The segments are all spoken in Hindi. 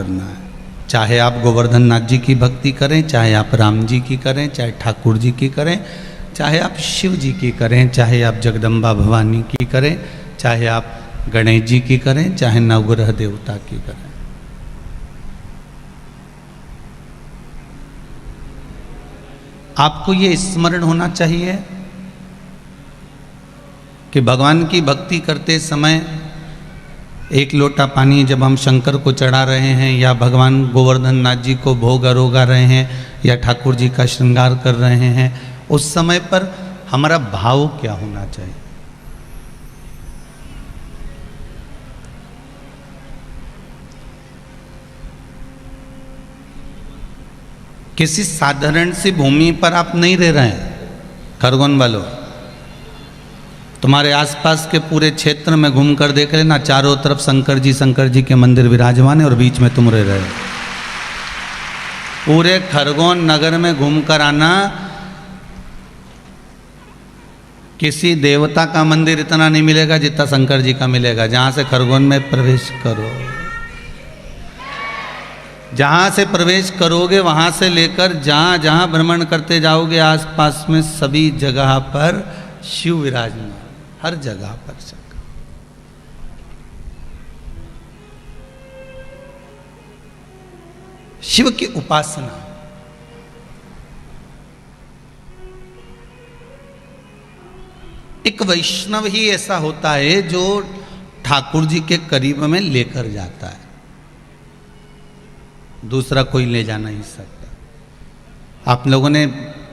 करना है। चाहे आप गोवर्धन नाथ जी की भक्ति करें, चाहे आप राम जी की करें, चाहे ठाकुर जी की करें, चाहे आप शिव जी की करें, चाहे आप जगदम्बा भवानी की करें, चाहे आप गणेश जी की करें, चाहे नवग्रह देवता की करें। आपको ये स्मरण होना चाहिए कि भगवान की भक्ति करते समय एक लोटा पानी जब हम शंकर को चढ़ा रहे हैं, या भगवान गोवर्धन नाथ जी को भोग अरोगा रहे हैं, या ठाकुर जी का श्रृंगार कर रहे हैं, उस समय पर हमारा भाव क्या होना चाहिए? किसी साधारण सी भूमि पर आप नहीं रह रहे हैं। खरगोन वालों, तुम्हारे आसपास के पूरे क्षेत्र में घूमकर देख लेना, चारों तरफ शंकर जी के मंदिर विराजमान है और बीच में तुम रह रहे हो। पूरे खरगोन नगर में घूमकर आना, किसी देवता का मंदिर इतना नहीं मिलेगा जितना शंकर जी का मिलेगा। जहां से खरगोन में प्रवेश करो, जहां से प्रवेश करोगे वहां से लेकर जहां जहां भ्रमण करते जाओगे, आसपास में सभी जगह पर शिव विराजमान, हर जगह पर शंकर। शिव की उपासना, एक वैष्णव ही ऐसा होता है जो ठाकुर जी के करीब में लेकर जाता है, दूसरा कोई ले जा नहीं सकता। आप लोगों ने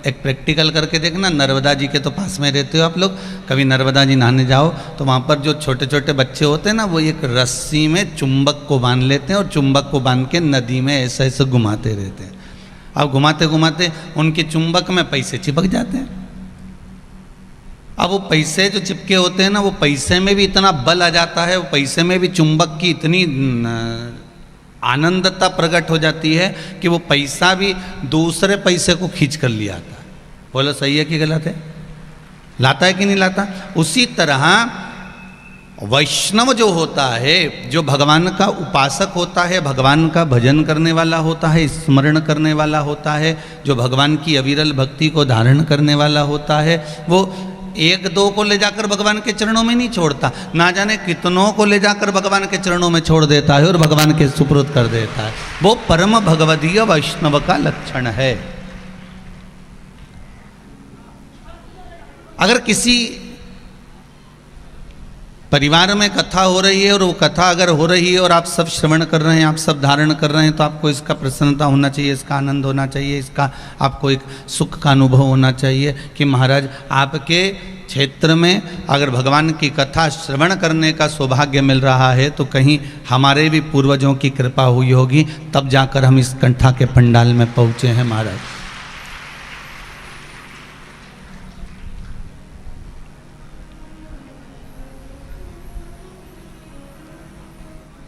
एक प्रैक्टिकल करके देखना, नर्मदा जी के तो पास में रहते हो आप लोग, कभी नर्मदा जी नहाने जाओ तो वहाँ पर जो छोटे छोटे बच्चे होते हैं ना, वो एक रस्सी में चुंबक को बांध लेते हैं और चुंबक को बांध के नदी में ऐसे ऐसे घुमाते रहते हैं। अब घुमाते घुमाते उनके चुंबक में पैसे चिपक जाते हैं। अब वो पैसे जो चिपके होते हैं ना, वो पैसे में भी इतना बल आ जाता है, वो पैसे में भी चुंबक की इतनी आनंदता प्रकट हो जाती है कि वो पैसा भी दूसरे पैसे को खींच कर ले आता है। बोलो सही है कि गलत है? लाता है कि नहीं लाता? उसी तरह वैष्णव जो होता है, जो भगवान का उपासक होता है, भगवान का भजन करने वाला होता है, स्मरण करने वाला होता है, जो भगवान की अविरल भक्ति को धारण करने वाला होता है, वो एक दो को ले जाकर भगवान के चरणों में नहीं छोड़ता, ना जाने कितनों को ले जाकर भगवान के चरणों में छोड़ देता है और भगवान के सुपुर्द कर देता है। वो परम भगवदीय वैष्णव का लक्षण है। अगर किसी परिवार में कथा हो रही है और वो कथा अगर हो रही है और आप सब श्रवण कर रहे हैं, आप सब धारण कर रहे हैं, तो आपको इसका प्रसन्नता होना चाहिए, इसका आनंद होना चाहिए, इसका आपको एक सुख का अनुभव होना चाहिए कि महाराज आपके क्षेत्र में अगर भगवान की कथा श्रवण करने का सौभाग्य मिल रहा है तो कहीं हमारे भी पूर्वजों की कृपा हुई होगी, तब जाकर हम इस कंठा के पंडाल में पहुँचे हैं महाराज।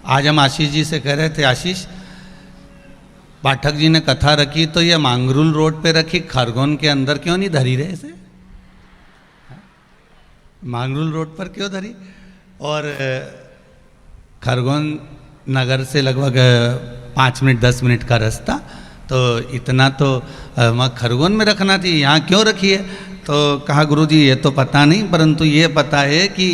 आज हम आशीष जी से कह रहे थे, आशीष पाठक जी ने कथा रखी तो ये मांगरूल रोड पे रखी, खरगोन के अंदर क्यों नहीं धरी रहे इसे? मांगरूल रोड पर क्यों धरी? और खरगोन नगर से लगभग 5 मिनट 10 मिनट का रास्ता, तो इतना तो खरगोन में रखना थी, यहाँ क्यों रखी है? तो कहा गुरुजी ये तो पता नहीं, परंतु ये पता है कि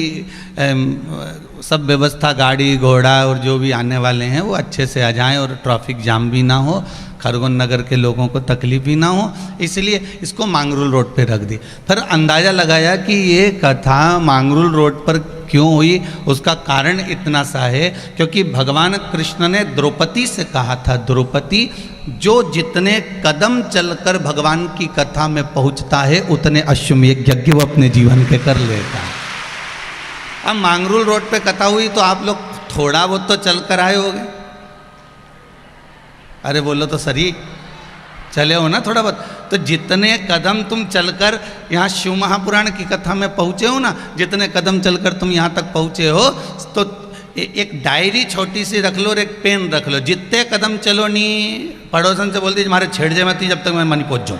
सब व्यवस्था गाड़ी घोड़ा और जो भी आने वाले हैं वो अच्छे से आ जाएं और ट्रैफिक जाम भी ना हो, खरगोन नगर के लोगों को तकलीफ भी ना हो, इसलिए इसको मांगरूल रोड पे रख दी। फिर अंदाज़ा लगाया कि ये कथा मांगरूल रोड पर क्यों हुई। उसका कारण इतना सा है क्योंकि भगवान कृष्ण ने द्रौपदी से कहा था, द्रौपदी जो जितने कदम चलकर भगवान की कथा में पहुंचता है उतने अश्वमेध यज्ञ वो अपने जीवन के कर लेता है। अब मांगरूल रोड पे कथा हुई तो आप लोग थोड़ा बहुत तो चल कर आए होगे। अरे बोलो तो सही, चले हो ना थोड़ा बहुत। तो जितने कदम तुम चलकर यहाँ शिव महापुराण की कथा में पहुँचे हो ना, जितने कदम चलकर तुम यहाँ तक पहुँचे हो, तो एक डायरी छोटी सी रख लो और एक पेन रख लो। जितने कदम चलो नहीं, पड़ोसन से बोल दीजिए हमारे छेड़ जे मत जब तक मैं मानी पहुँच जाऊँ।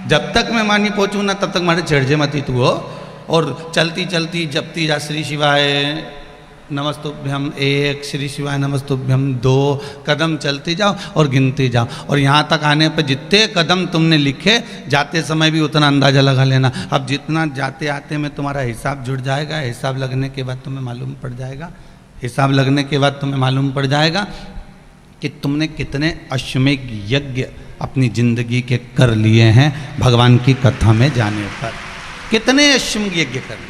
जब तक मैं मानी पहुँचूँ ना तब तक हमारे छेड़ जे मत तू हो। और चलती चलती जपती जा श्री शिवाय, नमस्तुभ्यम 1, श्री शिवाय नमस्तुभ्यम 2 कदम चलते जाओ और गिनते जाओ। और यहाँ तक आने पर जितने कदम तुमने लिखे जाते समय भी उतना अंदाज़ा लगा लेना। अब जितना जाते आते में तुम्हारा हिसाब जुड़ जाएगा, हिसाब लगने के बाद तुम्हें मालूम पड़ जाएगा, हिसाब लगने के बाद तुम्हें मालूम पड़ जाएगा कि तुमने कितने अश्वमेध यज्ञ अपनी ज़िंदगी के कर लिए हैं भगवान की कथा में जाने पर। कितने अश्वमेध यज्ञ कर लिए।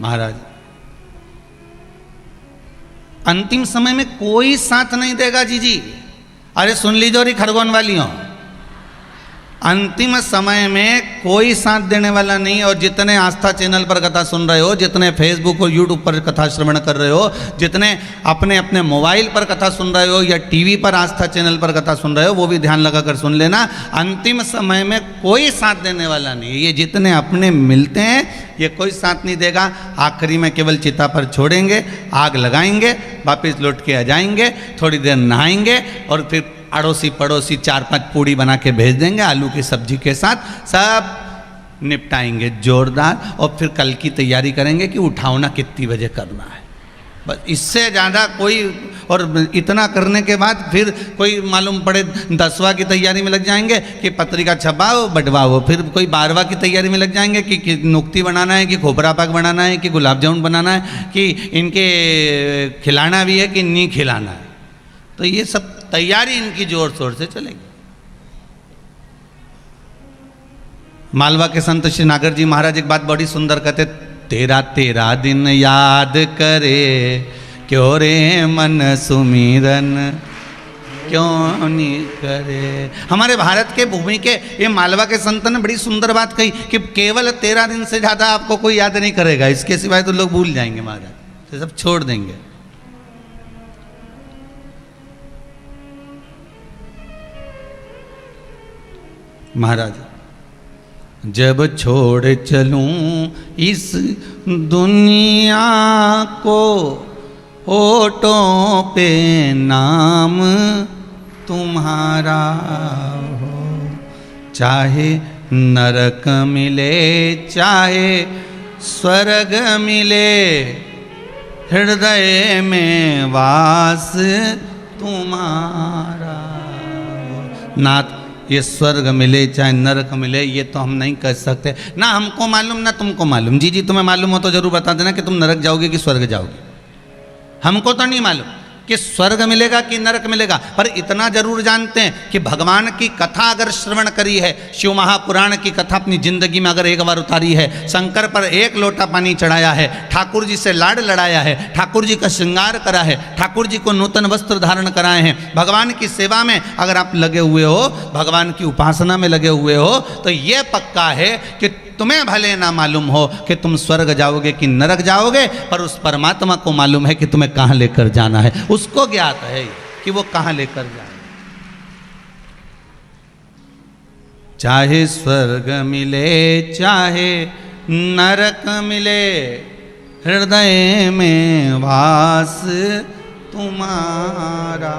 महाराज अंतिम समय में कोई साथ नहीं देगा जी। अरे सुन लीजिए री खरगोन वालियों, अंतिम समय में कोई साथ देने वाला नहीं। और जितने आस्था चैनल पर कथा सुन रहे हो, जितने फेसबुक और यूट्यूब पर कथा श्रवण कर रहे हो, जितने अपने अपने मोबाइल पर कथा सुन रहे हो या टीवी पर आस्था चैनल पर कथा सुन रहे हो, वो भी ध्यान लगाकर सुन लेना। अंतिम समय में कोई साथ देने वाला नहीं। ये जितने अपने मिलते हैं ये कोई साथ नहीं देगा। आखिरी में केवल चिता पर छोड़ेंगे, आग लगाएंगे, वापस लौट के आ जाएंगे, थोड़ी देर नहाएंगे और फिर अड़ोसी पड़ोसी 4-5 पूड़ी बना के भेज देंगे आलू की सब्जी के साथ, सब निपटाएंगे जोरदार। और फिर कल की तैयारी करेंगे कि उठावना कितनी बजे करना है, बस इससे ज़्यादा कोई। और इतना करने के बाद फिर कोई मालूम पड़े 10वां की तैयारी में लग जाएंगे कि पत्रिका छपाओ बंटवाओ, फिर कोई 12वां की तैयारी में लग जाएंगे कि नुक्ती बनाना है, कि खोपरा पाक बनाना है, कि गुलाब जामुन बनाना है, कि इनके खिलाना भी है कि नहीं खिलाना है। तो ये सब तैयारी इनकी जोर शोर से चलेगी। मालवा के संत श्री नागर जी महाराज एक बात बड़ी सुंदर कहते, तेरा तेरा दिन याद करे क्यों रे मन सुमिरन क्यों नहीं करे। हमारे भारत के भूमि के ये मालवा के संत ने बड़ी सुंदर बात कही कि केवल 13 दिन से ज़्यादा आपको कोई याद नहीं करेगा, इसके सिवाय तो लोग भूल जाएंगे महाराज, तो सब छोड़ देंगे। महाराज जब छोड़ चलूं इस दुनिया को, होठों पे नाम तुम्हारा हो, चाहे नरक मिले चाहे स्वर्ग मिले, हृदय में वास तुम्हारा हो। नाथ ये स्वर्ग मिले चाहे नरक मिले ये तो हम नहीं कह सकते, ना हमको मालूम ना तुमको मालूम। जी तुम्हें मालूम हो तो जरूर बता देना कि तुम नरक जाओगे कि स्वर्ग जाओगे। हमको तो नहीं मालूम कि स्वर्ग मिलेगा कि नरक मिलेगा, पर इतना जरूर जानते हैं कि भगवान की कथा अगर श्रवण करी है, शिव महापुराण की कथा अपनी जिंदगी में अगर एक बार उतारी है, शंकर पर 1 लोटा पानी चढ़ाया है, ठाकुर जी से लाड़ लड़ाया है, ठाकुर जी का श्रृंगार करा है, ठाकुर जी को नूतन वस्त्र धारण कराए हैं, भगवान की सेवा में अगर आप लगे हुए हो, भगवान की उपासना में लगे हुए हो, तो ये पक्का है कि तुम्हें भले ना मालूम हो कि तुम स्वर्ग जाओगे कि नरक जाओगे, पर उस परमात्मा को मालूम है कि तुम्हें कहाँ लेकर जाना है। उसको ज्ञात है कि वो कहाँ लेकर जाना है। चाहे स्वर्ग मिले चाहे नरक मिले, हृदय में वास तुम्हारा।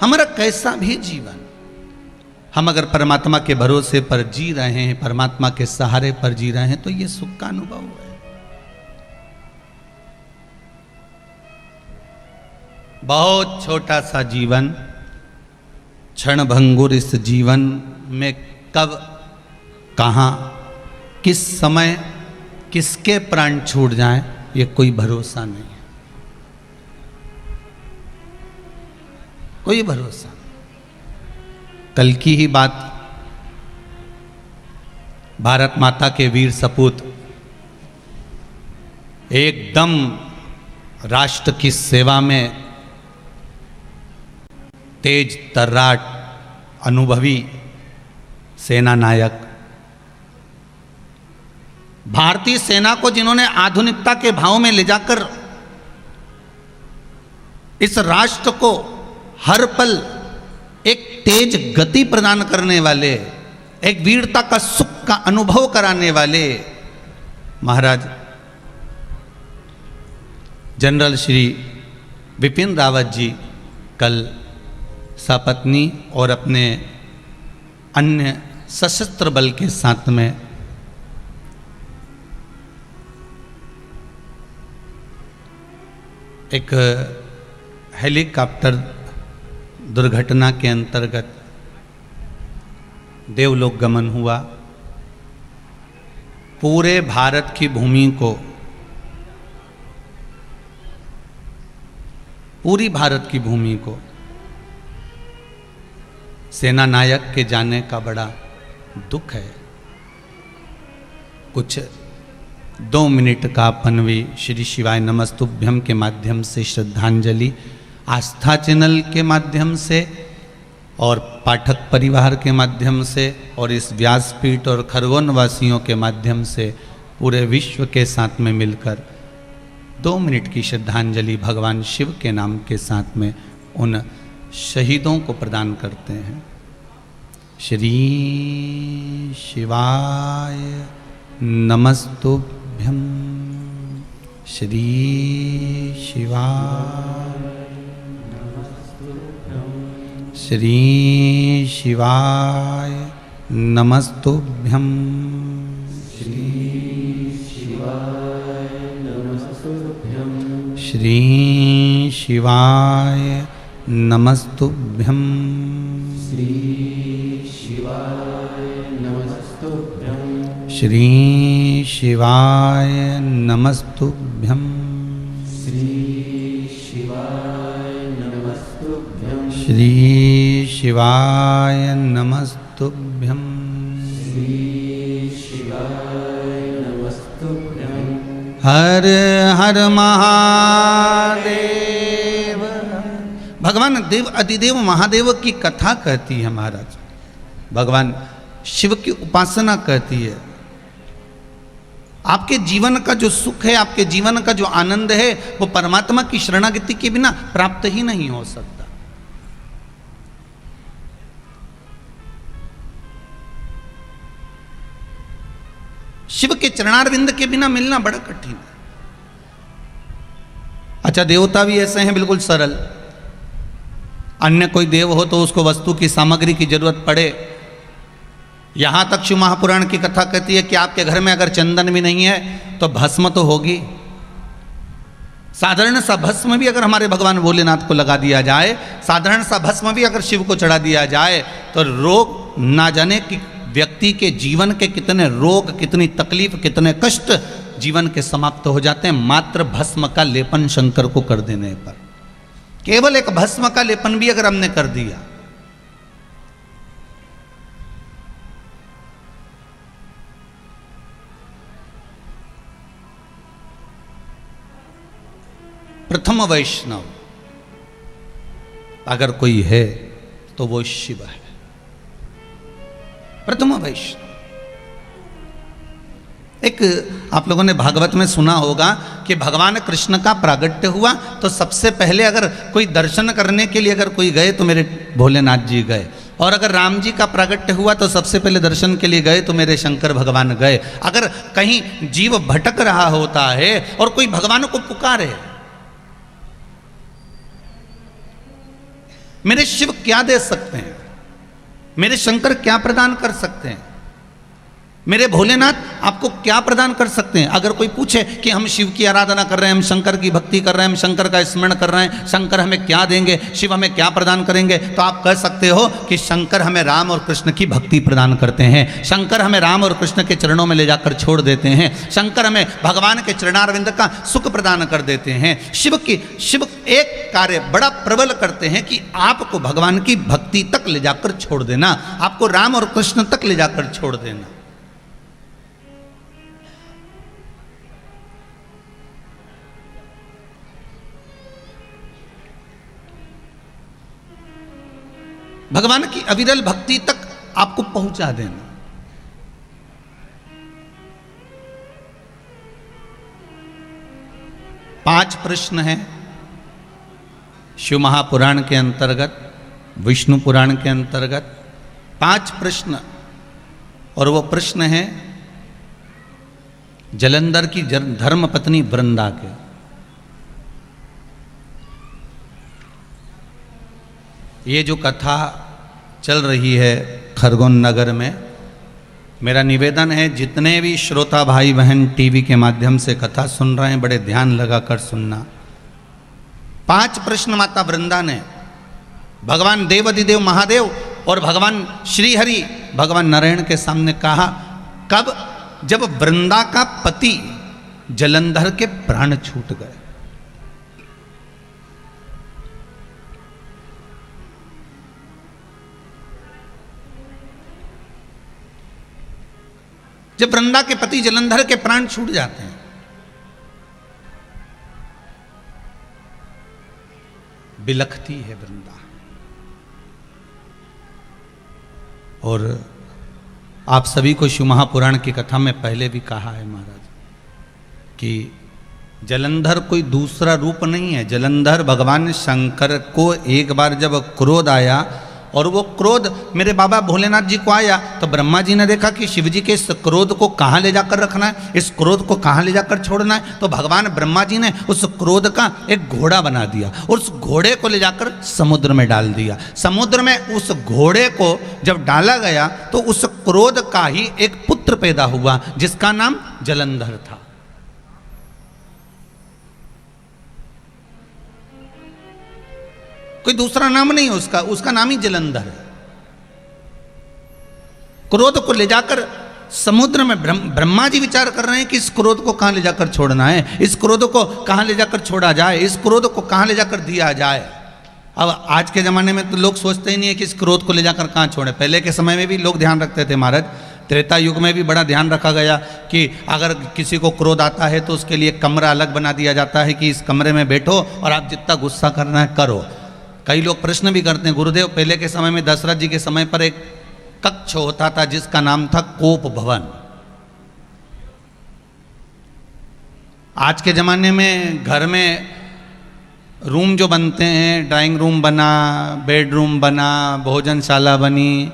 हमारा कैसा भी जीवन, हम अगर परमात्मा के भरोसे पर जी रहे हैं, परमात्मा के सहारे पर जी रहे हैं, तो ये सुख का अनुभव है। बहुत छोटा सा जीवन, क्षण भंगुर इस जीवन में कब कहां किस समय किसके प्राण छूट जाएं ये कोई भरोसा नहीं है, कोई भरोसा। कल की ही बात, भारत माता के वीर सपूत एकदम राष्ट्र की सेवा में तेज तर्राट अनुभवी सेना नायक, भारतीय सेना को जिन्होंने आधुनिकता के भाव में ले जाकर इस राष्ट्र को हर पल एक तेज गति प्रदान करने वाले, एक वीरता का सुख का अनुभव कराने वाले महाराज जनरल श्री बिपिन रावत जी कल सपत्नी और अपने अन्य सशस्त्र बल के साथ में एक हेलीकॉप्टर दुर्घटना के अंतर्गत देवलोक गमन हुआ। पूरे भारत की भूमि को, पूरी भारत की भूमि को सेना नायक के जाने का बड़ा दुख है। कुछ 2 मिनट का अपन भी श्री शिवाय नमस्तुभ्यम के माध्यम से श्रद्धांजलि आस्था चैनल के माध्यम से और पाठक परिवार के माध्यम से और इस व्यासपीठ और खरगोन वासियों के माध्यम से पूरे विश्व के साथ में मिलकर 2 मिनट की श्रद्धांजलि भगवान शिव के नाम के साथ में उन शहीदों को प्रदान करते हैं। श्री शिवाय नमस्तुभ्यम। श्री शिवाय, श्री शिवाय नमस्तुभ्यम। श्री शिवाय नमस्तुभ्यम। श्री शिवाय नमस्तुभ्यम। श्री शिवाय नमस्तुभ्यम। श्री शिवाय नमस्तुभ्यम। श्री शिवाय नमस्तुभ्यम। श्री शिवाय नमस्तुभ्यम। श्री शिवाय नमस्तुभ्यम। हर हर महादेव। भगवान देव अधिदेव महादेव की कथा कहती है महाराज, भगवान शिव की उपासना कहती है। आपके जीवन का जो सुख है, आपके जीवन का जो आनंद है, वो परमात्मा की शरणागति के बिना प्राप्त ही नहीं हो सकता। शिव के चरणारविंद के बिना मिलना बड़ा कठिन है। अच्छा, देवता भी ऐसे हैं बिल्कुल सरल। अन्य कोई देव हो तो उसको वस्तु की सामग्री की जरूरत पड़े। यहां तक शिव महापुराण की कथा कहती है कि आपके घर में अगर चंदन भी नहीं है तो भस्म तो होगी। साधारण सा भस्म भी अगर हमारे भगवान भोलेनाथ को लगा दिया जाए, साधारण सा भस्म भी अगर शिव को चढ़ा दिया जाए तो रोग ना जाने कि व्यक्ति के जीवन के कितने रोग, कितनी तकलीफ, कितने कष्ट जीवन के समाप्त हो जाते हैं मात्र भस्म का लेपन शंकर को कर देने पर। केवल एक भस्म का लेपन भी अगर हमने कर दिया, प्रथम वैष्णव अगर कोई है तो वो शिव है। प्रथम वैष्णव। एक आप लोगों ने भागवत में सुना होगा कि भगवान कृष्ण का प्रागट्य हुआ तो सबसे पहले अगर कोई दर्शन करने के लिए अगर कोई गए तो मेरे भोलेनाथ जी गए, और अगर राम जी का प्रागट्य हुआ तो सबसे पहले दर्शन के लिए गए तो मेरे शंकर भगवान गए। अगर कहीं जीव भटक रहा होता है और कोई भगवान को पुकारे, मेरे शिव क्या दे सकते हैं, मेरे शंकर क्या प्रदान कर सकते हैं, मेरे भोलेनाथ आपको क्या प्रदान कर सकते हैं। अगर कोई पूछे कि हम शिव की आराधना कर रहे हैं, हम शंकर की भक्ति कर रहे हैं, हम शंकर का स्मरण कर रहे हैं, शंकर हमें क्या देंगे, शिव हमें क्या प्रदान करेंगे, तो आप कह सकते हो कि शंकर हमें राम और कृष्ण की भक्ति प्रदान करते हैं, शंकर हमें राम और कृष्ण के चरणों में ले जाकर छोड़ देते हैं, शंकर हमें भगवान के चरणारविंद का सुख प्रदान कर देते हैं। शिव एक कार्य बड़ा प्रबल करते हैं कि आपको भगवान की भक्ति तक ले जाकर छोड़ देना, आपको राम और कृष्ण तक ले जाकर छोड़ देना। भगवान की अविरल भक्ति तक आपको पहुंचा देना। पांच प्रश्न हैं शिव महापुराण के अंतर्गत, विष्णु पुराण के अंतर्गत 5 प्रश्न, और वो प्रश्न है जलंधर की धर्म पत्नी वृंदा के। ये जो कथा चल रही है खरगोन नगर में। मेरा निवेदन है जितने भी श्रोता भाई बहन टीवी के माध्यम से कथा सुन रहे हैं, बड़े ध्यान लगाकर सुनना। 5 प्रश्न माता वृंदा ने भगवान देवाधिदेव महादेव और भगवान श्रीहरि भगवान नारायण के सामने कहा। कब? जब वृंदा का पति जलंधर के प्राण छूट गए। जब वृंदा के पति जलंधर के प्राण छूट जाते हैं, बिलखती है वृंदा। और आप सभी को शिव महापुराण की कथा में पहले भी कहा है महाराज कि जलंधर कोई दूसरा रूप नहीं है। जलंधर भगवान शंकर को एक बार जब क्रोध आया, और वो क्रोध मेरे बाबा भोलेनाथ जी को आया, तो ब्रह्मा जी ने देखा कि शिव जी के इस क्रोध को कहाँ ले जाकर रखना है, इस क्रोध को कहाँ ले जाकर छोड़ना है। तो भगवान ब्रह्मा जी ने उस क्रोध का एक घोड़ा बना दिया और उस घोड़े को ले जाकर समुद्र में डाल दिया। समुद्र में उस घोड़े को जब डाला गया तो उस क्रोध का ही एक पुत्र पैदा हुआ जिसका नाम जलंधर था। कोई दूसरा नाम नहीं उसका, उसका नाम ही जलंधर है। क्रोध को ले जाकर समुद्र में ब्रह्मा जी विचार कर रहे हैं कि इस क्रोध को कहां ले जाकर छोड़ना है, इस क्रोध को कहां ले जाकर छोड़ा जाए, इस क्रोध को कहां ले जाकर दिया जाए। अब आज के जमाने में तो लोग सोचते ही नहीं है कि इस क्रोध को ले जाकर कहां छोड़े। पहले के समय में भी लोग ध्यान रखते थे महाराज। त्रेता युग में भी बड़ा ध्यान रखा गया कि अगर किसी को क्रोध आता है तो उसके लिए कमरा अलग बना दिया जाता है कि इस कमरे में बैठो और आप जितना गुस्सा करना है करो। कई लोग प्रश्न भी करते हैं, गुरुदेव पहले के समय में दशरथ जी के समय पर एक कक्ष होता था जिसका नाम था कोप भवन। आज के जमाने में घर में रूम जो बनते हैं, ड्राइंग रूम बना, बेडरूम बना, भोजनशाला बनी,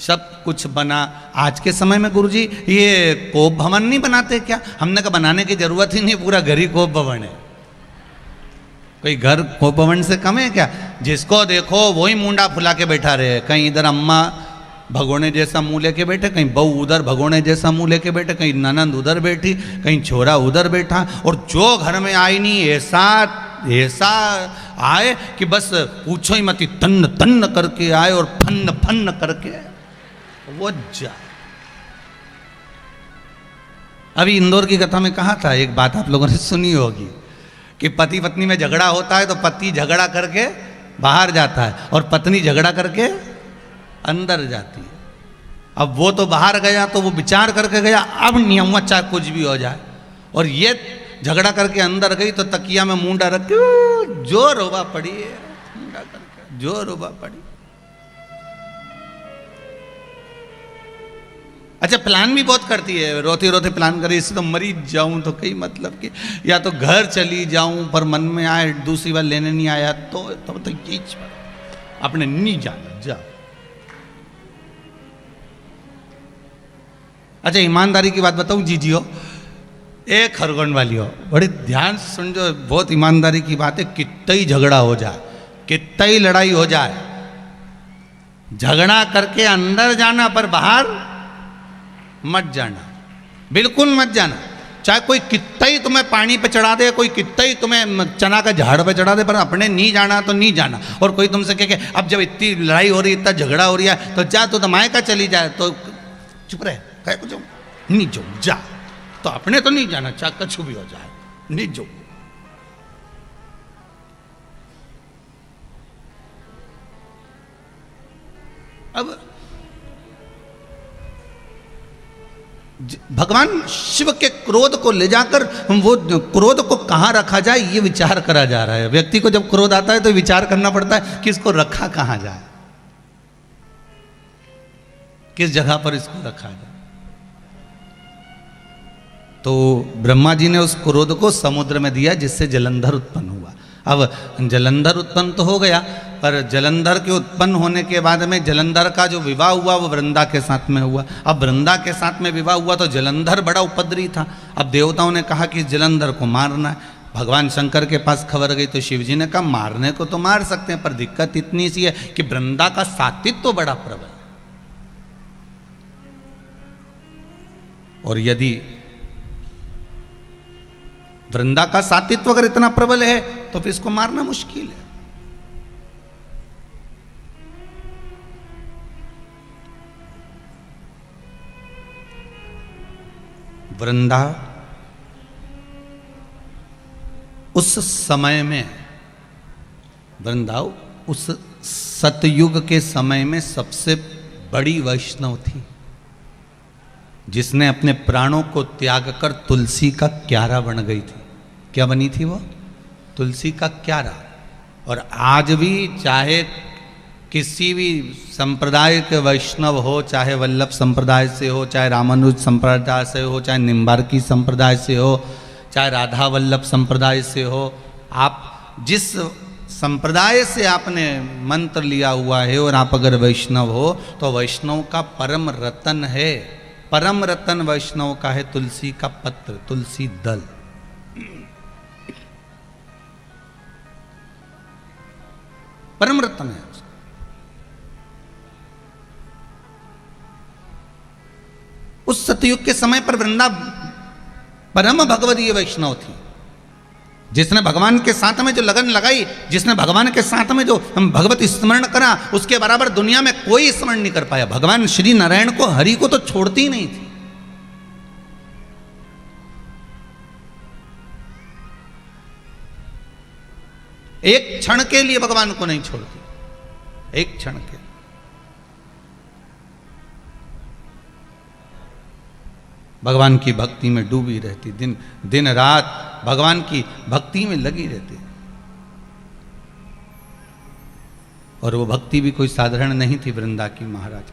सब कुछ बना। आज के समय में गुरुजी ये कोप भवन नहीं बनाते क्या? हमने कहा बनाने की जरूरत ही नहीं, पूरा घर ही कोप भवन है। कोई घर कोप भवन से कम है क्या? जिसको देखो वही मुंडा फुला के बैठा रहे। कहीं इधर अम्मा भगोने जैसा मुंह लेके बैठे, कहीं बहू उधर भगोने जैसा मुंह लेके बैठे, कहीं ननंद उधर बैठी, कहीं छोरा उधर बैठा। और जो घर में आई नहीं ऐसा ऐसा आए कि बस पूछो ही मत, तन्न तन्न करके आए और फन्न फन्न करके वो जा। अभी इंदौर की कथा में कहा था, एक बात आप लोगों ने सुनी होगी कि पति पत्नी में झगड़ा होता है तो पति झगड़ा करके बाहर जाता है और पत्नी झगड़ा करके अंदर जाती है। अब वो तो बाहर गया तो वो विचार करके गया, अब नहीं हुआ चाहे कुछ भी हो जाए। और ये झगड़ा करके अंदर गई तो तकिया में मुंडा रख के जो रोबा पड़ी है, मुंडा करके जो रोबा पड़ी। अच्छा प्लान भी बहुत करती है, रोते रोते प्लान करी, इससे तो मरी जाऊं तो कई मतलब कि या तो घर चली जाऊं, पर मन में आए दूसरी बार लेने नहीं आया तो तब तो ये अपने नहीं जाना जा। अच्छा ईमानदारी की बात बताऊं जीजियो, एक खरगोन वाली हो, बड़ी ध्यान से सुन, जो बहुत ईमानदारी की बात है। कितना ही झगड़ा हो जाए, कितना ही लड़ाई हो जाए, झगड़ा करके अंदर जाना पर बाहर मत जाना, बिल्कुल मत जाना। चाहे कोई कितना ही तुम्हें पानी पे चढ़ा दे, कोई कितना ही तुम्हें चना का झाड़ पे चढ़ा दे, पर अपने नहीं जाना तो नहीं जाना। और कोई तुमसे कहे अब जब इतनी लड़ाई हो रही है, इतना झगड़ा हो रहा है, तो जा तो मायका चली जाए, तो चुप रहे, कहे कुछ नहीं जो जा, तो अपने तो नहीं जाना, चाहे कुछ भी हो जाए, नहीं जो। अब भगवान शिव के क्रोध को ले जाकर वो क्रोध को कहां रखा जाए ये विचार करा जा रहा है। व्यक्ति को जब क्रोध आता है तो विचार करना पड़ता है कि इसको रखा कहां जाए, किस जगह पर इसको रखा जाए। तो ब्रह्मा जी ने उस क्रोध को समुद्र में दिया जिससे जलंधर उत्पन्न हुआ। अब जलंधर उत्पन्न तो हो गया, पर जलंधर के उत्पन्न होने के बाद में जलंधर का जो विवाह हुआ वो वृंदा के साथ में हुआ। अब वृंदा के साथ में विवाह हुआ तो जलंधर बड़ा उपद्रवी था। अब देवताओं ने कहा कि जलंधर को मारना है। भगवान शंकर के पास खबर गई तो शिव जी ने कहा मारने को तो मार सकते हैं, पर दिक्कत इतनी सी है कि वृंदा का सात्वित्व तो बड़ा प्रबल। और यदि वृंदा का सातित्व अगर इतना प्रबल है तो फिर इसको मारना मुश्किल है। वृंदा उस समय में, वृंदा उस सतयुग के समय में सबसे बड़ी वैष्णव थी, जिसने अपने प्राणों को त्याग कर तुलसी का क्यारा बन गई थी। क्या बनी थी वो? तुलसी का क्यारा। और आज भी चाहे किसी भी संप्रदाय के वैष्णव हो, चाहे वल्लभ संप्रदाय से हो, चाहे रामानुज संप्रदाय से हो, चाहे निम्बार्की संप्रदाय से हो, चाहे राधा वल्लभ संप्रदाय से हो, आप जिस संप्रदाय से आपने मंत्र लिया हुआ है और आप अगर वैष्णव हो तो वैष्णव का परम रतन है, परम रतन वैष्णव का है तुलसी का पत्र, तुलसी दल। परम रतन है। उस सतयुग के समय पर वृंदा परम भगवदीय वैष्णव थी, जिसने भगवान के साथ में जो लगन लगाई, जिसने भगवान के साथ में जो हम भगवत स्मरण करा, उसके बराबर दुनिया में कोई स्मरण नहीं कर पाया। भगवान श्री नारायण को, हरि को तो छोड़ती ही नहीं थी। एक क्षण के लिए भगवान को नहीं छोड़ती, एक क्षण के। भगवान की भक्ति में डूबी रहती, दिन दिन रात भगवान की भक्ति में लगी रहती। और वो भक्ति भी कोई साधारण नहीं थी वृंदा की। महाराज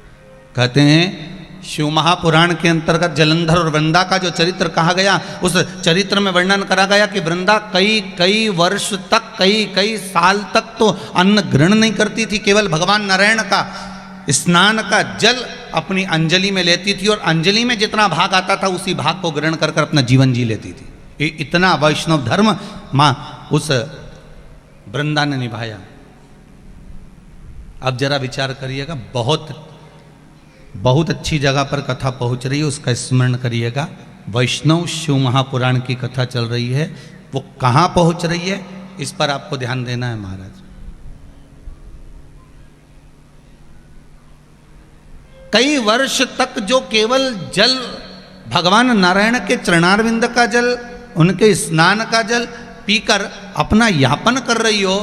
कहते हैं शिव महापुराण के अंतर्गत जलंधर और वृंदा का जो चरित्र कहा गया, उस चरित्र में वर्णन करा गया कि वृंदा कई कई वर्ष तक, कई कई साल तक तो अन्न ग्रहण नहीं करती थी। केवल भगवान नारायण का स्नान का जल अपनी अंजलि में लेती थी और अंजलि में जितना भाग आता था उसी भाग को ग्रहण कर अपना जीवन जी लेती थी। इतना वैष्णव धर्म मां उस वृंदा ने निभाया। अब जरा विचार करिएगा, बहुत बहुत अच्छी जगह पर कथा पहुंच रही है, उसका स्मरण करिएगा। वैष्णव शिव महापुराण की कथा चल रही है, वो कहां पहुंच रही है इस पर आपको ध्यान देना है महाराज। कई वर्ष तक जो केवल जल भगवान नारायण के चरणारविंद का जल, उनके स्नान का जल पीकर अपना यापन कर रही हो,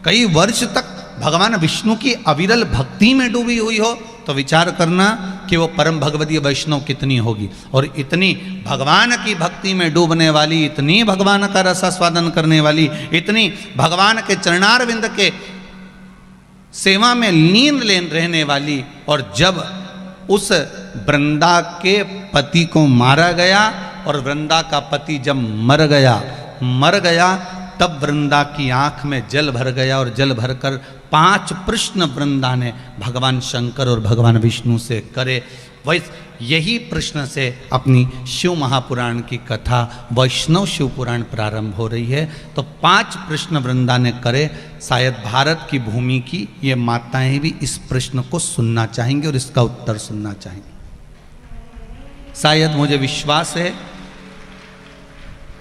कई वर्ष तक भगवान विष्णु की अविरल भक्ति में डूबी हुई हो, तो विचार करना कि वो परम भगवदीय वैष्णव कितनी होगी। और इतनी भगवान की भक्ति में डूबने वाली, इतनी भगवान का रसास्वादन करने वाली, इतनी भगवान के चरणारविंद के सेवा में लीन रहने वाली, और जब उस वृंदा के पति को मारा गया और वृंदा का पति जब मर गया तब वृंदा की आंख में जल भर गया और जल भरकर 5 प्रश्न वृंदा ने भगवान शंकर और भगवान विष्णु से करे। यही प्रश्न से अपनी शिव महापुराण की कथा वैष्णव शिव पुराण प्रारंभ हो रही है। तो 5 प्रश्न वृंदा ने करे। शायद भारत की भूमि की ये माताएं भी इस प्रश्न को सुनना चाहेंगी और इसका उत्तर सुनना चाहेंगी। शायद, मुझे विश्वास है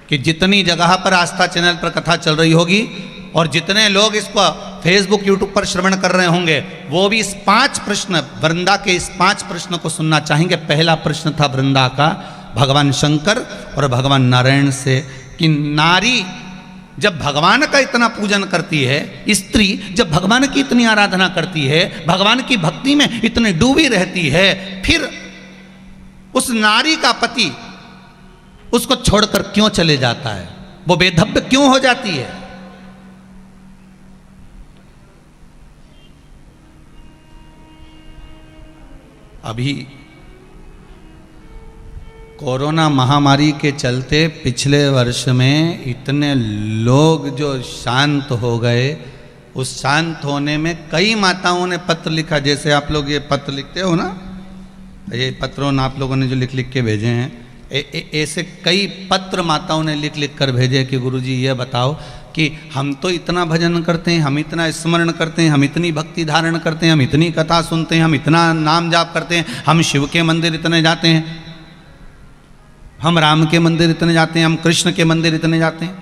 कि जितनी जगह पर आस्था चैनल पर कथा चल रही होगी और जितने लोग इसको फेसबुक यूट्यूब पर श्रवण कर रहे होंगे, वो भी इस 5 प्रश्न, वृंदा के इस 5 प्रश्न को सुनना चाहेंगे। पहला प्रश्न था वृंदा का भगवान शंकर और भगवान नारायण से कि नारी जब भगवान का इतना पूजन करती है, स्त्री जब भगवान की इतनी आराधना करती है, भगवान की भक्ति में इतनी डूबी रहती है, फिर उस नारी का पति उसको छोड़कर क्यों चले जाता है? वो बेधब्य क्यों हो जाती है? अभी कोरोना महामारी के चलते पिछले वर्ष में इतने लोग जो शांत हो गए, उस शांत होने में कई माताओं ने पत्र लिखा। जैसे आप लोग ये पत्र लिखते हो ना, ये पत्रों आप लोगों ने जो लिख लिख के भेजे हैं, ऐसे कई पत्र माताओं ने लिख लिख कर भेजे कि गुरुजी ये बताओ कि हम तो इतना भजन करते हैं, हम इतना स्मरण करते हैं, हम इतनी भक्ति धारण करते हैं, हम इतनी कथा सुनते हैं, हम इतना नाम जाप करते हैं, हम शिव के मंदिर इतने जाते हैं, हम राम के मंदिर इतने जाते हैं, हम कृष्ण के मंदिर इतने जाते हैं,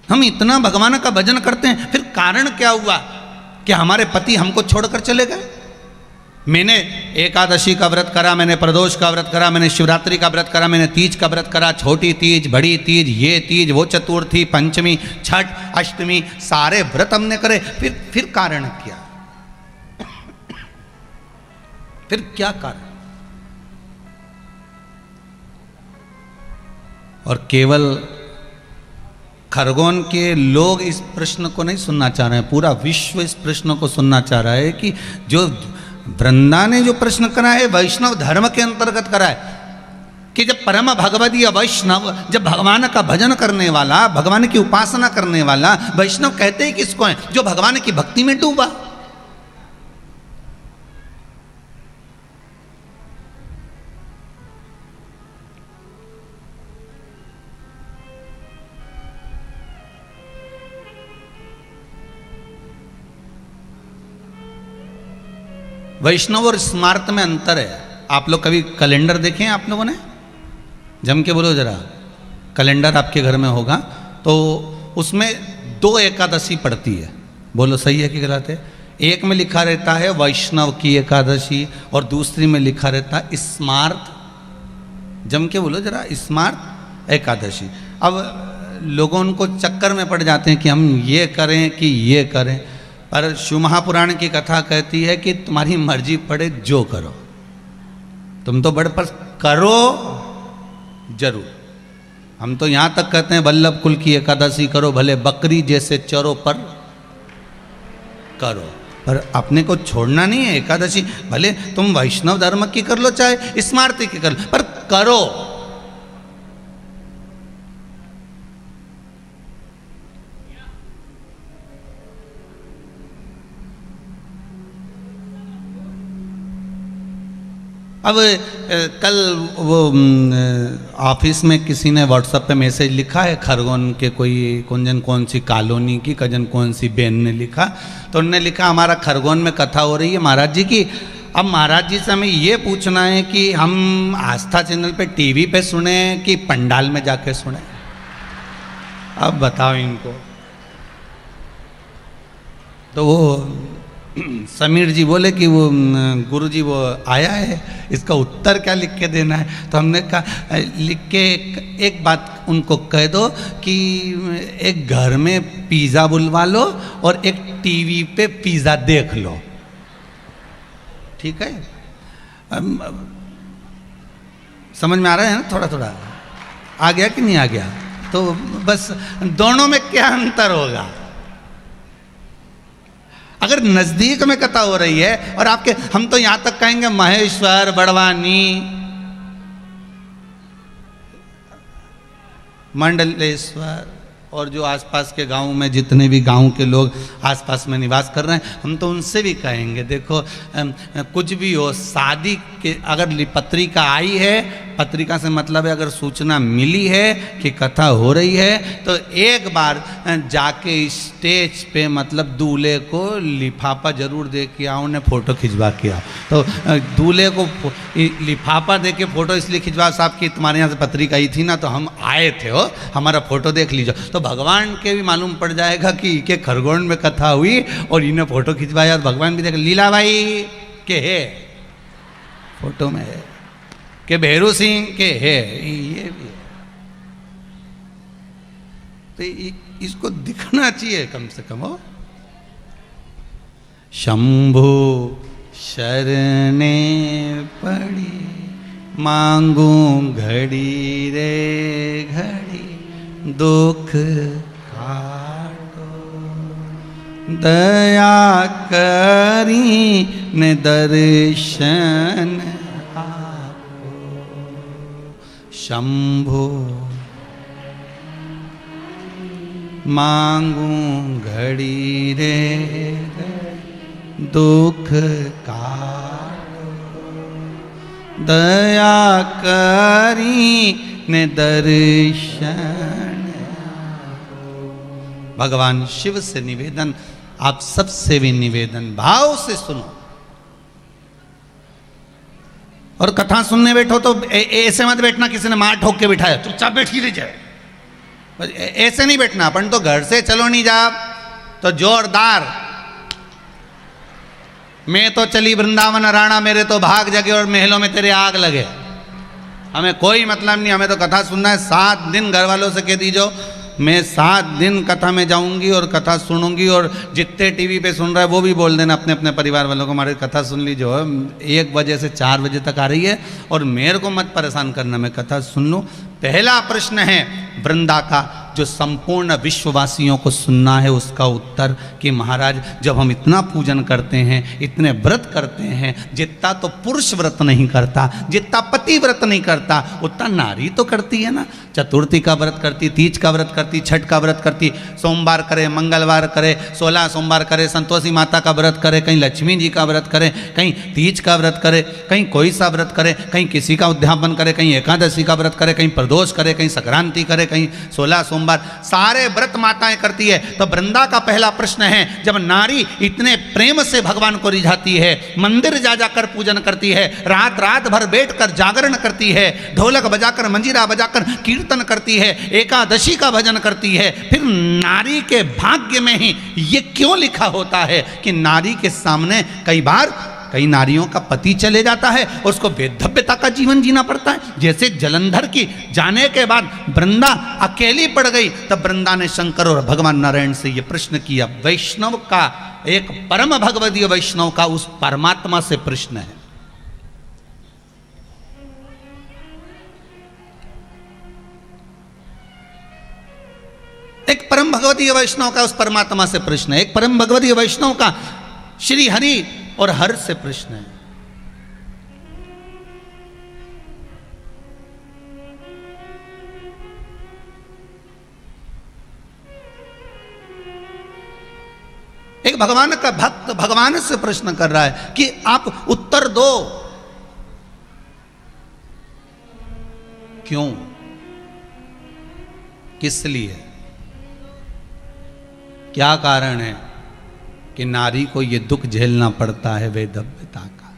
हम इतना भगवान का भजन करते हैं, फिर कारण क्या हुआ कि हमारे पति हमको छोड़कर चले गए। मैंने एकादशी का व्रत करा, मैंने प्रदोष का व्रत करा, मैंने शिवरात्रि का व्रत करा, मैंने तीज का व्रत करा, छोटी तीज, बड़ी तीज, ये तीज, वो चतुर्थी, पंचमी, छठ, अष्टमी, सारे व्रत हमने करे, फिर कारण क्या, फिर क्या कारण? और केवल खरगोन के लोग इस प्रश्न को नहीं सुनना चाह रहे हैं, पूरा विश्व इस प्रश्न को सुनना चाह रहा है कि जो वृंदा ने जो प्रश्न करा है वैष्णव धर्म के अंतर्गत करा है कि जब परम भगवदीय वैष्णव, जब भगवान का भजन करने वाला, भगवान की उपासना करने वाला वैष्णव कहते ही किसको है? जो भगवान की भक्ति में डूबा। वैष्णव और स्मार्त में अंतर है। आप लोग कभी कैलेंडर देखे हैं आप लोगों ने? जम के बोलो जरा। कैलेंडर आपके घर में होगा तो उसमें 2 एकादशी पड़ती है, बोलो सही है कि गलत है? एक में लिखा रहता है वैष्णव की एकादशी और दूसरी में लिखा रहता है स्मार्त, जम के बोलो जरा, स्मार्त एकादशी। अब लोगों उनको चक्कर में पड़ जाते हैं कि हम ये करें कि ये करें, पर शिव महापुराण की कथा कहती है कि तुम्हारी मर्जी पड़े जो करो, तुम तो बड़े पर करो जरूर। हम तो यहाँ तक कहते हैं वल्लभ कुल की एकादशी करो, भले बकरी जैसे चरो पर करो, पर अपने को छोड़ना नहीं है एकादशी। भले तुम वैष्णव धर्म की कर लो चाहे स्मार्ती की कर लो, पर करो। अब कल वो ऑफिस में किसी ने व्हाट्सएप पे मैसेज लिखा है, खरगोन के कौन सी कॉलोनी की कौन सी बहन ने लिखा, तो उन्होंने लिखा हमारा खरगोन में कथा हो रही है महाराज जी की। अब महाराज जी से हमें ये पूछना है कि हम आस्था चैनल पे टीवी पे सुने कि पंडाल में जाके सुने। अब बताओ इनको। तो वो समीर जी बोले कि वो गुरु जी वो आया है, इसका उत्तर क्या लिख के देना है? तो हमने कहा लिख के एक बात उनको कह दो कि एक घर में पिज़्ज़ा बुलवा लो और एक टीवी पे पिज़्ज़ा देख लो, ठीक है? समझ में आ रहा है ना? थोड़ा थोड़ा आ गया कि नहीं आ गया? तो बस दोनों में क्या अंतर होगा? अगर नजदीक में कथा हो रही है और आपके, हम तो यहां तक कहेंगे महेश्वर, बड़वानी, मंडलेश्वर और जो आसपास के गांव में जितने भी गांव के लोग आसपास में निवास कर रहे हैं, हम तो उनसे भी कहेंगे देखो कुछ भी हो, शादी के अगर पत्रिका आई है, पत्रिका से मतलब है अगर सूचना मिली है कि कथा हो रही है, तो एक बार जाके स्टेज पे मतलब दूल्हे को लिफाफा जरूर दे के आओ, उन्हें फ़ोटो खिंचवा के आओ। तो दूल्हे को लिफाफा दे के फ़ोटो इसलिए खिंचवा, साहब कि तुम्हारे यहाँ से पत्रिका आई थी ना तो हम आए थे, हो हमारा फ़ोटो देख लीजिए। तो भगवान के भी मालूम पड़ जाएगा कि के खरगोन में कथा हुई और इन्हें फ़ोटो खिंचवाया, तो भगवान भी देख, लीला भाई के है फोटो में है, के भैरू सिंह के है, ये भी है। तो इसको दिखना चाहिए कम से कम। हो शंभु शरणे पड़ी, मांगू घड़ी रे घड़ी, दुख काटो, दया करी ने दर्शन आपो। शंभु मांगू घड़ी रे दुख काटो, दया करी ने दर्शन। भगवान शिव से निवेदन, आप सबसे भी निवेदन, भाव से सुनो। और कथा सुनने बैठो तो ऐसे मत बैठना किसी ने मार ठोक के बिठाया चुपचाप बैठ ही रह जाए, ऐसे नहीं बैठना। अपन तो घर से चलो नहीं जा तो जोरदार, मैं तो चली वृंदावन राणा मेरे तो भाग जगे और महलों में तेरे आग लगे। हमें कोई मतलब नहीं, हमें तो कथा सुनना है। 7 दिन घर वालों से कह दीजो मैं 7 दिन कथा में जाऊंगी और कथा सुनूंगी, और जितने टीवी पे सुन रहा है वो भी बोल देना अपने अपने परिवार वालों को, हमारी कथा सुन ली जो 1 बजे से 4 बजे तक आ रही है और मेरे को मत परेशान करना, मैं कथा सुन लूँ। पहला प्रश्न है वृंदा का, जो संपूर्ण विश्ववासियों को सुनना है उसका उत्तर कि महाराज जब हम इतना पूजन करते हैं, इतने व्रत करते हैं, जितना तो पुरुष व्रत नहीं करता, जितना पति व्रत नहीं करता उतना नारी तो करती है ना। चतुर्थी का व्रत करती, तीज का व्रत करती, छठ का व्रत करती, सोमवार करे, मंगलवार करे, 16 सोमवार करे, संतोषी माता का व्रत करे, कहीं लक्ष्मी जी का व्रत करे, कहीं तीज का व्रत करे, कहीं कोई सा व्रत करे, कहीं किसी का उद्यापन करे, कहीं एकादशी का व्रत करे, कहीं प्रदोष करे, कहीं संक्रांति करे, कहीं 16 सोमवार, सारे व्रत माताएं करती है। तो वृंदा का पहला प्रश्न है, जब नारी इतने प्रेम से भगवान को रिझाती है, मंदिर जा जाकर पूजन करती है, रात रात भर बैठकर जागरण करती है, ढोलक बजाकर मंजीरा बजाकर कीर्तन करती है, एकादशी का भजन करती है, फिर नारी के भाग्य में ही ये क्यों लिखा होता है कि नारी के सामने कई नारियों का पति चले जाता है, उसको वेधव्यता का जीवन जीना पड़ता है। जैसे जलंधर की जाने के बाद वृंदा अकेली पड़ गई, तब वृंदा ने शंकर और भगवान नारायण से यह प्रश्न किया। वैष्णव का, एक परम भगवदीय वैष्णव का उस परमात्मा से प्रश्न है। एक परम भगवदीय वैष्णव का उस परमात्मा से प्रश्न है, एक परम भगवदीय वैष्णव का श्री हरि और हर से प्रश्न है। एक भगवान का भक्त भगवान से प्रश्न कर रहा है कि आप उत्तर दो, क्यों, किस लिए, क्या कारण है कि नारी को ये दुख झेलना पड़ता है वैधव्यता का।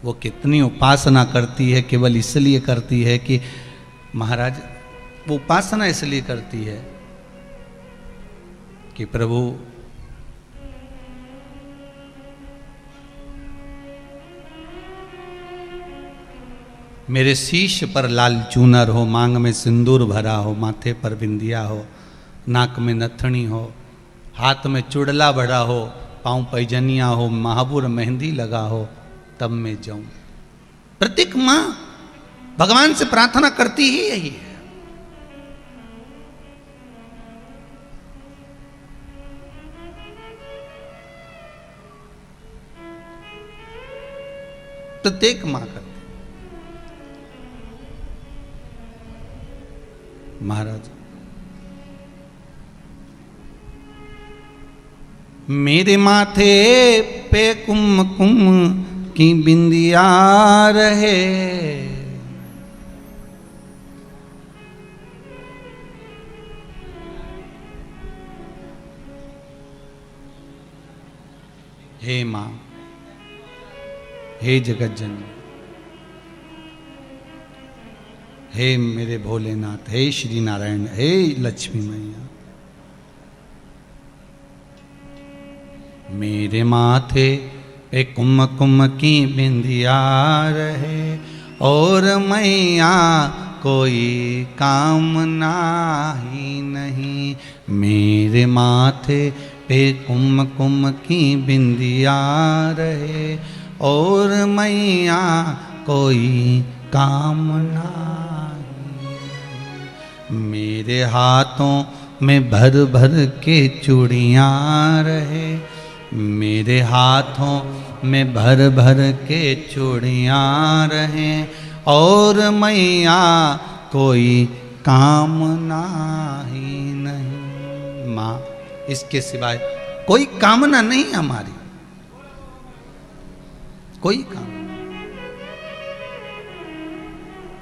वो कितनी उपासना करती है, केवल इसलिए करती है कि महाराज, वो उपासना इसलिए करती है कि प्रभु मेरे शीश पर लाल चूनर हो, मांग में सिंदूर भरा हो, माथे पर बिंदिया हो, नाक में नथनी हो, हाथ में चुड़ला बड़ा हो, पांव पैजनिया हो, महाबूर मेहंदी लगा हो, तब मैं जाऊं। प्रत्येक मां भगवान से प्रार्थना करती ही यही है। प्रत्येक मां करती। महाराज, मेरे माथे पे कुमकुम की बिंदिया रहे, हे मां, हे जगत जननी, हे मेरे भोलेनाथ, हे श्री नारायण, हे लक्ष्मी मैया, मेरे माथे पे कुमकुम की बिंदिया रहे और मैया कोई कामना ही नहीं। मेरे माथे पे कुमकुम की बिंदिया रहे और मैया कोई कामना ही नहीं। मेरे हाथों में भर भर के चूड़ियाँ रहे, मेरे हाथों में भर भर के चूड़ियाँ रहें और मैया कोई कामना ही नहीं। माँ, इसके सिवाय कोई कामना नहीं हमारी, कोई कामना।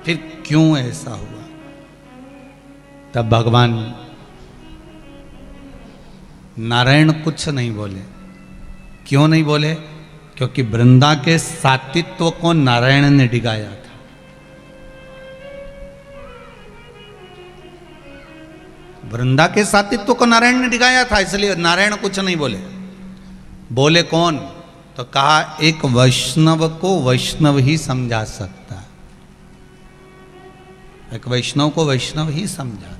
फिर क्यों ऐसा हुआ? तब भगवान नारायण कुछ नहीं बोले। क्यों नहीं बोले? क्योंकि वृंदा के सातित्व को नारायण ने डिगाया था। वृंदा के सातित्व को नारायण ने डिगाया था, इसलिए नारायण कुछ नहीं बोले। बोले कौन? तो कहा एक वैष्णव को वैष्णव ही समझा सकता है, एक वैष्णव को वैष्णव ही समझाता।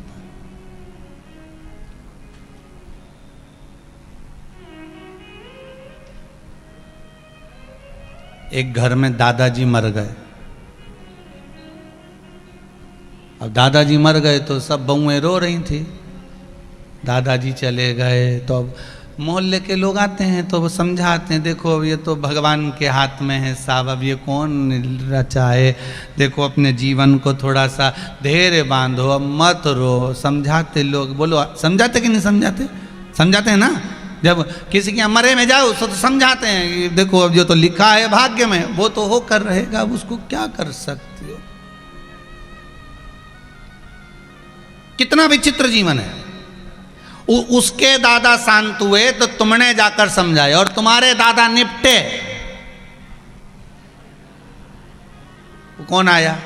एक घर में दादाजी मर गए। अब दादाजी मर गए तो सब बहुएं रो रही थी। दादाजी चले गए तो अब मोहल्ले के लोग आते हैं तो वो समझाते हैं, देखो अब ये तो भगवान के हाथ में है साहब, अब ये कौन रचा है, देखो अपने जीवन को थोड़ा सा धैर्य बांधो, अब मत रो। समझाते लोग, बोलो समझाते कि नहीं समझाते? समझाते हैं ना। जब किसी के मरे में जाओ तो समझाते हैं कि देखो अब जो तो लिखा है भाग्य में वो तो होकर रहेगा, अब उसको क्या कर सकते हो। कितना विचित्र जीवन है। उसके दादा शांत हुए तो तुमने जाकर समझाए और तुम्हारे दादा निपटे। कौन आया?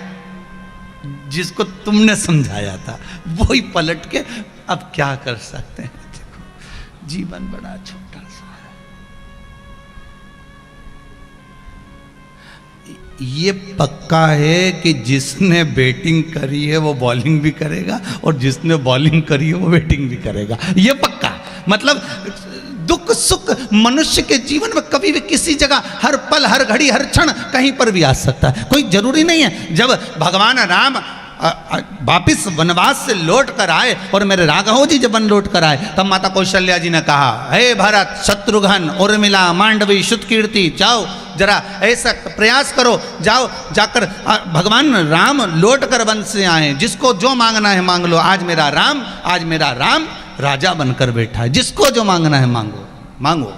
जिसको तुमने समझाया था वही पलट के, अब क्या कर सकते हैं। देखो जीवन बड़ा छोटा सा है। ये पक्का है कि जिसने बैटिंग करी है वो बॉलिंग भी करेगा और जिसने बॉलिंग करी है वो बैटिंग भी करेगा। ये पक्का। मतलब दुख सुख मनुष्य के जीवन में कभी भी किसी जगह, हर पल, हर घड़ी, हर क्षण कहीं पर भी आ सकता है। कोई जरूरी नहीं है। जब भगवान राम वापिस वनवास से लौट कर आए और मेरे राघव जी जब वन लौट कर आए तब माता कौशल्या जी ने कहा, हे भरत, शत्रुघ्न, उर्मिला, मांडवी, श्रुतकीर्ति, जाओ जरा ऐसा प्रयास करो, जाओ जाकर भगवान राम लौट कर वन से आए, जिसको जो मांगना है मांग लो। आज मेरा राम राजा बनकर बैठा है, जिसको जो मांगना है मांगो मांगो,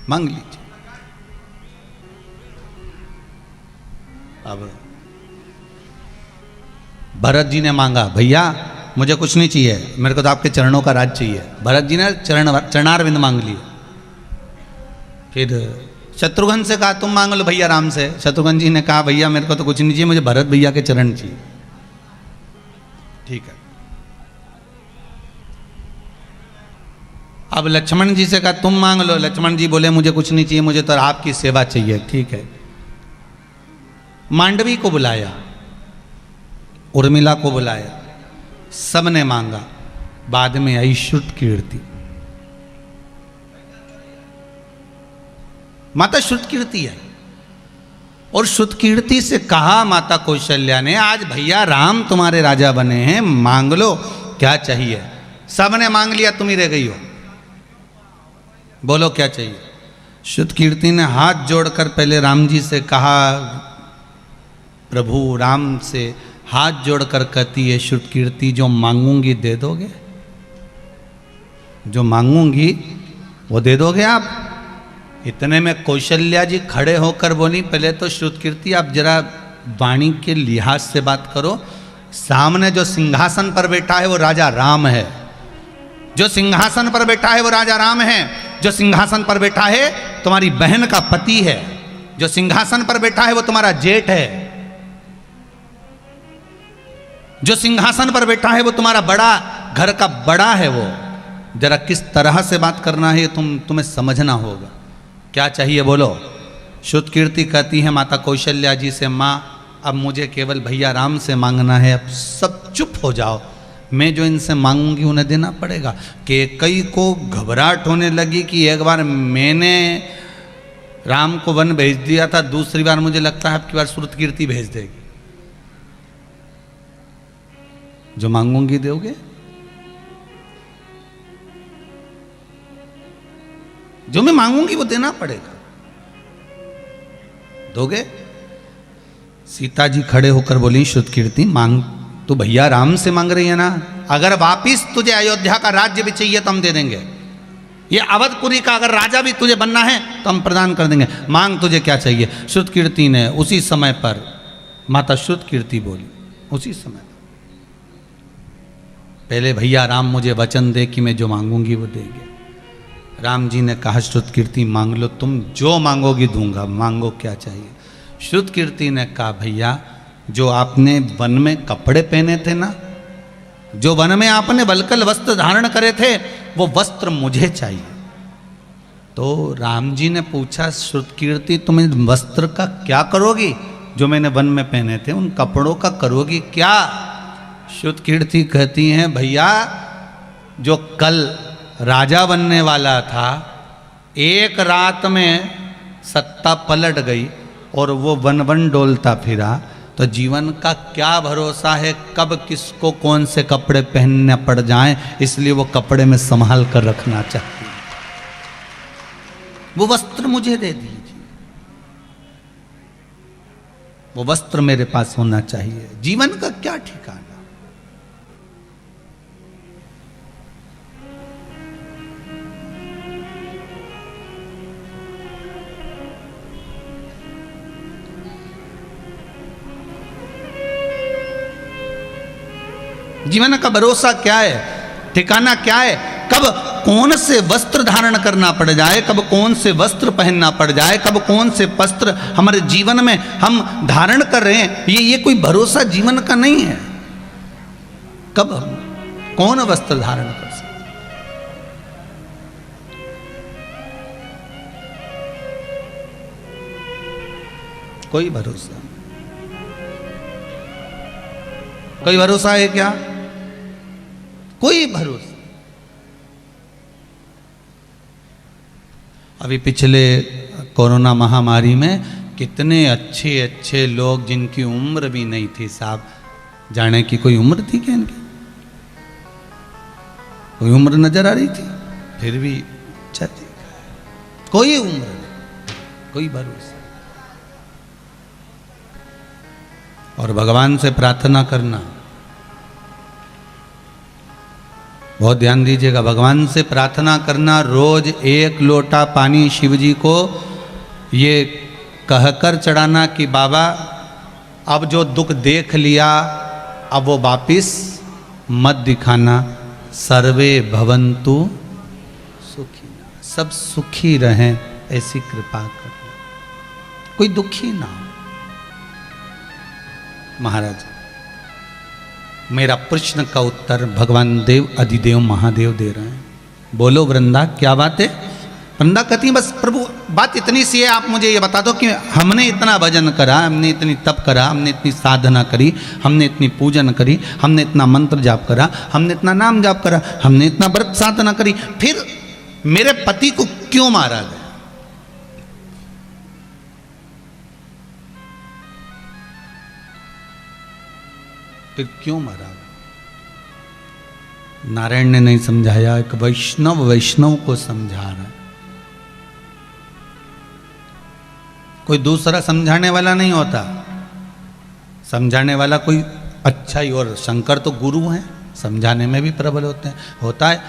मांग लीजिए। अब भरत जी ने मांगा, भैया मुझे कुछ नहीं चाहिए, मेरे को तो आपके चरणों का राज चाहिए। भरत जी ने चरणारविंद मांग लिए। फिर शत्रुघ्न से कहा, तुम मांग लो भैया राम से। शत्रुघ्न जी ने कहा, भैया मेरे को तो कुछ नहीं चाहिए, मुझे भरत भैया के चरण चाहिए। ठीक है। अब लक्ष्मण जी से कहा, तुम मांग लो। लक्ष्मण जी बोले, मुझे कुछ नहीं चाहिए, मुझे तो आपकी सेवा चाहिए। ठीक है। मांडवी को बुलाया, उर्मिला को बुलाया, सबने मांगा। बाद में आई श्रुतकीर्ति। माता श्रुतकीर्ति आई और श्रुतकीर्ति से कहा माता कौशल्या ने, आज भैया राम तुम्हारे राजा बने हैं, मांग लो क्या चाहिए। सबने मांग लिया, तुम ही रह गई हो, बोलो क्या चाहिए। श्रुतकीर्ति ने हाथ जोड़कर पहले राम जी से कहा, प्रभु राम से हाथ जोड़कर कहती है श्रुतकीर्ति, जो मांगूंगी दे दोगे? जो मांगूंगी वो दे दोगे आप? इतने में कौशल्या जी खड़े होकर बोली, पहले तो श्रुतकीर्ति आप जरा वाणी के लिहाज से बात करो। सामने जो सिंहासन पर बैठा है वो राजा राम है। जो सिंहासन पर बैठा है वो राजा राम है। जो सिंहासन पर बैठा है तुम्हारी बहन का पति है। जो सिंहासन पर बैठा है वो तुम्हारा जेठ है। जो सिंहासन पर बैठा है वो तुम्हारा बड़ा, घर का बड़ा है। वो जरा किस तरह से बात करना है तुम्हें समझना होगा। क्या चाहिए बोलो। श्रुतकीर्ति कहती है माता कौशल्या जी से, माँ अब मुझे केवल भैया राम से मांगना है, अब सब चुप हो जाओ, मैं जो इनसे मांगूंगी उन्हें देना पड़ेगा। कि कई को घबराहट होने लगी कि एक बार मैंने राम को वन भेज दिया था, दूसरी बार मुझे लगता है अब की बार श्रुतकीर्ति भेज देगी। जो मांगूंगी दोगे? जो मैं मांगूंगी वो देना पड़ेगा, दोगे? सीता जी खड़े होकर बोली, श्रुतकीर्ति मांग तो भैया राम से मांग रही है ना, अगर वापिस तुझे अयोध्या का राज्य भी चाहिए तो हम दे देंगे। ये अवधपुरी का अगर राजा भी तुझे बनना है तो हम प्रदान कर देंगे। मांग तुझे क्या चाहिए। श्रुतकीर्ति ने उसी समय पर, माता श्रुतकीर्ति बोली उसी समय, पहले भैया राम मुझे वचन दे कि मैं जो मांगूंगी वो देंगे। राम जी ने कहा श्रुत कीर्ति मांग लो, तुम जो मांगोगी दूंगा, मांगो क्या चाहिए। श्रुत कीर्ति ने कहा भैया जो आपने वन में कपड़े पहने थे ना, जो वन में आपने वल्कल वस्त्र धारण करे थे, वो वस्त्र मुझे चाहिए। तो राम जी ने पूछा श्रुत कीर्ति तुम इस वस्त्र का क्या करोगी, जो मैंने वन में पहने थे उन कपड़ों का करोगी क्या। श्रुत कीर्ति कहती हैं भैया जो कल राजा बनने वाला था, एक रात में सत्ता पलट गई और वो वन वन डोलता फिरा, तो जीवन का क्या भरोसा है कब किसको कौन से कपड़े पहनने पड़ जाएं, इसलिए वो कपड़े में संभाल कर रखना चाहिए। वो वस्त्र मुझे दे दीजिए, वो वस्त्र मेरे पास होना चाहिए। जीवन का क्या ठिकाना। जीवन का भरोसा क्या है, ठिकाना क्या है, कब कौन से वस्त्र धारण करना पड़ जाए, कब कौन से वस्त्र पहनना पड़ जाए, कब कौन से वस्त्र हमारे जीवन में हम धारण कर रहे हैं, ये कोई भरोसा जीवन का नहीं है। कब हम कौन वस्त्र धारण कर सकते, कोई भरोसा, कोई भरोसा है क्या, कोई भरोसा। अभी पिछले कोरोना महामारी में कितने अच्छे अच्छे लोग जिनकी उम्र भी नहीं थी साहब, जाने की कोई उम्र थी क्या इनकी, कोई उम्र नजर आ रही थी, फिर भी चलती, कोई उम्र नहीं, कोई भरोसा। और भगवान से प्रार्थना करना, बहुत ध्यान दीजिएगा, भगवान से प्रार्थना करना, रोज एक लोटा पानी शिव जी को ये कहकर चढ़ाना कि बाबा अब जो दुख देख लिया अब वो वापिस मत दिखाना, सर्वे भवन्तु सुखी, सब सुखी रहें ऐसी कृपा करना, कोई दुखी ना हो। महाराज मेरा प्रश्न का उत्तर भगवान देव अधिदेव महादेव दे रहे हैं। बोलो वृंदा क्या बात है। वृंदा कहती बस प्रभु बात इतनी सी है, आप मुझे ये बता दो कि हमने इतना भजन करा, हमने इतनी तप करा, हमने इतनी साधना करी, हमने इतनी पूजन करी, हमने इतना मंत्र जाप करा, हमने इतना नाम जाप करा, हमने इतना व्रत साधना करी, फिर मेरे पति को क्यों मारा गया। फिर क्यों मारा। नारायण ने नहीं समझाया, एक वैष्णव वैष्णव को समझा रहा है, कोई दूसरा समझाने वाला नहीं होता, समझाने वाला कोई अच्छा ही। और शंकर तो गुरु हैं, समझाने में भी प्रबल होते हैं। होता है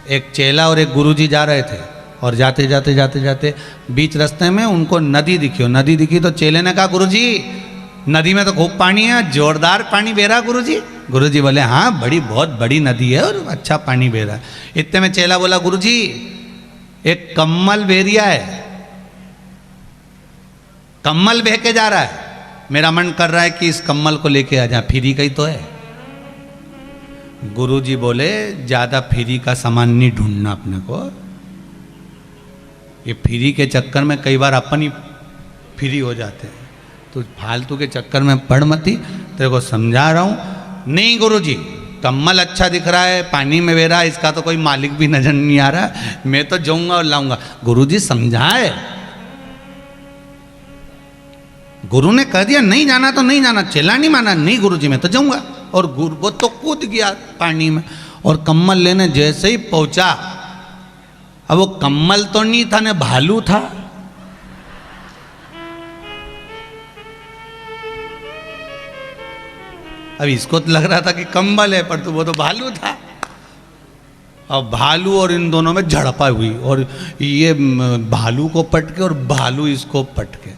एक चेला और एक गुरुजी जा रहे थे और जाते जाते जाते जाते बीच रास्ते में उनको नदी दिखी, और नदी दिखी तो चेले ने कहा गुरुजी नदी में तो खूब पानी है, जोरदार पानी बह रहा गुरुजी। गुरुजी बोले हाँ बड़ी बहुत बड़ी नदी है और अच्छा पानी बह रहा है। इतने में चेला बोला गुरुजी एक कम्मल बह रिया है, कम्मल बह के जा रहा है, मेरा मन कर रहा है कि इस कम्मल को लेके आ जा, फ्री का ही तो है। गुरुजी बोले ज्यादा फ्री का सामान नहीं ढूंढना अपने को, ये फ्री के चक्कर में कई बार अपन ही फ्री हो जाते हैं, तो फालतू के चक्कर में पड़ मती, तेरे को समझा रहा हूं। नहीं गुरुजी कम्मल अच्छा दिख रहा है, पानी में बह रहा है, इसका तो कोई मालिक भी नजर नहीं आ रहा, मैं तो जाऊंगा और लाऊंगा। गुरुजी समझाए, गुरु ने कह दिया नहीं जाना तो नहीं जाना, चेला नहीं माना, नहीं गुरुजी मैं तो जाऊंगा। और गुरु वो तो कूद गया पानी में, और कम्मल लेने जैसे ही पहुंचा, अब वो कम्मल तो नहीं था ने भालू था। अब इसको तो लग रहा था कि कंबल है, पर तो वो तो भालू था। अब भालू और इन दोनों में झड़पा हुई, और ये भालू को पटके और भालू इसको पटके।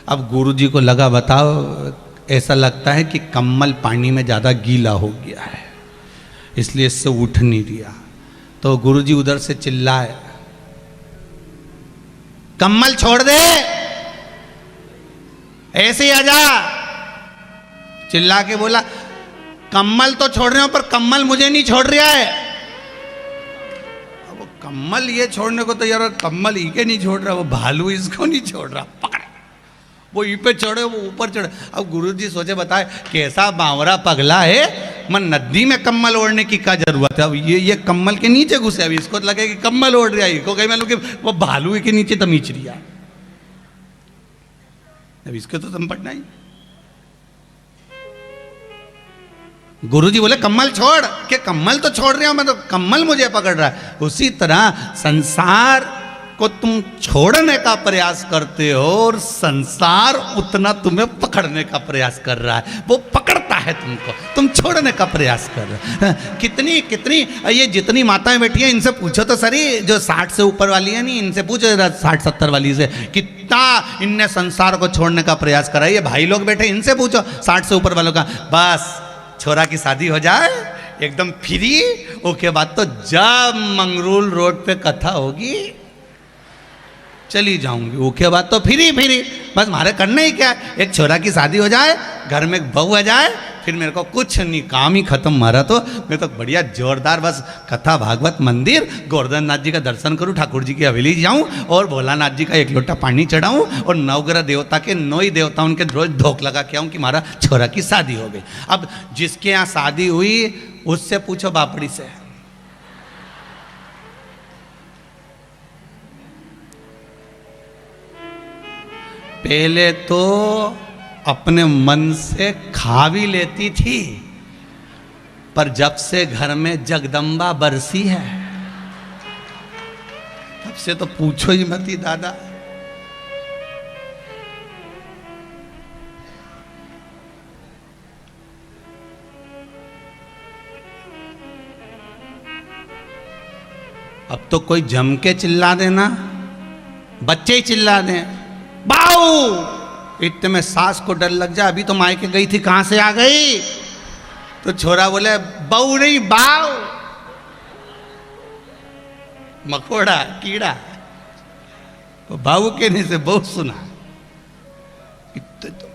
अब गुरुजी को लगा बताओ, ऐसा लगता है कि कम्मल पानी में ज़्यादा गीला हो गया है, इसलिए इससे उठ नहीं दिया। तो गुरुजी उधर से चिल्लाए, कम्मल छोड़ दे, ऐसे ही आजा। चिल्ला के बोला, कम्मल तो छोड़ रहे हो पर कम्मल मुझे नहीं छोड़ रहा है। अब वो कम्मल ये छोड़ने को तो यार, कम्मल ही के नहीं छोड़ रहा, वो भालू इसको नहीं छोड़ रहा, पकड़। वो ई पे चढ़े, वो ऊपर चढ़े। अब गुरुजी सोचे, बताए कैसा बावरा पगला है, मैं नदी में कम्मल ओढ़ने की क्या जरूरत है। अब ये कम्मल के नीचे घुसे, अब इसको लगे कि कम्मल ओढ़ रहा है, इसको कहीं मालूम कि वो भालू के नीचे तमीच रही है। अब इसके तो संपटना ही। गुरुजी बोले कम्मल छोड़, के कम्मल तो छोड़ रहे हो, मैं तो कम्मल मुझे पकड़ रहा है। उसी तरह संसार को तुम छोड़ने का प्रयास करते हो और संसार उतना तुम्हें पकड़ने का प्रयास कर रहा है। वो पकड़ता है तुमको, तुम छोड़ने का प्रयास कर रहे हो। कितनी कितनी ये जितनी माताएं बैठी हैं इनसे पूछो तो सरी, जो 60 से ऊपर वाली है नहीं, इनसे पूछो 60-70 वाली से, कितना इनने संसार को छोड़ने का प्रयास करा है। ये भाई लोग बैठे, इनसे पूछो 60 से ऊपर वालों का, बस छोरा की शादी हो जाए एकदम फ्री, उसके बाद तो जब मंगरूल रोड पे कथा होगी चली जाऊंगी, उसके बाद तो फ्री फ्री, बस मारे करना ही क्या है, एक छोरा की शादी हो जाए, घर में एक बहू आ जाए, फिर मेरे को कुछ नहीं, काम ही खत्म। मारा तो मैं तो बढ़िया जोरदार बस कथा भागवत मंदिर, गोवर्धन नाथ जी का दर्शन करूं, ठाकुर जी की हवेली जाऊं और भोलानाथ जी का एक लोटा पानी चढ़ाऊं और नवग्रह देवता के 9 ही देवता उनके रोज धोख लगा के आऊं कि हमारा छोरा की शादी हो गई। अब जिसके यहाँ शादी हुई उससे पूछो बापड़ी से, पहले तो अपने मन से खा भी लेती थी, पर जब से घर में जगदम्बा बरसी है तब से तो पूछो ही मत ही दादा। अब तो कोई जम के चिल्ला देना, बच्चे ही चिल्ला दें, बाऊ, इतने में सास को डर लग जाए, अभी तो मायके गई थी, कहां से आ गई? तो छोरा बोले बहू नहीं बाऊ, मकोड़ा कीड़ा, तो बाऊ कहने से बहुत सुना। तो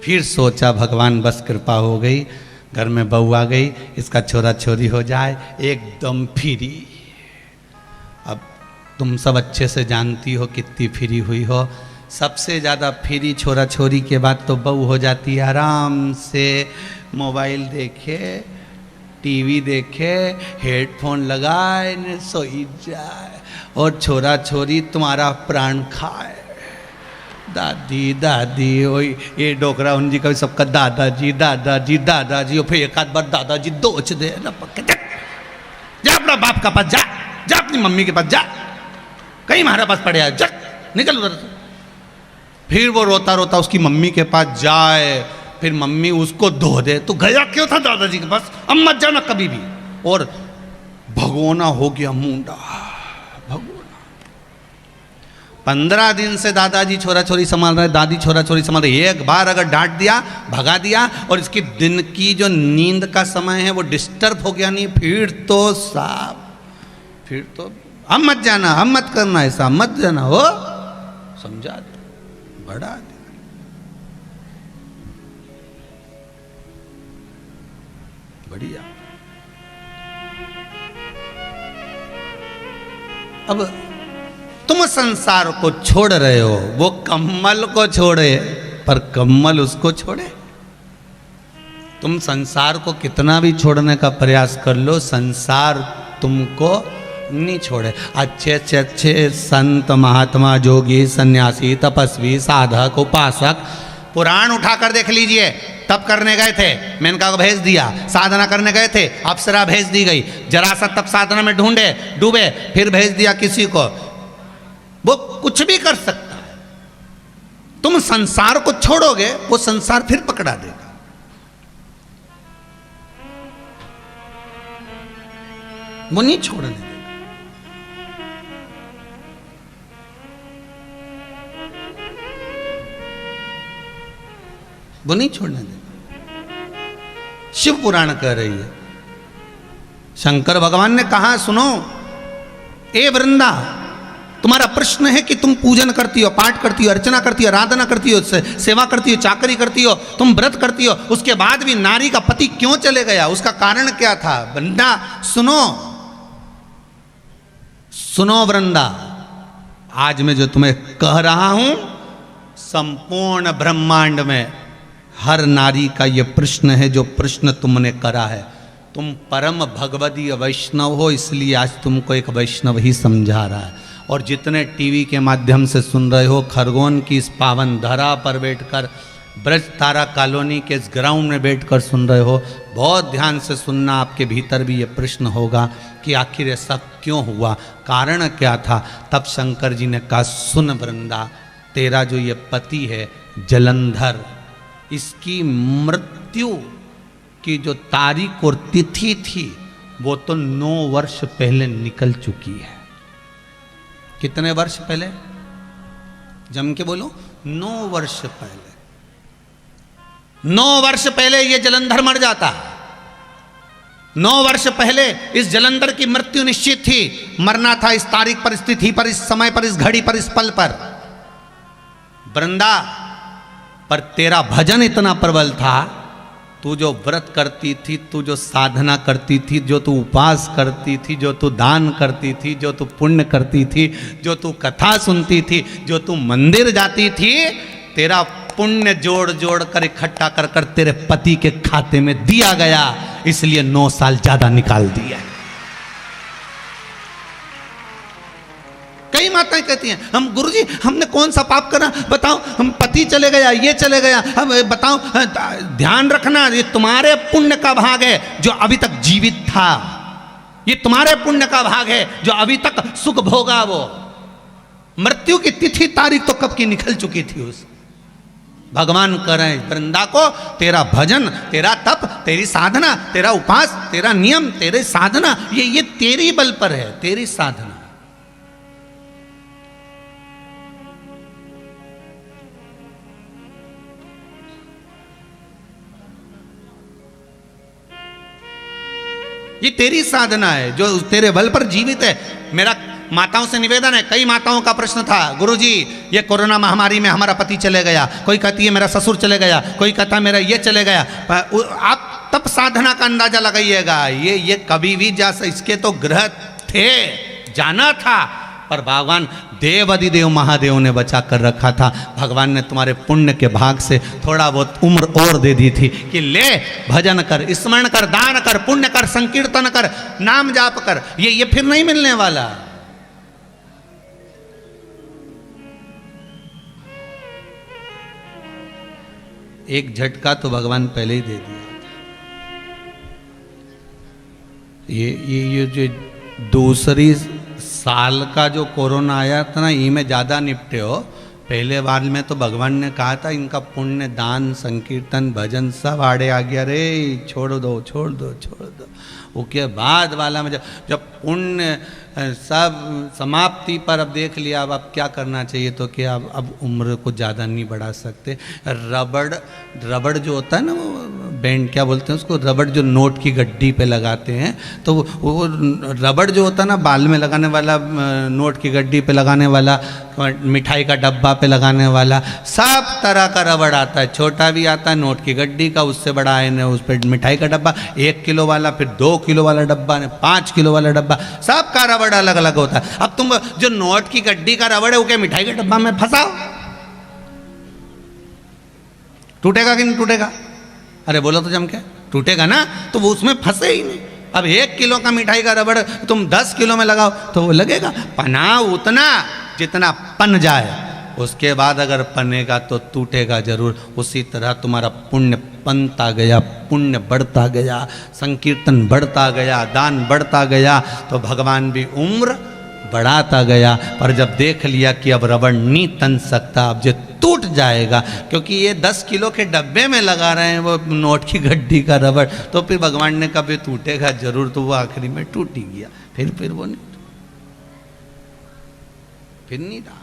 फिर सोचा भगवान बस कृपा हो गई, घर में बहू आ गई, इसका छोरा छोरी हो जाए एकदम फ्री। अब तुम सब अच्छे से जानती हो कितनी फ्री हुई हो, सबसे ज़्यादा फ्री छोरा छोरी के बाद तो बहू हो जाती है, आराम से मोबाइल देखे, टीवी देखे, हेडफोन लगाए न सोई जाए, और छोरा छोरी तुम्हारा प्राण खाए। दादी दादी वही ये डोकरा उन जी का भी सबका दादाजी दादाजी दादाजी, और फिर एक आध बार दादाजी दोच दे ना, पक्के जा अपना बाप का पास, जा अपनी मम्मी के पास, जा कहीं हमारे पास पड़े जा, निकल उधर से। फिर वो रोता रोता उसकी मम्मी के पास जाए, फिर मम्मी उसको धो दे, तो गया क्यों था दादाजी के पास, अब मत जाना कभी भी। और भगोना हो गया मुंडा, भगोना। 15 दिन से दादाजी छोरा छोरी संभाल रहे, दादी छोरा छोरी संभाल रहे। एक बार अगर डांट दिया, भगा दिया, और इसकी दिन की जो नींद का समय है वो डिस्टर्ब हो गया नहीं, फिर तो साफ, फिर तो हम मत जाना, हम मत करना, ऐसा मत जाना, हो समझा दे, बढ़ा दे। बढ़िया। अब तुम संसार को छोड़ रहे हो, वो कम्मल को छोड़े, पर कम्मल उसको छोड़े। तुम संसार को कितना भी छोड़ने का प्रयास कर लो, संसार तुमको नहीं छोड़े। अच्छे संत महात्मा जोगी सन्यासी तपस्वी साधक उपासक पुराण उठाकर देख लीजिए, तप करने गए थे, मेनका को भेज दिया, साधना करने गए थे, अप्सरा भेज दी गई, जरा सा तप साधना में ढूंढे डूबे, फिर भेज दिया किसी को। वो कुछ भी कर सकता है। तुम संसार को छोड़ोगे, वो संसार फिर पकड़ा देगा। वो नहीं छोड़ने देगा। वो नहीं छोड़ने देगा। शिव पुराण कह रही है, शंकर भगवान ने कहा, सुनो ए वृंदा, तुम्हारा प्रश्न है कि तुम पूजन करती हो, पाठ करती हो, अर्चना करती हो, आराधना करती हो, सेवा करती हो, चाकरी करती हो, तुम व्रत करती हो, उसके बाद भी नारी का पति क्यों चले गया, उसका कारण क्या था? वृंदा सुनो, सुनो वृंदा, आज मैं जो तुम्हें कह रहा हूं, संपूर्ण ब्रह्मांड में हर नारी का यह प्रश्न है जो प्रश्न तुमने करा है। तुम परम भगवदीय वैष्णव हो, इसलिए आज तुमको एक वैष्णव ही समझा रहा है। और जितने टीवी के माध्यम से सुन रहे हो, खरगोन की इस पावन धरा पर बैठकर, ब्रज तारा कॉलोनी के इस ग्राउंड में बैठकर सुन रहे हो, बहुत ध्यान से सुनना। आपके भीतर भी ये प्रश्न होगा कि आखिर ऐसा क्यों हुआ, कारण क्या था। तब शंकर जी ने कहा, सुन वृंदा, तेरा जो ये पति है जलंधर, इसकी मृत्यु की जो तारीख और तिथि थी वो तो 9 वर्ष पहले निकल चुकी है। कितने वर्ष पहले? जम के बोलो, 9 वर्ष पहले। 9 वर्ष पहले ये जलंधर मर जाता। 9 वर्ष पहले इस जलंधर की मृत्यु निश्चित थी, मरना था इस तारीख पर, इस तिथि पर, इस समय पर, इस घड़ी पर, इस पल पर। वृंदा, पर तेरा भजन इतना प्रबल था, तू जो व्रत करती थी, तू जो साधना करती थी, जो तू उपवास करती थी, जो तू दान करती थी, जो तू पुण्य करती थी, जो तू कथा सुनती थी, जो तू मंदिर जाती थी, तेरा पुण्य जोड़ जोड़ कर इकट्ठा कर कर तेरे पति के खाते में दिया गया, इसलिए 9 साल ज्यादा निकाल दिया। कई माताएं कहती हैं, हम गुरुजी हमने कौन सा पाप करा, बताओ, हम पति चले गया, ये चले गया, हम बताओ। ध्यान रखना, ये तुम्हारे पुण्य का भाग है जो अभी तक जीवित था, ये तुम्हारे पुण्य का भाग है जो अभी तक सुख भोगा। वो मृत्यु की तिथि तारीख तो कब की निकल चुकी थी। उस भगवान कह रहे हैं वृंदा को, तेरा भजन, तेरा तप, तेरी साधना, तेरा उपास, तेरा नियम, तेरे साधना, ये तेरी बल पर है, तेरी साधना। ये तेरी साधना है जो तेरे बल पर जीवित है। मेरा माताओं से निवेदन है, कई माताओं का प्रश्न था, गुरुजी ये कोरोना महामारी में हमारा पति चले गया, कोई कहती है मेरा ससुर चले गया, कोई कहता है मेरा ये चले गया। आप तब साधना का अंदाजा लगाइएगा, ये कभी भी इसके तो ग्रह थे, जाना था, पर भगवान देवाधिदेव महादेव ने बचा कर रखा था। भगवान ने तुम्हारे पुण्य के भाग से थोड़ा बहुत उम्र और दे दी थी कि ले भजन कर, स्मरण कर, दान कर, पुण्य कर, संकीर्तन कर, नाम जाप कर, ये फिर नहीं मिलने वाला। एक झटका तो भगवान पहले ही दे दिया था। ये जो दूसरी साल का जो कोरोना आया था ना, ये में ज़्यादा निपटे हो। पहले बार में तो भगवान ने कहा था इनका पुण्य, दान, संकीर्तन, भजन सब आड़े आ गया, रे छोड़ दो छोड़ दो छोड़ दो। उसके बाद वाला में जब पुण्य सब समाप्ति पर अब देख लिया, अब क्या करना चाहिए, तो क्या अब उम्र को ज़्यादा नहीं बढ़ा सकते। रबड़ जो होता है ना, वो बैंड क्या बोलते हैं उसको, रबड़ जो नोट की गड्डी पे लगाते हैं, तो वो रबड़ जो होता है ना, बाल में लगाने वाला, नोट की गड्डी पे लगाने वाला, मिठाई का डब्बा पे लगाने वाला, सब तरह का रबड़ आता है। छोटा भी आता है नोट की गड्डी का, उससे बड़ा है उस पर मिठाई का डब्बा, 1 किलो वाला, फिर 2 किलो वाला डब्बा, 5 किलो वाला डब्बा, सबका रबड़ अलग अलग होता है। अब तुम जो नोट की गड्डी का रबड़ है वो क्या मिठाई के डब्बा में फंसाओ, टूटेगा कि नहीं टूटेगा? अरे बोलो तो जम के, टूटेगा ना, तो वो उसमें फंसे ही नहीं। अब 1 किलो का मिठाई का रबड़ तुम 10 किलो में लगाओ तो वो लगेगा। पना उतना जितना पन जाए, उसके बाद अगर पनेगा तो टूटेगा जरूर। उसी तरह तुम्हारा पुण्य पनता गया, पुण्य बढ़ता गया, संकीर्तन बढ़ता गया, दान बढ़ता गया, तो भगवान भी उम्र बढ़ाता गया। पर जब देख लिया कि अब रबड़ नहीं तन सकता, अब जो टूट जाएगा, क्योंकि ये 10 किलो के डब्बे में लगा रहे हैं वो नोट की गड्डी का रबड़, तो फिर भगवान ने कभी टूटेगा जरूर, तो वो आखिरी में टूट ही गया। फिर वो नहीं, फिर नहीं रहा।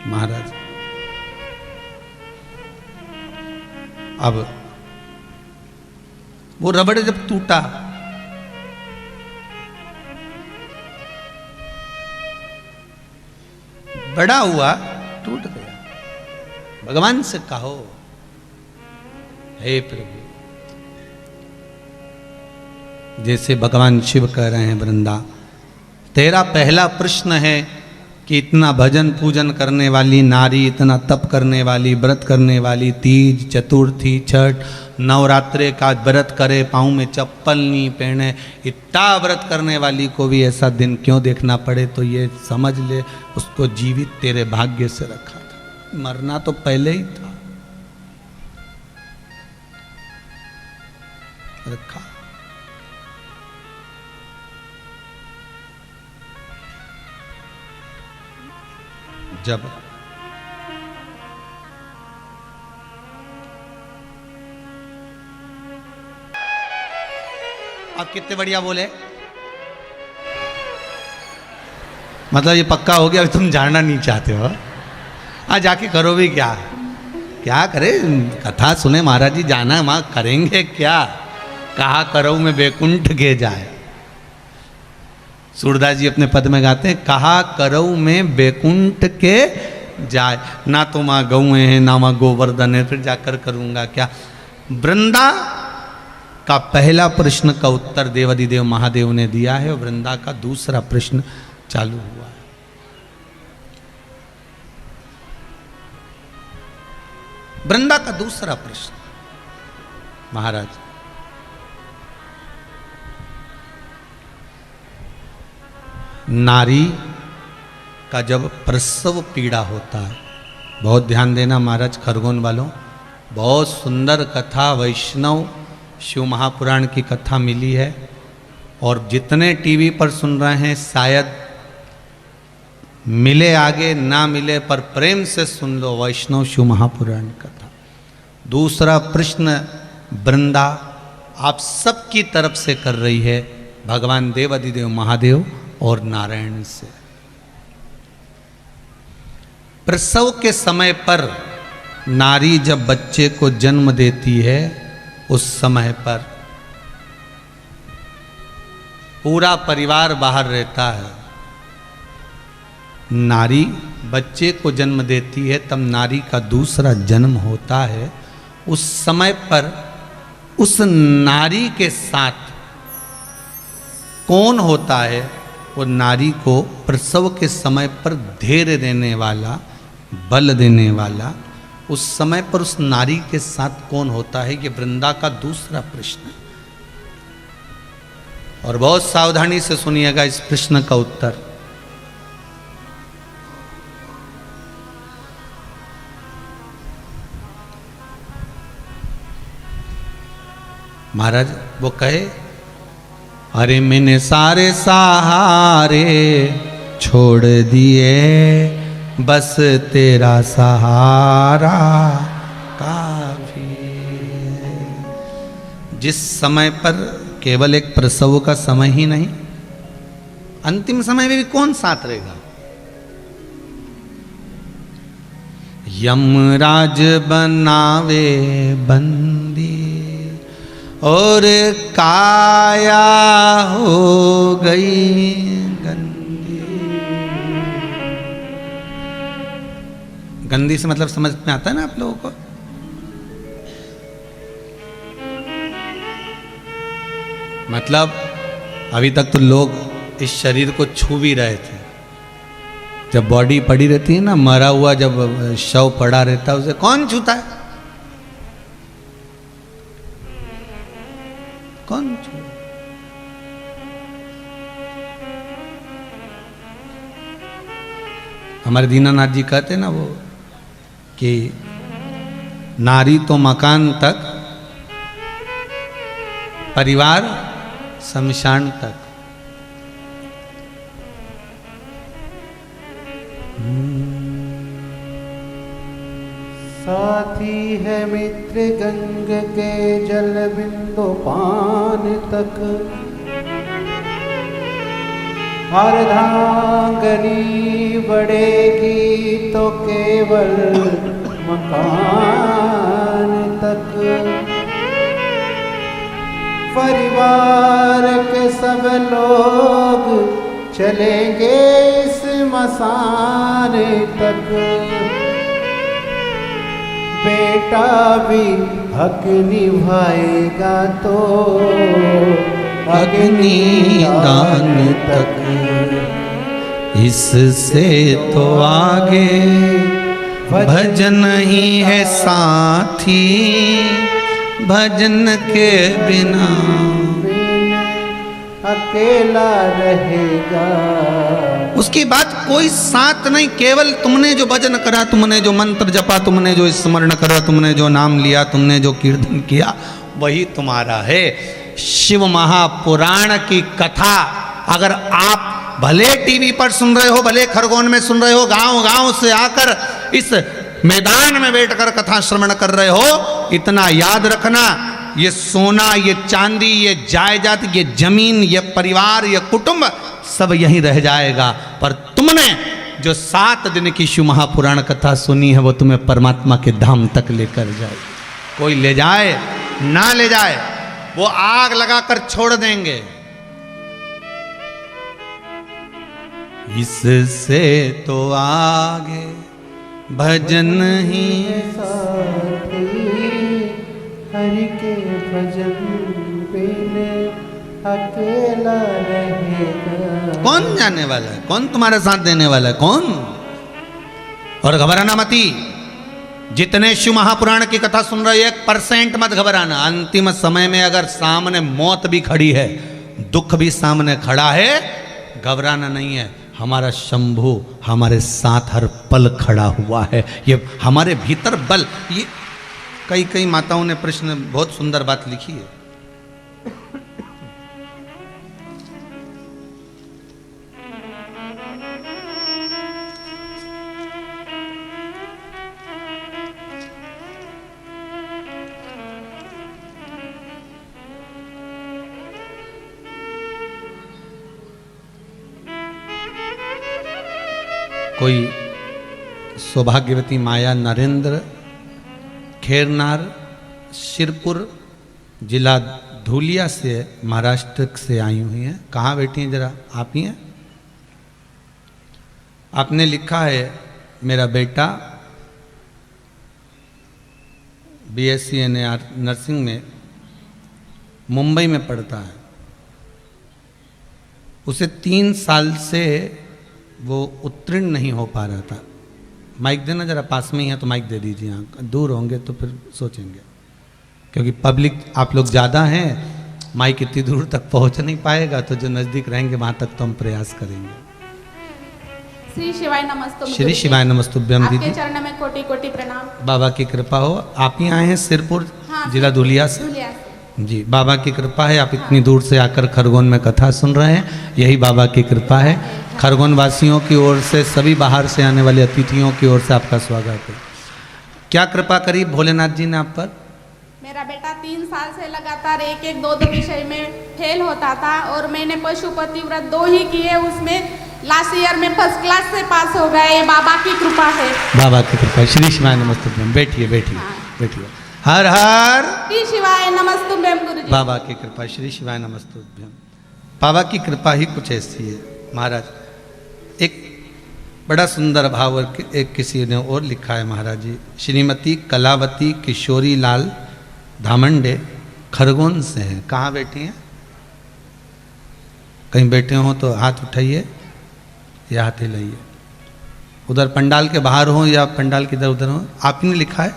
महाराज अब वो रबड़ जब टूटा, बड़ा हुआ, टूट गया। भगवान से कहो, हे प्रभु, जैसे भगवान शिव कह रहे हैं, वृंदा तेरा पहला प्रश्न है कि इतना भजन पूजन करने वाली नारी, इतना तप करने वाली, व्रत करने वाली, तीज, चतुर्थी, छठ, नवरात्रे का व्रत करे, पाँव में चप्पल नहीं पहने, इतना व्रत करने वाली को भी ऐसा दिन क्यों देखना पड़े? तो ये समझ ले, उसको जीवित तेरे भाग्य से रखा था, मरना तो पहले ही था, रखा। जब आप कितने बढ़िया बोले, मतलब ये पक्का हो गया, अभी तुम जानना नहीं चाहते हो। आज जाके करो भी क्या, क्या करे? कथा सुने महाराज जी, जाना वहां करेंगे क्या? कहा करो में बैकुंठ के जाए, सूरदास जी अपने पद में गाते हैं, कहा करऊ में बैकुंठ के जाए। ना तो माँ गऊ हैं, ना माँ गोवर्धन है, फिर जाकर करूंगा क्या? वृंदा का पहला प्रश्न का उत्तर देवाधिदेव महादेव ने दिया है, और वृंदा का दूसरा प्रश्न चालू हुआ है। वृंदा का दूसरा प्रश्न, महाराज नारी का जब प्रसव पीड़ा होता है, बहुत ध्यान देना महाराज खरगोन वालों, बहुत सुंदर कथा वैष्णव शिव महापुराण की कथा मिली है, और जितने टीवी पर सुन रहे हैं शायद मिले आगे ना मिले, पर प्रेम से सुन लो वैष्णव शिव महापुराण कथा। दूसरा प्रश्न वृंदा आप सबकी तरफ से कर रही है, भगवान देवाधिदेव महादेव और नारायण से। प्रसव के समय पर नारी जब बच्चे को जन्म देती है, उस समय पर पूरा परिवार बाहर रहता है। नारी बच्चे को जन्म देती है, तब नारी का दूसरा जन्म होता है। उस समय पर उस नारी के साथ कौन होता है? वो नारी को प्रसव के समय पर धैर्य देने वाला, बल देने वाला, उस समय पर उस नारी के साथ कौन होता है? ये वृंदा का दूसरा प्रश्न है, और बहुत सावधानी से सुनिएगा इस प्रश्न का उत्तर। महाराज वो कहे, अरे मैंने सारे सहारे छोड़ दिए, बस तेरा सहारा काफी है। जिस समय पर केवल एक प्रसव का समय ही नहीं, अंतिम समय में भी कौन साथ रहेगा? यमराज बनावे बंदी और काया हो गई गंदी। गंदी से मतलब समझ में आता है ना आप लोगों को? मतलब अभी तक तो लोग इस शरीर को छू भी रहे थे, जब बॉडी पड़ी रहती है ना, मरा हुआ जब शव पड़ा रहता है, उसे कौन छूता है? कौन छू? हमारे दीनानाथ जी कहते ना वो कि नारी तो मकान तक, परिवार शमशान तक। साथी है मित्र गंग के जल बिंदु पान तक, अर्धांगनी बढ़ेगी तो केवल मकान तक परिवार के सब लोग चलेंगे इस मसान तक। बेटा भी हक निभाएगा तो अग्निदान तक। इससे तो आगे भजन ही है साथी, भजन के बिना अकेला रहेगा। उसकी बात कोई साथ नहीं, केवल तुमने जो भजन करा, तुमने जो मंत्र जपा, तुमने जो स्मरण करा, तुमने जो नाम लिया, तुमने जो कीर्तन किया, वही तुम्हारा है। शिव महापुराण की कथा अगर आप भले टीवी पर सुन रहे हो, भले खरगोन में सुन रहे हो, गांव गांव से आकर इस मैदान में बैठकर कथा श्रवण कर रहे हो, इतना याद रखना, ये सोना, ये चांदी, ये जायदाद, ये जमीन, ये परिवार, ये कुटुंब सब यहीं रह जाएगा, पर तुमने जो 7 दिन की शिव महापुराण कथा सुनी है वो तुम्हें परमात्मा के धाम तक लेकर जाए। कोई ले जाए ना ले जाए, वो आग लगाकर छोड़ देंगे। इससे तो आगे भजन ही साथी, हरि के भजन बिन अकेला रहेगा। कौन जाने वाला है, कौन तुम्हारे साथ देने वाला है, कौन? और घबराना मती, जितने शिव महापुराण की कथा सुन रहे हो 1% मत घबराना। अंतिम समय में अगर सामने मौत भी खड़ी है, दुख भी सामने खड़ा है, घबराना नहीं है। हमारा शंभु हमारे साथ हर पल खड़ा हुआ है, ये हमारे भीतर बल। ये कई माताओं ने प्रश्न बहुत सुंदर बात लिखी है। कोई सौभाग्यवती माया नरेंद्र खेरनार शिरपुर जिला धूलिया से महाराष्ट्र से आई हुई हैं। कहाँ बैठी हैं जरा आप ही हैं? आपने लिखा है मेरा बेटा BSc NAR नर्सिंग में मुंबई में पढ़ता है। उसे 3 साल से वो उत्तीर्ण नहीं हो पा रहा था। माइक देना जरा, पास में ही है तो माइक दे दीजिए। यहाँ दूर होंगे तो फिर सोचेंगे, क्योंकि पब्लिक आप लोग ज़्यादा हैं, माइक इतनी दूर तक पहुँच नहीं पाएगा, तो जो नज़दीक रहेंगे वहाँ तक तो हम प्रयास करेंगे। श्री शिवाय नमस्तुभ्यम। श्री शिवाय नमस्तुभ्यम दीदी। आपके चरण में कोटि कोटि प्रणाम। बाबा की कृपा हो। आप ही आए हैं सिरपुर जिला धुलिया से? धुलिया से। जी, बाबा की कृपा है। आप इतनी दूर से आकर खरगोन में कथा सुन रहे हैं, यही बाबा की कृपा है। खरगोन वासियों की ओर से, सभी बाहर से आने वाले अतिथियों की ओर से आपका स्वागत है। क्या कृपा करी भोलेनाथ जी ने आप पर? मेरा बेटा 3 साल से लगातार 1-1, 2-2 विषय में फेल होता था, और मैंने पशुपति व्रत 2 ही किए, उसमें लास्ट ईयर में फर्स्ट क्लास से पास हो गए। बाबा की कृपा है। बाबा की कृपा। श्री शिवाय नमस्तुभ्यम। बैठिए बैठिए बैठिए। हर हर श्री शिवाय नमस्तुभ्यम गुरुजी। बाबा की कृपा। श्री शिवाय नमस्तुभ्यम। बाबा की कृपा ही कुछ ऐसी है महाराज। एक बड़ा सुंदर भाव एक किसी ने और लिखा है महाराज जी। श्रीमती कलावती किशोरी लाल धामंडे खरगोन से हैं। कहाँ बैठी हैं? कहीं बैठे हो तो हाथ उठाइए या हाथ हिलाइए। उधर पंडाल के बाहर हो या पंडाल के इधर उधर हो। आप ही ने लिखा है?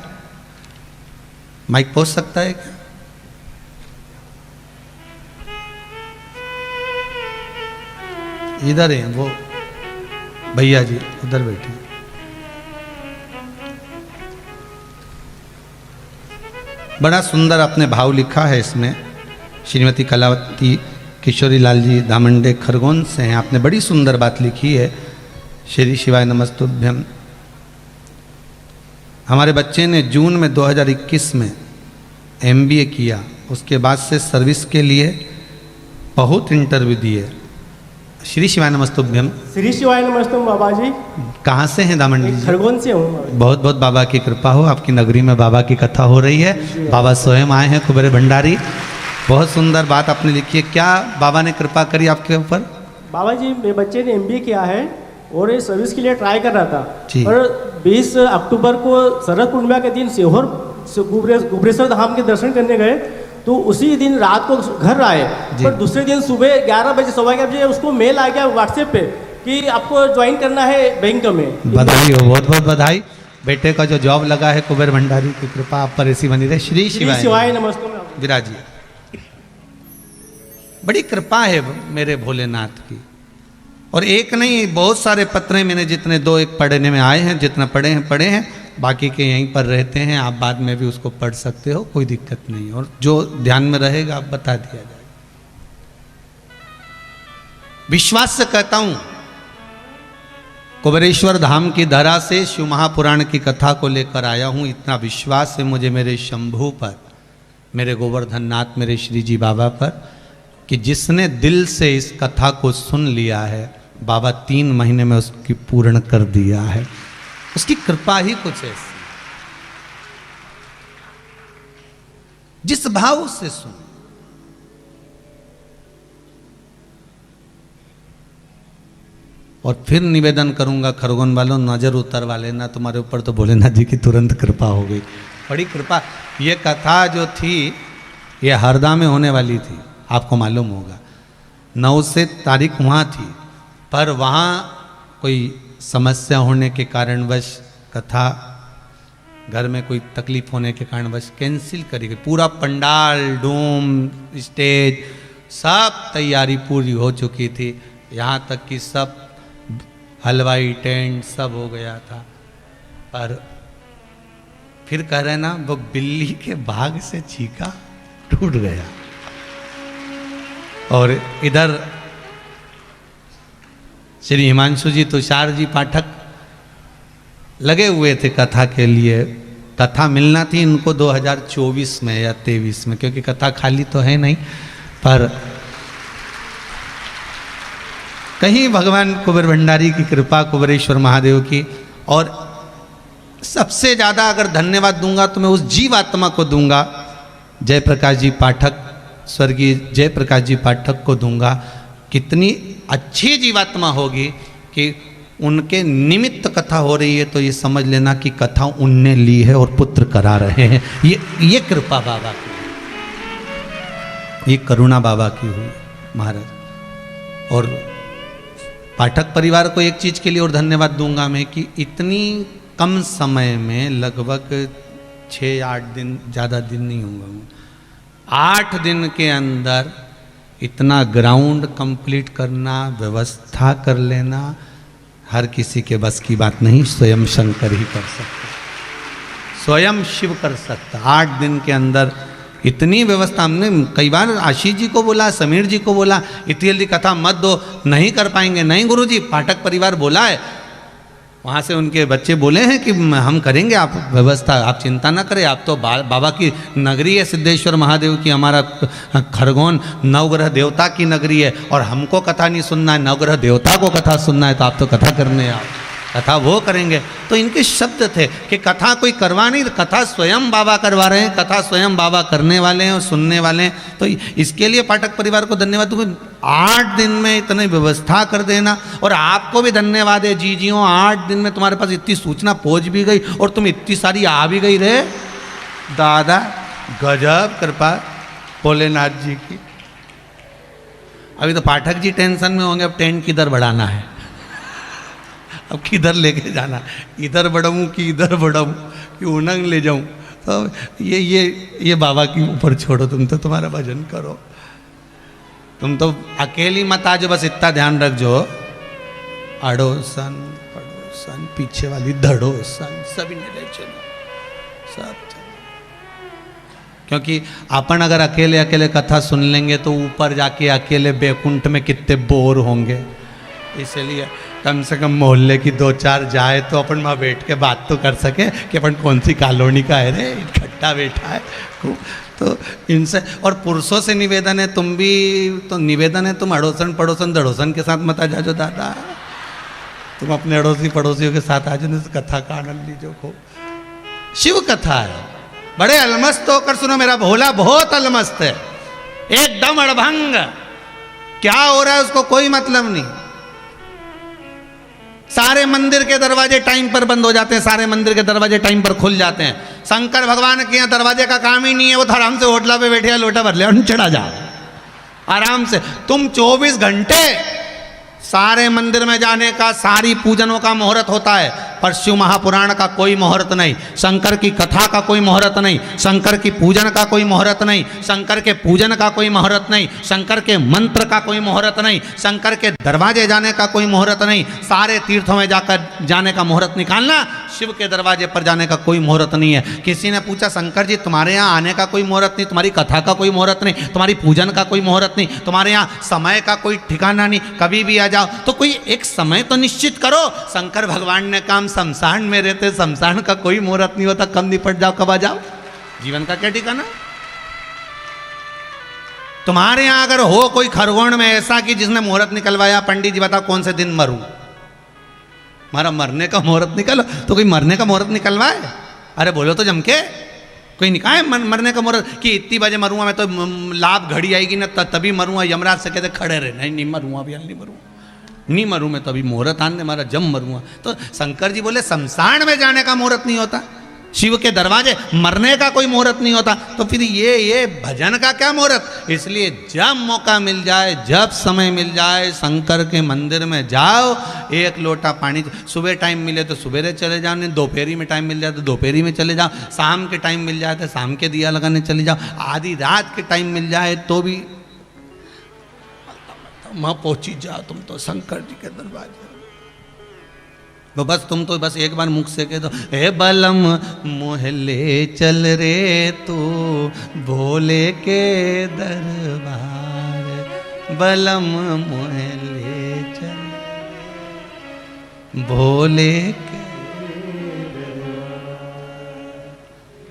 माइक पहुंच सकता है क्या? इधर हैं वो भैया जी, उधर बैठे। बड़ा सुंदर अपने भाव लिखा है इसमें। श्रीमती कलावती किशोरी लाल जी दामंडे खरगोन से हैं। आपने बड़ी सुंदर बात लिखी है। श्री शिवाय नमस्तुभ्यम। हमारे बच्चे ने जून में 2021 में MBA किया, उसके बाद से सर्विस के लिए बहुत इंटरव्यू दिए। श्री शिवाय नमस्तुभ्यम। श्री शिवाय नमस्तुम बाबा जी। कहाँ से हैं दामंडी जी? खरगोन से हूँ। बहुत बहुत बाबा की कृपा हो, आपकी नगरी में बाबा की कथा हो रही है। बाबा स्वयं आए हैं कुबेर भंडारी। बहुत सुंदर बात आपने लिखी है। क्या बाबा ने कृपा करी आपके ऊपर? बाबा जी मेरे बच्चे ने MBA किया है और ये सर्विस के लिए ट्राई कर रहा था, जी। पर 20 अक्टूबर को शरद पूर्णिमा के दिन सीहोर गुबरेश्वर धाम के दर्शन करने गए, तो उसी दिन रात को घर आए, पर दूसरे दिन सुबह 11 बजे 11:15 बजे उसको मेल आ गया व्हाट्सएप पे कि आपको ज्वाइन करना है बैंक में। बधाई हो, बहुत बहुत बधाई। बेटे का जो जॉब लगा है कुबेर भंडारी की कृपा आप पर ऐसी बनी रहे। श्री शिवाय नमस्ते। विराजिए। बड़ी कृपा है मेरे भोलेनाथ की। और एक नहीं, बहुत सारे पत्र मैंने जितने 2-1 पढ़ने में आए हैं, जितना पढ़े हैं, बाकी के यहीं पर रहते हैं। आप बाद में भी उसको पढ़ सकते हो, कोई दिक्कत नहीं। और जो ध्यान में रहेगा आप बता दिया जाए। विश्वास से कहता हूं, कुबेरेश्वर धाम की धरा से शिव महापुराण की कथा को लेकर आया हूं। इतना विश्वास है मुझे मेरे शंभू पर, मेरे गोवर्धन नाथ, मेरे श्री जी बाबा पर, कि जिसने दिल से इस कथा को सुन लिया है, बाबा 3 महीने में उसकी पूर्ण कर दिया है। उसकी कृपा ही कुछ ऐसी। जिस भाव से सुन, और फिर निवेदन करूंगा खरगोन वालों, नजर उतरवा लेना, तुम्हारे ऊपर तो भोलेनाथ जी की तुरंत कृपा हो गई। बड़ी कृपा। ये कथा जो थी ये हरदा में होने वाली थी, आपको मालूम होगा। 9 से तारीख वहाँ थी, पर वहाँ कोई समस्या होने के कारणवश, कथा घर में कोई तकलीफ होने के कारणवश कैंसिल करी गई। पूरा पंडाल, डोम, स्टेज, सब तैयारी पूरी हो चुकी थी। यहाँ तक कि सब हलवाई, टेंट सब हो गया था। पर फिर कह रहे ना, वो बिल्ली के भाग से चीका टूट गया। और इधर श्री हिमांशु जी, तुषार जी पाठक लगे हुए थे कथा के लिए। कथा मिलना थी इनको 2024 में या 23 में, क्योंकि कथा खाली तो है नहीं। पर कहीं भगवान कुबेर भंडारी की कृपा, कुबेरेश्वर महादेव की। और सबसे ज़्यादा अगर धन्यवाद दूंगा तो मैं उस जीवात्मा को दूंगा, जयप्रकाश जी पाठक, स्वर्गीय जयप्रकाश जी पाठक को दूंगा। कितनी अच्छी जीवात्मा होगी कि उनके निमित्त कथा हो रही है, तो ये समझ लेना कि कथा उनने ली है और पुत्र करा रहे हैं। ये कृपा बाबा की, ये करुणा बाबा की हुई महाराज। और पाठक परिवार को एक चीज़ के लिए और धन्यवाद दूंगा मैं, कि इतनी कम समय में, लगभग 6-8 दिन, ज़्यादा दिन नहीं होगा, 8 दिन के अंदर इतना ग्राउंड कंप्लीट करना, व्यवस्था कर लेना, हर किसी के बस की बात नहीं। स्वयं शंकर ही कर सकता, स्वयं शिव कर सकता। 8 दिन के अंदर इतनी व्यवस्था। हमने कई बार आशीष जी को बोला, समीर जी को बोला, इतनी जल्दी कथा मत दो, नहीं कर पाएंगे। नहीं गुरुजी, पाठक परिवार बोला है, वहाँ से उनके बच्चे बोले हैं कि हम करेंगे, आप व्यवस्था, आप चिंता ना करें। आप तो बाबा की नगरी है सिद्धेश्वर महादेव की, हमारा खरगोन नवग्रह देवता की नगरी है, और हमको कथा नहीं सुनना है, नवग्रह देवता को कथा सुनना है, तो आप तो कथा करने आओ, कथा वो करेंगे। तो इनके शब्द थे कि कथा कोई करवा नहीं, कथा स्वयं बाबा करवा रहे हैं, कथा स्वयं बाबा करने वाले हैं और सुनने वाले हैं। तो इसके लिए पाठक परिवार को धन्यवाद दूंगा। 8 दिन में इतनी व्यवस्था कर देना, और आपको भी धन्यवाद है जीजियों, 8 दिन में तुम्हारे पास इतनी सूचना पहुंच भी गई और तुम इतनी सारी आ भी गई रे दादा। गजब कृपा भोलेनाथ जी की। अभी तो पाठक जी टेंशन में होंगे, अब टेंट किधर बढ़ाना है, अब किधर लेके जाना, इधर बढ़ाऊँ कि इधर बढ़ाऊँ कि उनंग ले जाऊँ। तो ये बाबा के ऊपर छोड़ो, तुम तो तुम्हारा भजन करो। तुम तो अकेली मत आजो, बस इतना ध्यान रख जो अड़ोसन पड़ोसन पीछे वाली धड़ोसन सभी ने ले चलो, सब चलो। क्योंकि अपन अगर अकेले अकेले कथा सुन लेंगे तो ऊपर जाके अकेले बैकुंठ में कितने बोर होंगे। इसलिए कम से कम मोहल्ले की 2-4 जाए तो अपन वहाँ बैठ के बात तो कर सके कि अपन कौन सी कॉलोनी का है रे, इकट्ठा बैठा है खूब। तो इनसे और पुरुषों से निवेदन है, तुम भी तो निवेदन है, तुम अड़ोसन पड़ोसन दड़ोसन के साथ मत आ जाओ दादा, तुम अपने अड़ोसी पड़ोसियों के साथ आ जाओ, कथा का आनंद लीजिए खूब। शिव कथा है, बड़े अलमस्त होकर सुनो, मेरा भोला बहुत अलमस्त है, एकदम अड़भंग, क्या हो रहा है उसको कोई मतलब नहीं। सारे मंदिर के दरवाजे टाइम पर बंद हो जाते हैं, सारे मंदिर के दरवाजे टाइम पर खुल जाते हैं। शंकर भगवान के यहाँ दरवाजे का काम ही नहीं है, वो आराम से होटला पे बैठे लोटा भर ले और चढ़ा जाओ आराम से। तुम 24 घंटे सारे मंदिर में जाने का, सारी पूजनों का मुहूर्त होता है, पर शिव महापुराण का कोई मुहूर्त नहीं, शंकर की कथा का कोई मुहूर्त नहीं, शंकर की पूजन का कोई मुहूर्त नहीं, शंकर के पूजन का कोई मुहूर्त नहीं, शंकर के मंत्र का कोई मुहूर्त नहीं, शंकर के दरवाजे जाने का कोई मुहूर्त नहीं। सारे तीर्थों में जाकर जाने का मुहूर्त निकालना, शिव के दरवाजे पर जाने का कोई मुहूर्त नहीं है। किसी ने पूछा शंकर जी तुम्हारे यहाँ आने का कोई मुहूर्त नहीं, तुम्हारी कथा का कोई मुहूर्त नहीं, तुम्हारी पूजन का कोई मुहूर्त नहीं, तुम्हारे यहाँ समय का कोई ठिकाना नहीं, कभी भी आ जाओ, तो कोई एक समय तो निश्चित करो। शंकर भगवान ने काम शमशान में रहते, शमशान का कोई मुहूर्त नहीं होता, कब निपट जाओ कब आ जाओ, जीवन का क्या ठिकाना। तुम्हारे यहां अगर हो कोई खरगोन में ऐसा कि जिसने मुहूर्त निकलवाया, पंडित जी बताओ कौन से दिन मरूं, हमारा मरने का मुहूर्त निकालो, तो कोई मरने का मुहूर्त निकलवाए, अरे बोलो तो जम के, कोई निकाय मरने का मुहूर्त कि इतनी बजे मरूंगा मैं, तो लाभ घड़ी आएगी ना तभी मरूंगा, यमराज से कहते खड़े रहे, नहीं मरूंगा अभी, नहीं मरूंगा, नहीं मरूं मैं तो अभी मुहूर्त आने मारा जब मरूंगा। तो शंकर जी बोले शमशान में जाने का मुहूर्त नहीं होता, शिव के दरवाजे मरने का कोई मुहूर्त नहीं होता, तो फिर ये भजन का क्या मुहूर्त। इसलिए जब मौका मिल जाए, जब समय मिल जाए, शंकर के मंदिर में जाओ, एक लोटा पानी, सुबह टाइम मिले तो सुबह चले जाओ, नहीं दोपहरी में टाइम मिल जाए तो दोपहरी में चले जाओ, शाम के टाइम मिल जाए तो शाम के दिया लगाने चले जाओ, आधी रात के टाइम मिल जाए तो भी वहाँ पहुंची जाओ तुम तो शंकर जी के दरवाजे। तो बस तुम तो बस एक बार मुख से कह दो, हे बलम मोहल्ले चल रे तू भोले के दरबार, बलम मोहल्ले चल भोले के,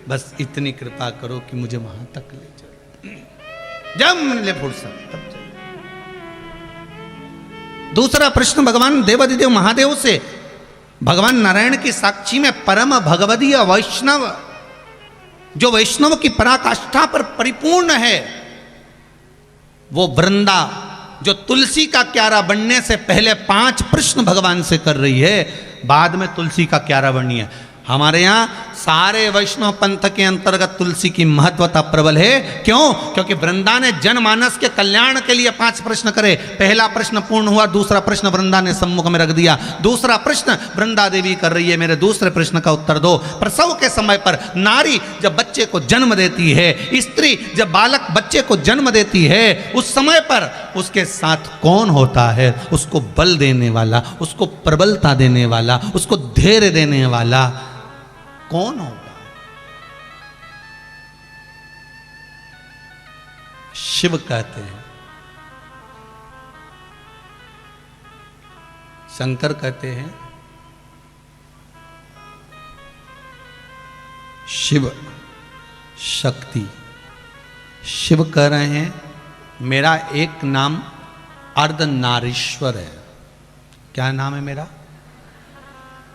बस इतनी कृपा करो कि मुझे वहां तक ले चलो, जब मिले फुर्सत तब चलो। दूसरा प्रश्न भगवान देवाधिदेव महादेव से, भगवान नारायण की साक्षी में परम भगवदीय वैष्णव, जो वैष्णव की पराकाष्ठा पर परिपूर्ण है, वो वृंदा जो तुलसी का क्यारा बनने से पहले 5 प्रश्न भगवान से कर रही है, बाद में तुलसी का क्यारा बनी है। हमारे यहाँ सारे वैष्णव पंथ के अंतर्गत तुलसी की महत्वता प्रबल है। क्यों? क्योंकि वृंदा ने जनमानस के कल्याण के लिए 5 प्रश्न करे। पहला प्रश्न पूर्ण हुआ, दूसरा प्रश्न वृंदा ने सम्मुख में रख दिया, दूसरा प्रश्न वृंदा देवी कर रही है, मेरे दूसरे प्रश्न का उत्तर दो। प्रसव के समय पर नारी जब बच्चे को जन्म देती है, स्त्री जब बालक बच्चे को जन्म देती है, उस समय पर उसके साथ कौन होता है? उसको बल देने वाला, उसको प्रबलता देने वाला, उसको धैर्य देने वाला कौन होगा? शिव कहते हैं। शंकर कहते हैं शिव शक्ति। शिव कह रहे हैं मेरा एक नाम अर्धनारीश्वर है। क्या नाम है मेरा?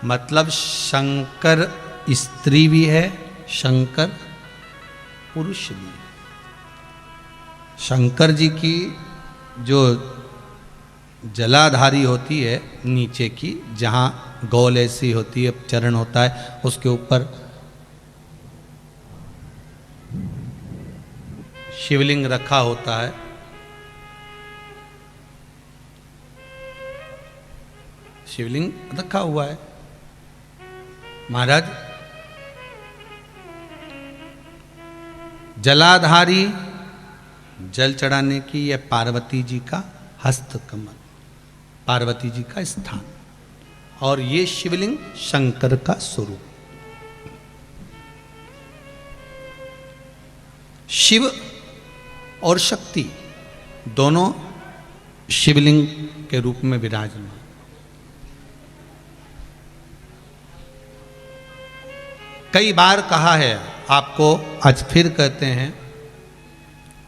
मतलब शंकर स्त्री भी है, शंकर पुरुष भी है। शंकर जी की जो जलाधारी होती है नीचे की, जहाँ गौल ऐसी होती है, चरण होता है, उसके ऊपर शिवलिंग रखा होता है। शिवलिंग रखा हुआ है। महाराज जलाधारी जल चढ़ाने की यह पार्वती जी का हस्त कमल, पार्वती जी का स्थान, और ये शिवलिंग शंकर का स्वरूप। शिव और शक्ति दोनों शिवलिंग के रूप में विराजमान। कई बार कहा है आपको, आज फिर कहते हैं,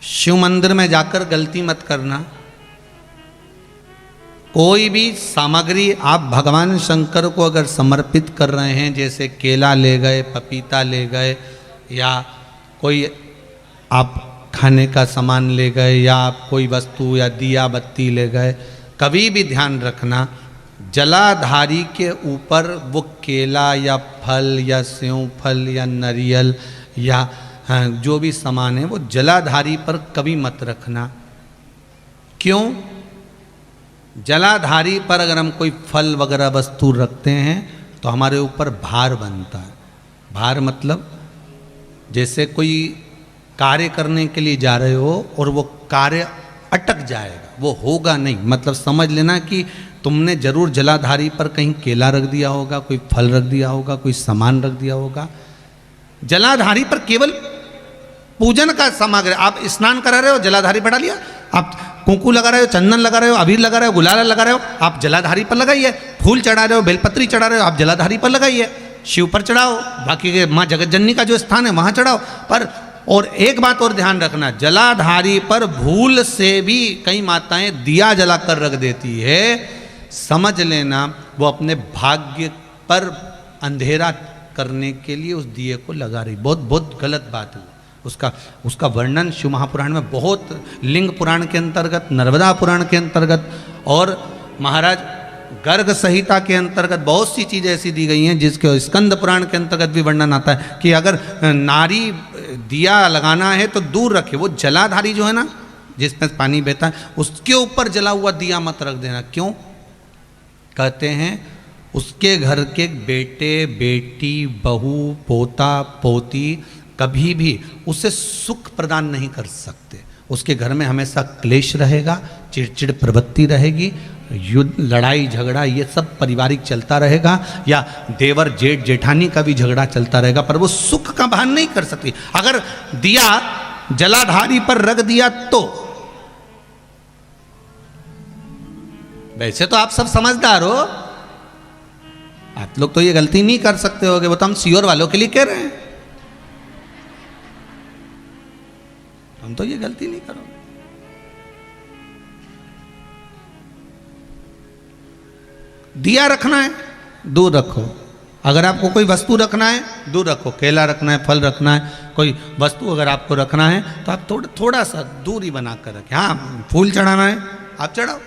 शिव मंदिर में जाकर गलती मत करना। कोई भी सामग्री आप भगवान शंकर को अगर समर्पित कर रहे हैं, जैसे केला ले गए, पपीता ले गए, या कोई आप खाने का सामान ले गए, या आप कोई वस्तु या दिया बत्ती ले गए, कभी भी ध्यान रखना जलाधारी के ऊपर वो केला या फल या सेव फल या नारियल या जो भी सामान है वो जलाधारी पर कभी मत रखना। क्यों? जलाधारी पर अगर हम कोई फल वगैरह वस्तु रखते हैं तो हमारे ऊपर भार बनता है। भार मतलब जैसे कोई कार्य करने के लिए जा रहे हो और वो कार्य अटक जाएगा, वो होगा नहीं। मतलब समझ लेना कि तुमने जरूर जलाधारी पर कहीं केला रख दिया होगा, कोई फल रख दिया होगा, कोई सामान रख दिया होगा। जलाधारी पर केवल पूजन का सामग्री, आप स्नान करा रहे हो जलाधारी पर डालिए, आप कुंकू लगा रहे हो, चंदन लगा रहे हो, अबीर लगा रहे हो, गुलाल लगा रहे हो, आप जलाधारी पर लगाइए। फूल चढ़ा रहे हो, बेलपत्री चढ़ा रहे हो, आप जलाधारी पर लगाइए। शिव पर चढ़ाओ, बाकी के माँ जगतजननी का जो स्थान है वहाँ चढ़ाओ। पर और एक बात और ध्यान रखना, जलाधारी पर भूल से भी कई माताएं दिया जलाकर रख देती है, समझ लेना वो अपने भाग्य पर अंधेरा करने के लिए उस दिए को लगा रही। बहुत बहुत गलत बात है। उसका वर्णन शिव महापुराण में बहुत, लिंग पुराण के अंतर्गत, नर्मदा पुराण के अंतर्गत और महाराज गर्ग संहिता के अंतर्गत बहुत सी चीज़ें ऐसी दी गई हैं, जिसके स्कंद पुराण के अंतर्गत भी वर्णन आता है कि अगर नारी दिया लगाना है तो दूर रखे। वो जलाधारी जो है ना, जिसमें पानी बहता है, उसके ऊपर जला हुआ दिया मत रख देना। क्यों? कहते हैं उसके घर के बेटे बेटी बहू पोता पोती कभी भी उसे सुख प्रदान नहीं कर सकते। उसके घर में हमेशा क्लेश रहेगा, चिड़चिड़ प्रवृत्ति रहेगी, युद्ध लड़ाई झगड़ा ये सब पारिवारिक चलता रहेगा, या देवर जेठ जेठानी का भी झगड़ा चलता रहेगा, पर वो सुख का भान नहीं कर सकती। अगर दिया जलाधारी पर रख दिया तो, वैसे तो आप सब समझदार हो, आप लोग तो ये गलती नहीं कर सकते होगे, वो तो हम सियोर वालों के लिए कह रहे हैं, हम तो ये गलती नहीं करोगे। दिया रखना है दूर रखो। अगर आपको कोई वस्तु रखना है दूर रखो, केला रखना है, फल रखना है, कोई वस्तु अगर आपको रखना है तो आप थोड़ा सा दूरी बना कर रखें। हाँ, फूल चढ़ाना है आप चढ़ाओ,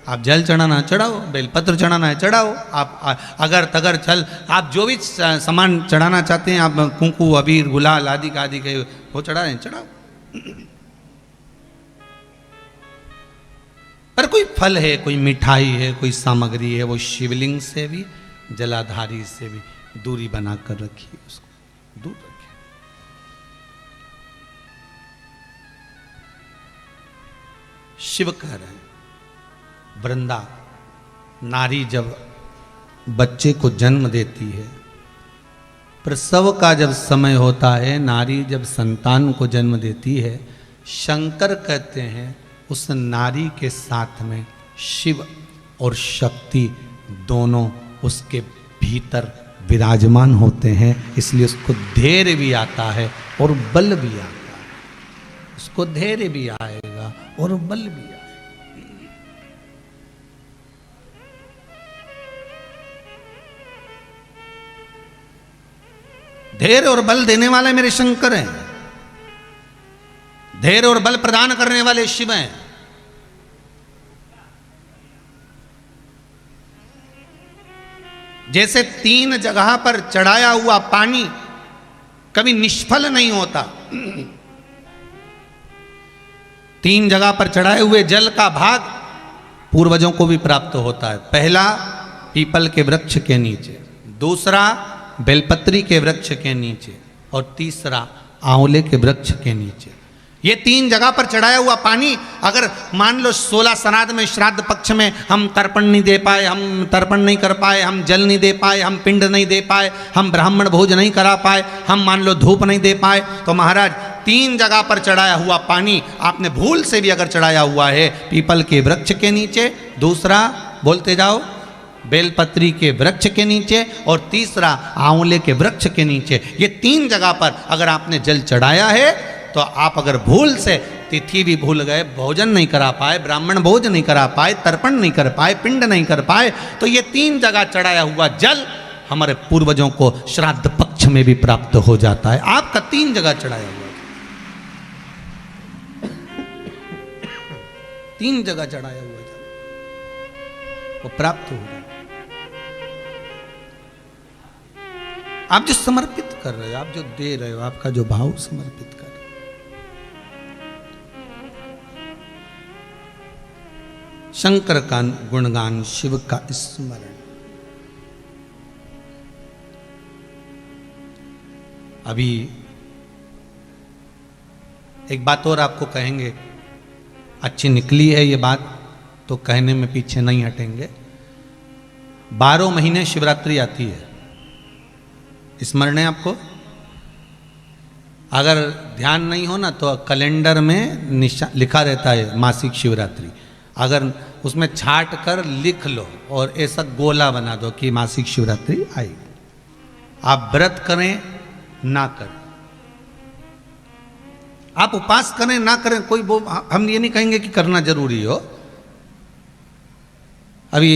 आप जल चढ़ाना है चढ़ाओ, बेलपत्र चढ़ाना है चढ़ाओ, आप अगर तगर चल, आप जो भी सामान चढ़ाना चाहते हैं, आप कुंकू अबीर गुलाल आदि के वो चढ़ा रहे हैं चढ़ाओ। पर कोई फल है, कोई मिठाई है, कोई सामग्री है, वो शिवलिंग से भी जलाधारी से भी दूरी बनाकर रखिए, उसको दूर रखिए। शिव कह रहे हैं, वृंदा नारी जब बच्चे को जन्म देती है, प्रसव का जब समय होता है, नारी जब संतान को जन्म देती है, शंकर कहते हैं उस नारी के साथ में शिव और शक्ति दोनों उसके भीतर विराजमान होते हैं, इसलिए उसको धैर्य भी आता है और बल भी आता है। उसको धैर्य भी आएगा और बल भी आएगा। धैर्य और बल देने वाले मेरे शंकर हैं, धैर्य और बल प्रदान करने वाले शिव हैं। जैसे 3 जगह पर चढ़ाया हुआ पानी कभी निष्फल नहीं होता, 3 जगह पर चढ़ाए हुए जल का भाग पूर्वजों को भी प्राप्त होता है। पहला पीपल के वृक्ष के नीचे, दूसरा बेलपत्री के वृक्ष के नीचे, और तीसरा आंवले के वृक्ष के नीचे। ये 3 जगह पर चढ़ाया हुआ पानी, अगर मान लो 16 श्राद्ध में, श्राद्ध पक्ष में हम तर्पण नहीं दे पाए, हम तर्पण नहीं कर पाए, हम जल नहीं दे पाए, हम पिंड नहीं दे पाए, हम ब्राह्मण भोज नहीं करा पाए, हम मान लो धूप नहीं दे पाए, तो महाराज 3 जगह पर चढ़ाया हुआ पानी आपने भूल से भी अगर चढ़ाया हुआ है पीपल के वृक्ष के नीचे, दूसरा बोलते जाओ बेलपत्री के वृक्ष के नीचे, और तीसरा आंवले के वृक्ष के नीचे, ये 3 जगह पर अगर आपने जल चढ़ाया है तो आप अगर भूल से तिथि भी भूल गए, भोजन नहीं करा पाए, ब्राह्मण भोज नहीं करा पाए, तर्पण नहीं कर पाए, पिंड नहीं कर पाए, तो ये 3 जगह चढ़ाया हुआ जल हमारे पूर्वजों को श्राद्ध पक्ष में भी प्राप्त हो जाता है। आपका 3 जगह चढ़ाया हुआ, 3 जगह चढ़ाया हुआ जल वो प्राप्त हो जाए। आप जो समर्पित कर रहे हो, आप जो दे रहे हो, आपका जो भाव समर्पित कर रहे हो, शंकर का गुणगान, शिव का स्मरण। अभी एक बात और आपको कहेंगे, अच्छी निकली है ये बात तो कहने में पीछे नहीं हटेंगे। 12 महीने शिवरात्रि आती है, स्मरण है आपको? अगर ध्यान नहीं हो ना तो कैलेंडर में लिखा रहता है मासिक शिवरात्रि, अगर उसमें छाट कर लिख लो और ऐसा गोला बना दो कि मासिक शिवरात्रि आई। आप व्रत करें ना करें, आप उपास करें ना करें, कोई वो हम ये नहीं कहेंगे कि करना जरूरी हो। अभी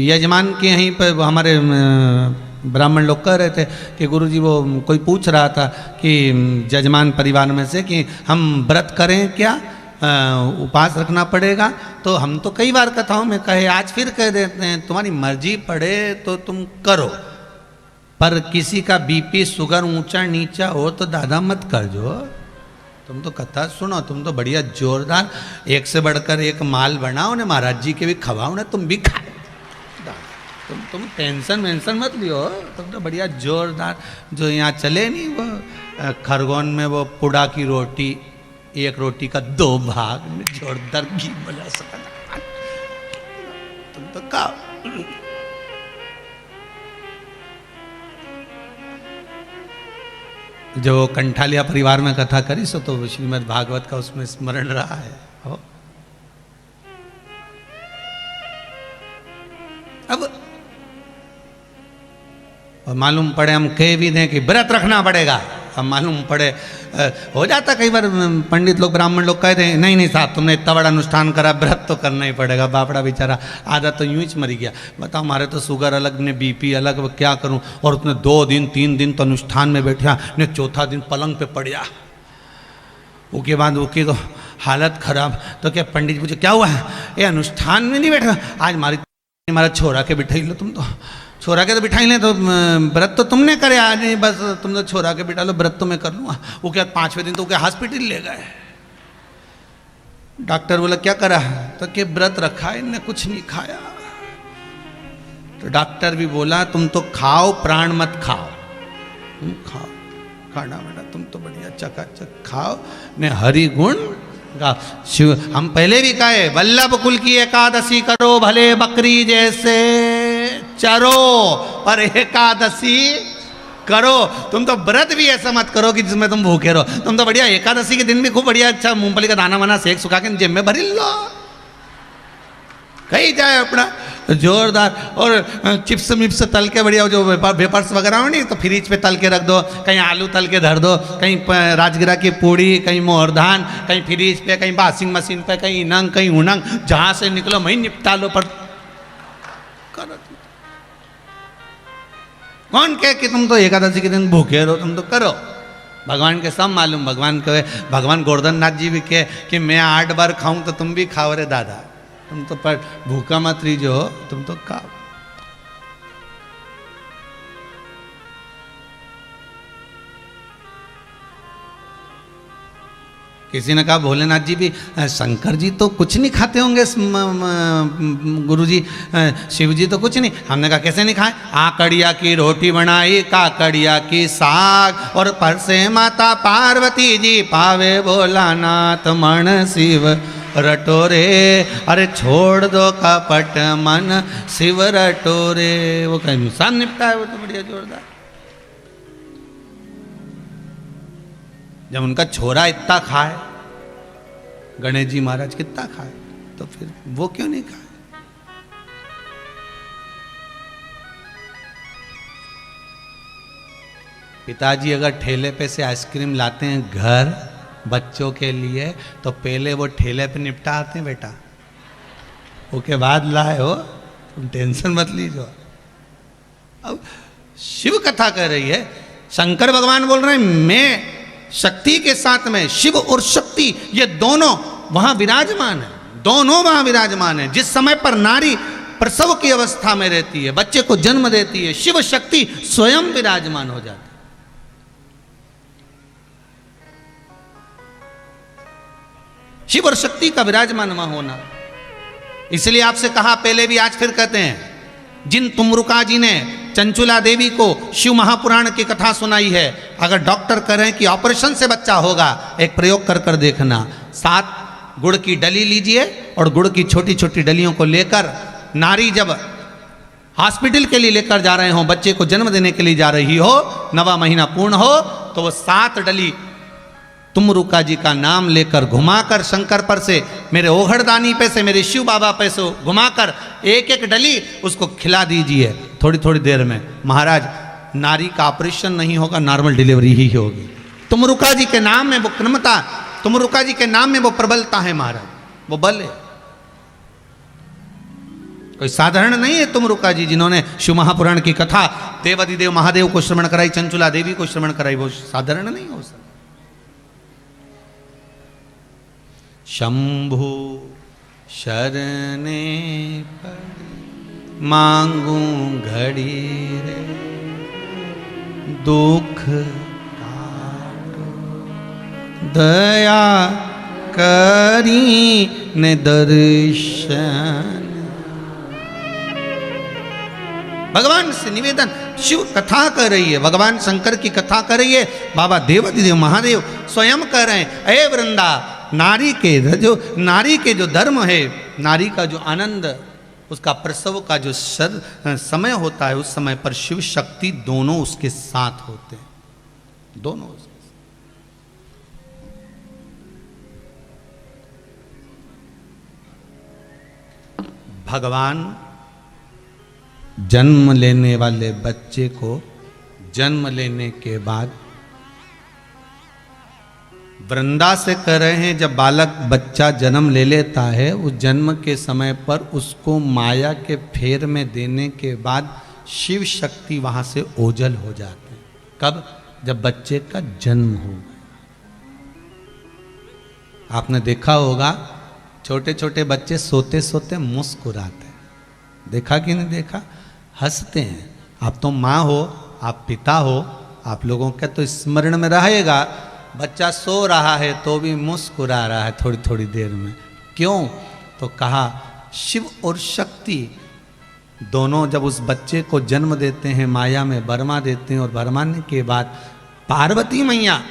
यजमान के यहीं पर हमारे ब्राह्मण लोग कह रहे थे कि गुरुजी वो कोई पूछ रहा था कि यजमान परिवार में से कि हम व्रत करें क्या, उपास रखना पड़ेगा? तो हम तो कई बार कथाओं में कहे, आज फिर कह देते हैं तुम्हारी मर्जी पड़े तो तुम करो, पर किसी का बीपी शुगर ऊंचा नीचा हो तो दादा मत कर जो। तुम तो कथा सुनो, तुम तो बढ़िया जोरदार एक से बढ़कर एक माल बनाओ ने, महाराज जी के भी खवाओ ने, तुम भी खाओ। तुम टेंशन वेंशन मत लियो, तुम तो बढ़िया जोरदार जो यहाँ चले नहीं वो खरगोन में वो पुड़ा की रोटी, एक रोटी का 2 भाग में जोरदार घी बना सकता, तुम तो खाओ। जो कंठालिया परिवार में कथा करी सो तो श्रीमद् भागवत का उसमें स्मरण रहा है। हो? अब और मालूम पड़े हम कह भी दें कि व्रत रखना पड़ेगा, अब मालूम पड़े हो जाता कई बार पंडित लोग ब्राह्मण लोग कहते हैं नहीं नहीं साहब तुमने इतना बड़ा अनुष्ठान करा, व्रत तो करना ही पड़ेगा। बापड़ा बेचारा आधा तो यूं ही मर गया। बताओ हमारे तो शुगर अलग ने बीपी अलग, वो क्या करूं। और उसने 2 दिन 3 दिन तो अनुष्ठान में बैठा ने, चौथा दिन पलंग पे पड़ गया। उसके बाद उसकी तो हालत खराब। तो क्या पंडित जी पूछे क्या हुआ है? ये अनुष्ठान में नहीं बैठा, आज हमारा छोरा के बिठाई लो, तुम तो छोरा के तो बिठाई लें, तो व्रत तो तुमने करे आज नहीं, बस तुम तो छोरा के बिठा लो, व्रत तो मैं कर लूँगा। वो क्या 5वें दिन तो क्या हॉस्पिटल ले गए। डॉक्टर बोला क्या करा? तो क्या व्रत रखा है, इनने कुछ नहीं खाया। तो डॉक्टर भी बोला तुम तो खाओ, प्राण मत खाओ, तुम खाओ खाना बेटा, तुम तो बढ़िया चकाचक खाओ ने हरि गुण गा। शिव हम पहले भी कहे वल्लभ कुल की एकादशी करो, भले बकरी जैसे चरो, पर एकादशी करो। तुम तो व्रत भी ऐसा मत करो कि जिसमें तुम भूखे रहो। तुम तो बढ़िया एकादशी के दिन भी खूब बढ़िया अच्छा मूंगफली का दाना वाना सेक सुखा के जेब में भरी लो, कहीं जाए अपना जोरदार। और चिप्स मिप्स तल के बढ़िया जो वेपर्स वगैरह हो नहीं तो फ्रिज पे तल के रख दो, कहीं आलू तल के धर दो, कहीं राजगिरा की पूड़ी, कहीं मोहरधान, कहीं फ्रिज पे, कहीं वॉशिंग मशीन पे, कहीं इनंग कहीं उनंग, जहाँ से निकलो वहीं निपटा लो। पर करो, कौन कहे कि तुम तो एकादशी के दिन भूखे रहो, तुम तो करो। भगवान के सब मालूम। भगवान गोवर्धन नाथ जी भी कहे कि मैं 8 बार खाऊं तो तुम भी खाओ रे दादा, तुम तो पर भूखा मत रहिजो, तुम तो खाओ। किसी ने कहा भोलेनाथ जी भी, शंकर जी तो कुछ नहीं खाते होंगे, गुरुजी शिव जी तो कुछ नहीं। हमने कहा कैसे नहीं खाए? आकड़िया की रोटी बनाई, काकड़िया की साग, और पर से माता पार्वती जी पावे भोलानाथ मन शिव रटोरे। अरे छोड़ दो कपट मन शिव रटोरे। वो कहीं नुकसान निपटा है, वो तो बढ़िया जोरदार। जब उनका छोरा इतना खाए, गणेश जी महाराज कितना खाए, तो फिर वो क्यों नहीं खाए? पिताजी अगर ठेले पे से आइसक्रीम लाते हैं घर बच्चों के लिए, तो पहले वो ठेले पे निपटा आते हैं बेटा, उसके बाद लाए हो, तुम टेंशन मत लीजिए। अब शिव कथा कह रही है, शंकर भगवान बोल रहे हैं मैं शक्ति के साथ में, शिव और शक्ति ये दोनों वहां विराजमान है, दोनों वहां विराजमान है। जिस समय पर नारी प्रसव की अवस्था में रहती है, बच्चे को जन्म देती है, शिव शक्ति स्वयं विराजमान हो जाती है। शिव और शक्ति का विराजमान वहां होना, इसलिए आपसे कहा पहले भी, आज फिर कहते हैं, जिन तुमरुका जी ने चंचुला देवी को शिव महापुराण की कथा सुनाई है, अगर डॉक्टर करें कि ऑपरेशन से बच्चा होगा, एक प्रयोग कर कर देखना। 7 गुड़ की डली लीजिए और गुड़ की छोटी छोटी डलियों को लेकर नारी जब हॉस्पिटल के लिए लेकर जा रहे हो, बच्चे को जन्म देने के लिए जा रही हो, 9वां महीना पूर्ण हो, तो वो 7 डली तुमरुका जी का नाम लेकर घुमाकर शंकर पर से, मेरे ओघड़दानी पे से, मेरे शिव बाबा पे से घुमाकर एक एक डली उसको खिला दीजिए। थोड़ी थोड़ी देर में महाराज नारी का ऑपरेशन नहीं होगा, नॉर्मल डिलीवरी ही होगी। तुमरुका जी के नाम में वो क्रमता, तुमरुका जी के नाम में वो प्रबलता है महाराज, वो बल है। कोई साधारण नहीं है तुमरुका जी, जिन्होंने शिव महापुराण की कथा देवादिदेव महादेव को श्रवण कराई, चंचुला देवी को श्रवण कराई, वो साधारण नहीं हो सकता। शंभु शरणे पड़ी मांगू घड़ी रे, दुख काटो दया करी ने दर्शन। भगवान से निवेदन, शिव कथा कर रही है, भगवान शंकर की कथा कर रही है, बाबा देवादिदेव महादेव स्वयं कह रहे हैं, अये वृंदा, नारी के जो धर्म है, नारी का जो आनंद, उसका प्रसव का जो समय होता है, उस समय पर शिव शक्ति दोनों उसके साथ होते हैं, दोनों उसके साथ। भगवान जन्म लेने वाले बच्चे को जन्म लेने के बाद वृंदा से कह रहे हैं, जब बालक बच्चा जन्म ले लेता है, उस जन्म के समय पर उसको माया के फेर में देने के बाद शिव शक्ति वहां से ओझल हो जाते हैं। कब? जब बच्चे का जन्म हो गया। आपने देखा होगा छोटे छोटे बच्चे सोते सोते मुस्कुराते हैं, देखा कि नहीं देखा? हंसते हैं। आप तो माँ हो, आप पिता हो, आप लोगों का तो स्मरण में रहेगा, बच्चा सो रहा है तो भी मुस्कुरा रहा है थोड़ी थोड़ी देर में। क्यों? तो कहा शिव और शक्ति दोनों जब उस बच्चे को जन्म देते हैं, माया में बरमा देते हैं, और बरमाने के बाद पार्वती मैया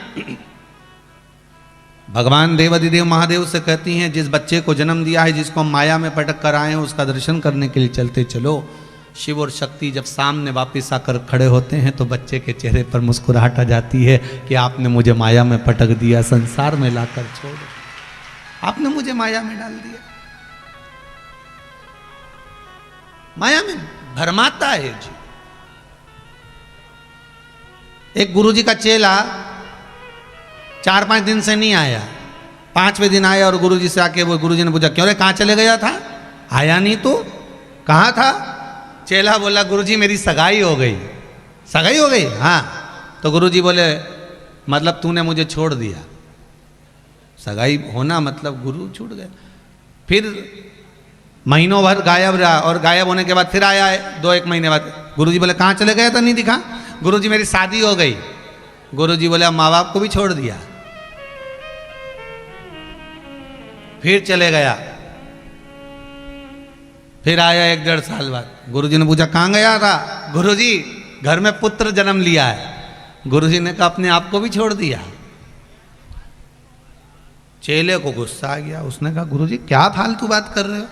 भगवान देवादिदेव महादेव से कहती हैं, जिस बच्चे को जन्म दिया है, जिसको हम माया में पटक कर आए हैं, उसका दर्शन करने के लिए चलते चलो। शिव और शक्ति जब सामने वापस आकर खड़े होते हैं तो बच्चे के चेहरे पर मुस्कुराहट आ जाती है कि आपने मुझे माया में पटक दिया, संसार में लाकर छोड़, आपने मुझे माया में डाल दिया। माया में भरमाता है जी। एक गुरुजी का चेला 4-5 दिन से नहीं आया, 5वें दिन आया और गुरुजी से आके वो गुरुजी ने पूछा, क्यों रे कहाँ चले गया था, आया नहीं तू, कहाँ था? चेला बोला, गुरुजी मेरी सगाई हो गई। सगाई हो गई? हाँ। तो गुरुजी बोले, मतलब तूने मुझे छोड़ दिया। सगाई होना मतलब गुरु छूट गए। फिर महीनों भर गायब रहा, और गायब होने के बाद फिर आया है 2-1 महीने बाद। गुरुजी बोले, कहाँ चले गया था, नहीं दिखा? गुरुजी मेरी शादी हो गई। गुरुजी बोले, माँ बाप को भी छोड़ दिया। फिर चले गया, फिर आया 1-1.5 साल बाद। गुरुजी ने पूछा, कहाँ गया था? गुरुजी घर में पुत्र जन्म लिया है। गुरुजी ने कहा, अपने आप को भी छोड़ दिया। चेले को गुस्सा आ गया, उसने कहा, गुरुजी क्या फालतू बात कर रहे हो,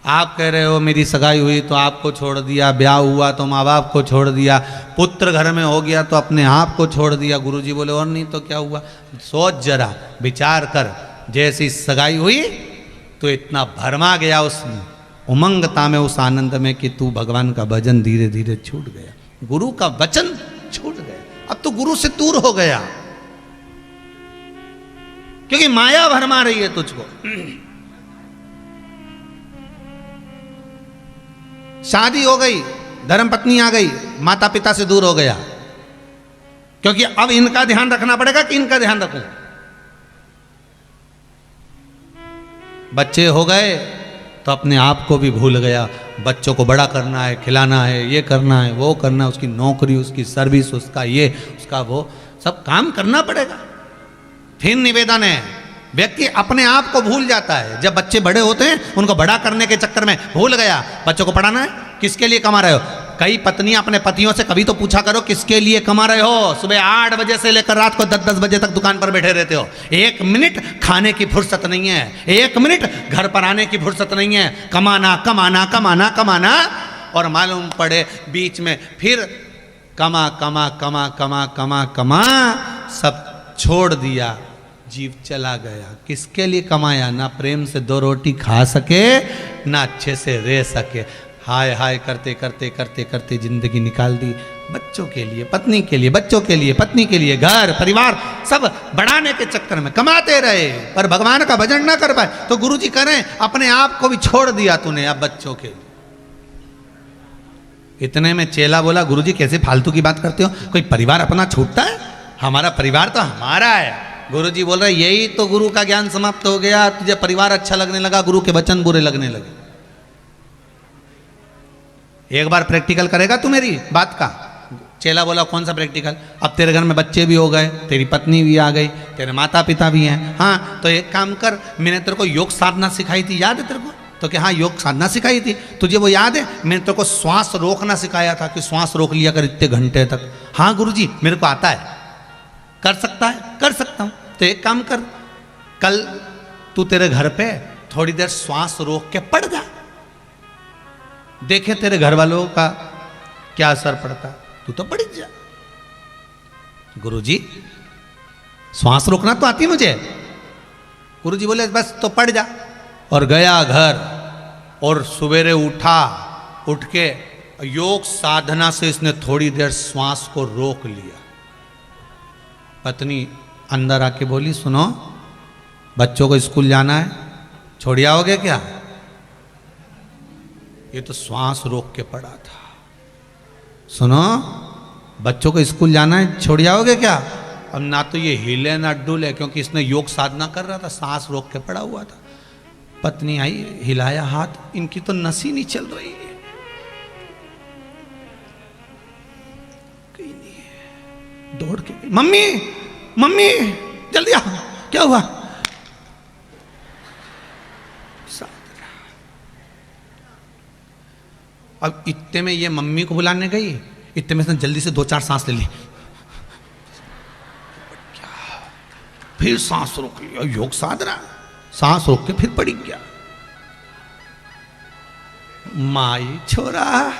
आप कह रहे हो मेरी सगाई हुई तो आपको छोड़ दिया, ब्याह हुआ तो माँ बाप को छोड़ दिया, पुत्र घर में हो गया तो अपने आप को छोड़ दिया। गुरुजी बोले और नहीं तो क्या हुआ? सोच जरा, विचार कर, जैसी सगाई हुई तो इतना भरमा गया उस उमंगता में, उस आनंद में कि तू भगवान का भजन धीरे धीरे छूट गया, गुरु का वचन छूट गया, अब तो गुरु से दूर हो गया, क्योंकि माया भरमा रही है तुझको। शादी हो गई, धर्म पत्नी आ गई, माता पिता से दूर हो गया, क्योंकि अब इनका ध्यान रखना पड़ेगा कि इनका ध्यान रखूं। बच्चे हो गए तो अपने आप को भी भूल गया, बच्चों को बड़ा करना है, खिलाना है, ये करना है, वो करना है, उसकी नौकरी, उसकी सर्विस, उसका ये, उसका वो, सब काम करना पड़ेगा। फिर निवेदन है, व्यक्ति अपने आप को भूल जाता है। जब बच्चे बड़े होते हैं उनको बड़ा करने के चक्कर में भूल गया, बच्चों को पढ़ाना है, किसके लिए कमा रहे हो? कई पत्नियां अपने पतियों से कभी तो पूछा करो किसके लिए कमा रहे हो? सुबह 8 बजे से लेकर रात को 10-10 बजे तक दुकान पर बैठे रहते हो, 1 मिनट खाने की फुर्सत नहीं है, 1 मिनट घर पर आने की फुर्सत नहीं है, कमाना कमाना कमाना कमाना, और मालूम पड़े बीच में फिर कमा कमा कमा कमा कमा कमा सब छोड़ दिया, जीव चला गया। किसके लिए कमाया? ना प्रेम से 2 रोटी खा सके, ना अच्छे से रह सके, हाय हाय करते करते करते करते जिंदगी निकाल दी बच्चों के लिए, पत्नी के लिए, बच्चों के लिए, पत्नी के लिए, घर परिवार सब बढ़ाने के चक्कर में कमाते रहे, पर भगवान का भजन ना कर पाए। तो गुरुजी करें अपने आप को भी छोड़ दिया तूने अब बच्चों के लिए। इतने में चेला बोला, गुरुजी कैसे फालतू की बात करते हो, कोई परिवार अपना छूटता है? हमारा परिवार तो हमारा है। गुरुजी बोल रहे यही तो गुरु का ज्ञान समाप्त हो गया, तुझे परिवार अच्छा लगने लगा, गुरु के वचन बुरे लगने लगे। एक बार प्रैक्टिकल करेगा तू मेरी बात का? चेला बोला कौन सा प्रैक्टिकल? अब तेरे घर में बच्चे भी हो गए, तेरी पत्नी भी आ गई, तेरे माता पिता भी हैं, हाँ तो एक काम कर, मैंने तेरे को योग साधना सिखाई थी, याद है तेरे को? तो क्या हाँ योग साधना सिखाई थी तुझे, वो याद है? मैंने तेरे को श्वास रोकना सिखाया था कि श्वास रोक लिया कर इतने घंटे तक। हाँ गुरुजी मेरे को आता है। कर सकता है? कर सकता हूं। तो एक काम कर, कल तू तेरे घर पे थोड़ी देर श्वास रोक के पड़ जा, देखे तेरे घर वालों का क्या असर पड़ता, तू तो पड़ जा। गुरुजी श्वास रोकना तो आती मुझे। गुरुजी बोले बस तो पड़ जा, और गया घर, और सवेरे उठा, उठ के योग साधना से इसने थोड़ी देर श्वास को रोक लिया। पत्नी अंदर आके बोली, सुनो बच्चों को स्कूल जाना है, छोड़ आओगे क्या? ये तो श्वास रोक के पड़ा था। सुनो बच्चों को स्कूल जाना है, छोड़ आओगे क्या? अब ना तो ये हिले ना डुले, क्योंकि इसने योग साधना कर रहा था, सांस रोक के पड़ा हुआ था। पत्नी आई, हिलाया हाथ, इनकी तो नस ही नहीं चल रही है, कहीं नहीं है। दौड़ के मम्मी मम्मी जल्दी आ, क्या हुआ? अब इतने में ये मम्मी को बुलाने गई, इतने में इसने जल्दी से 2-4 सांस ले ली, फिर सांस रोक लिया, योग साधना, सांस रोक के फिर पड़ी गया। माई छोरा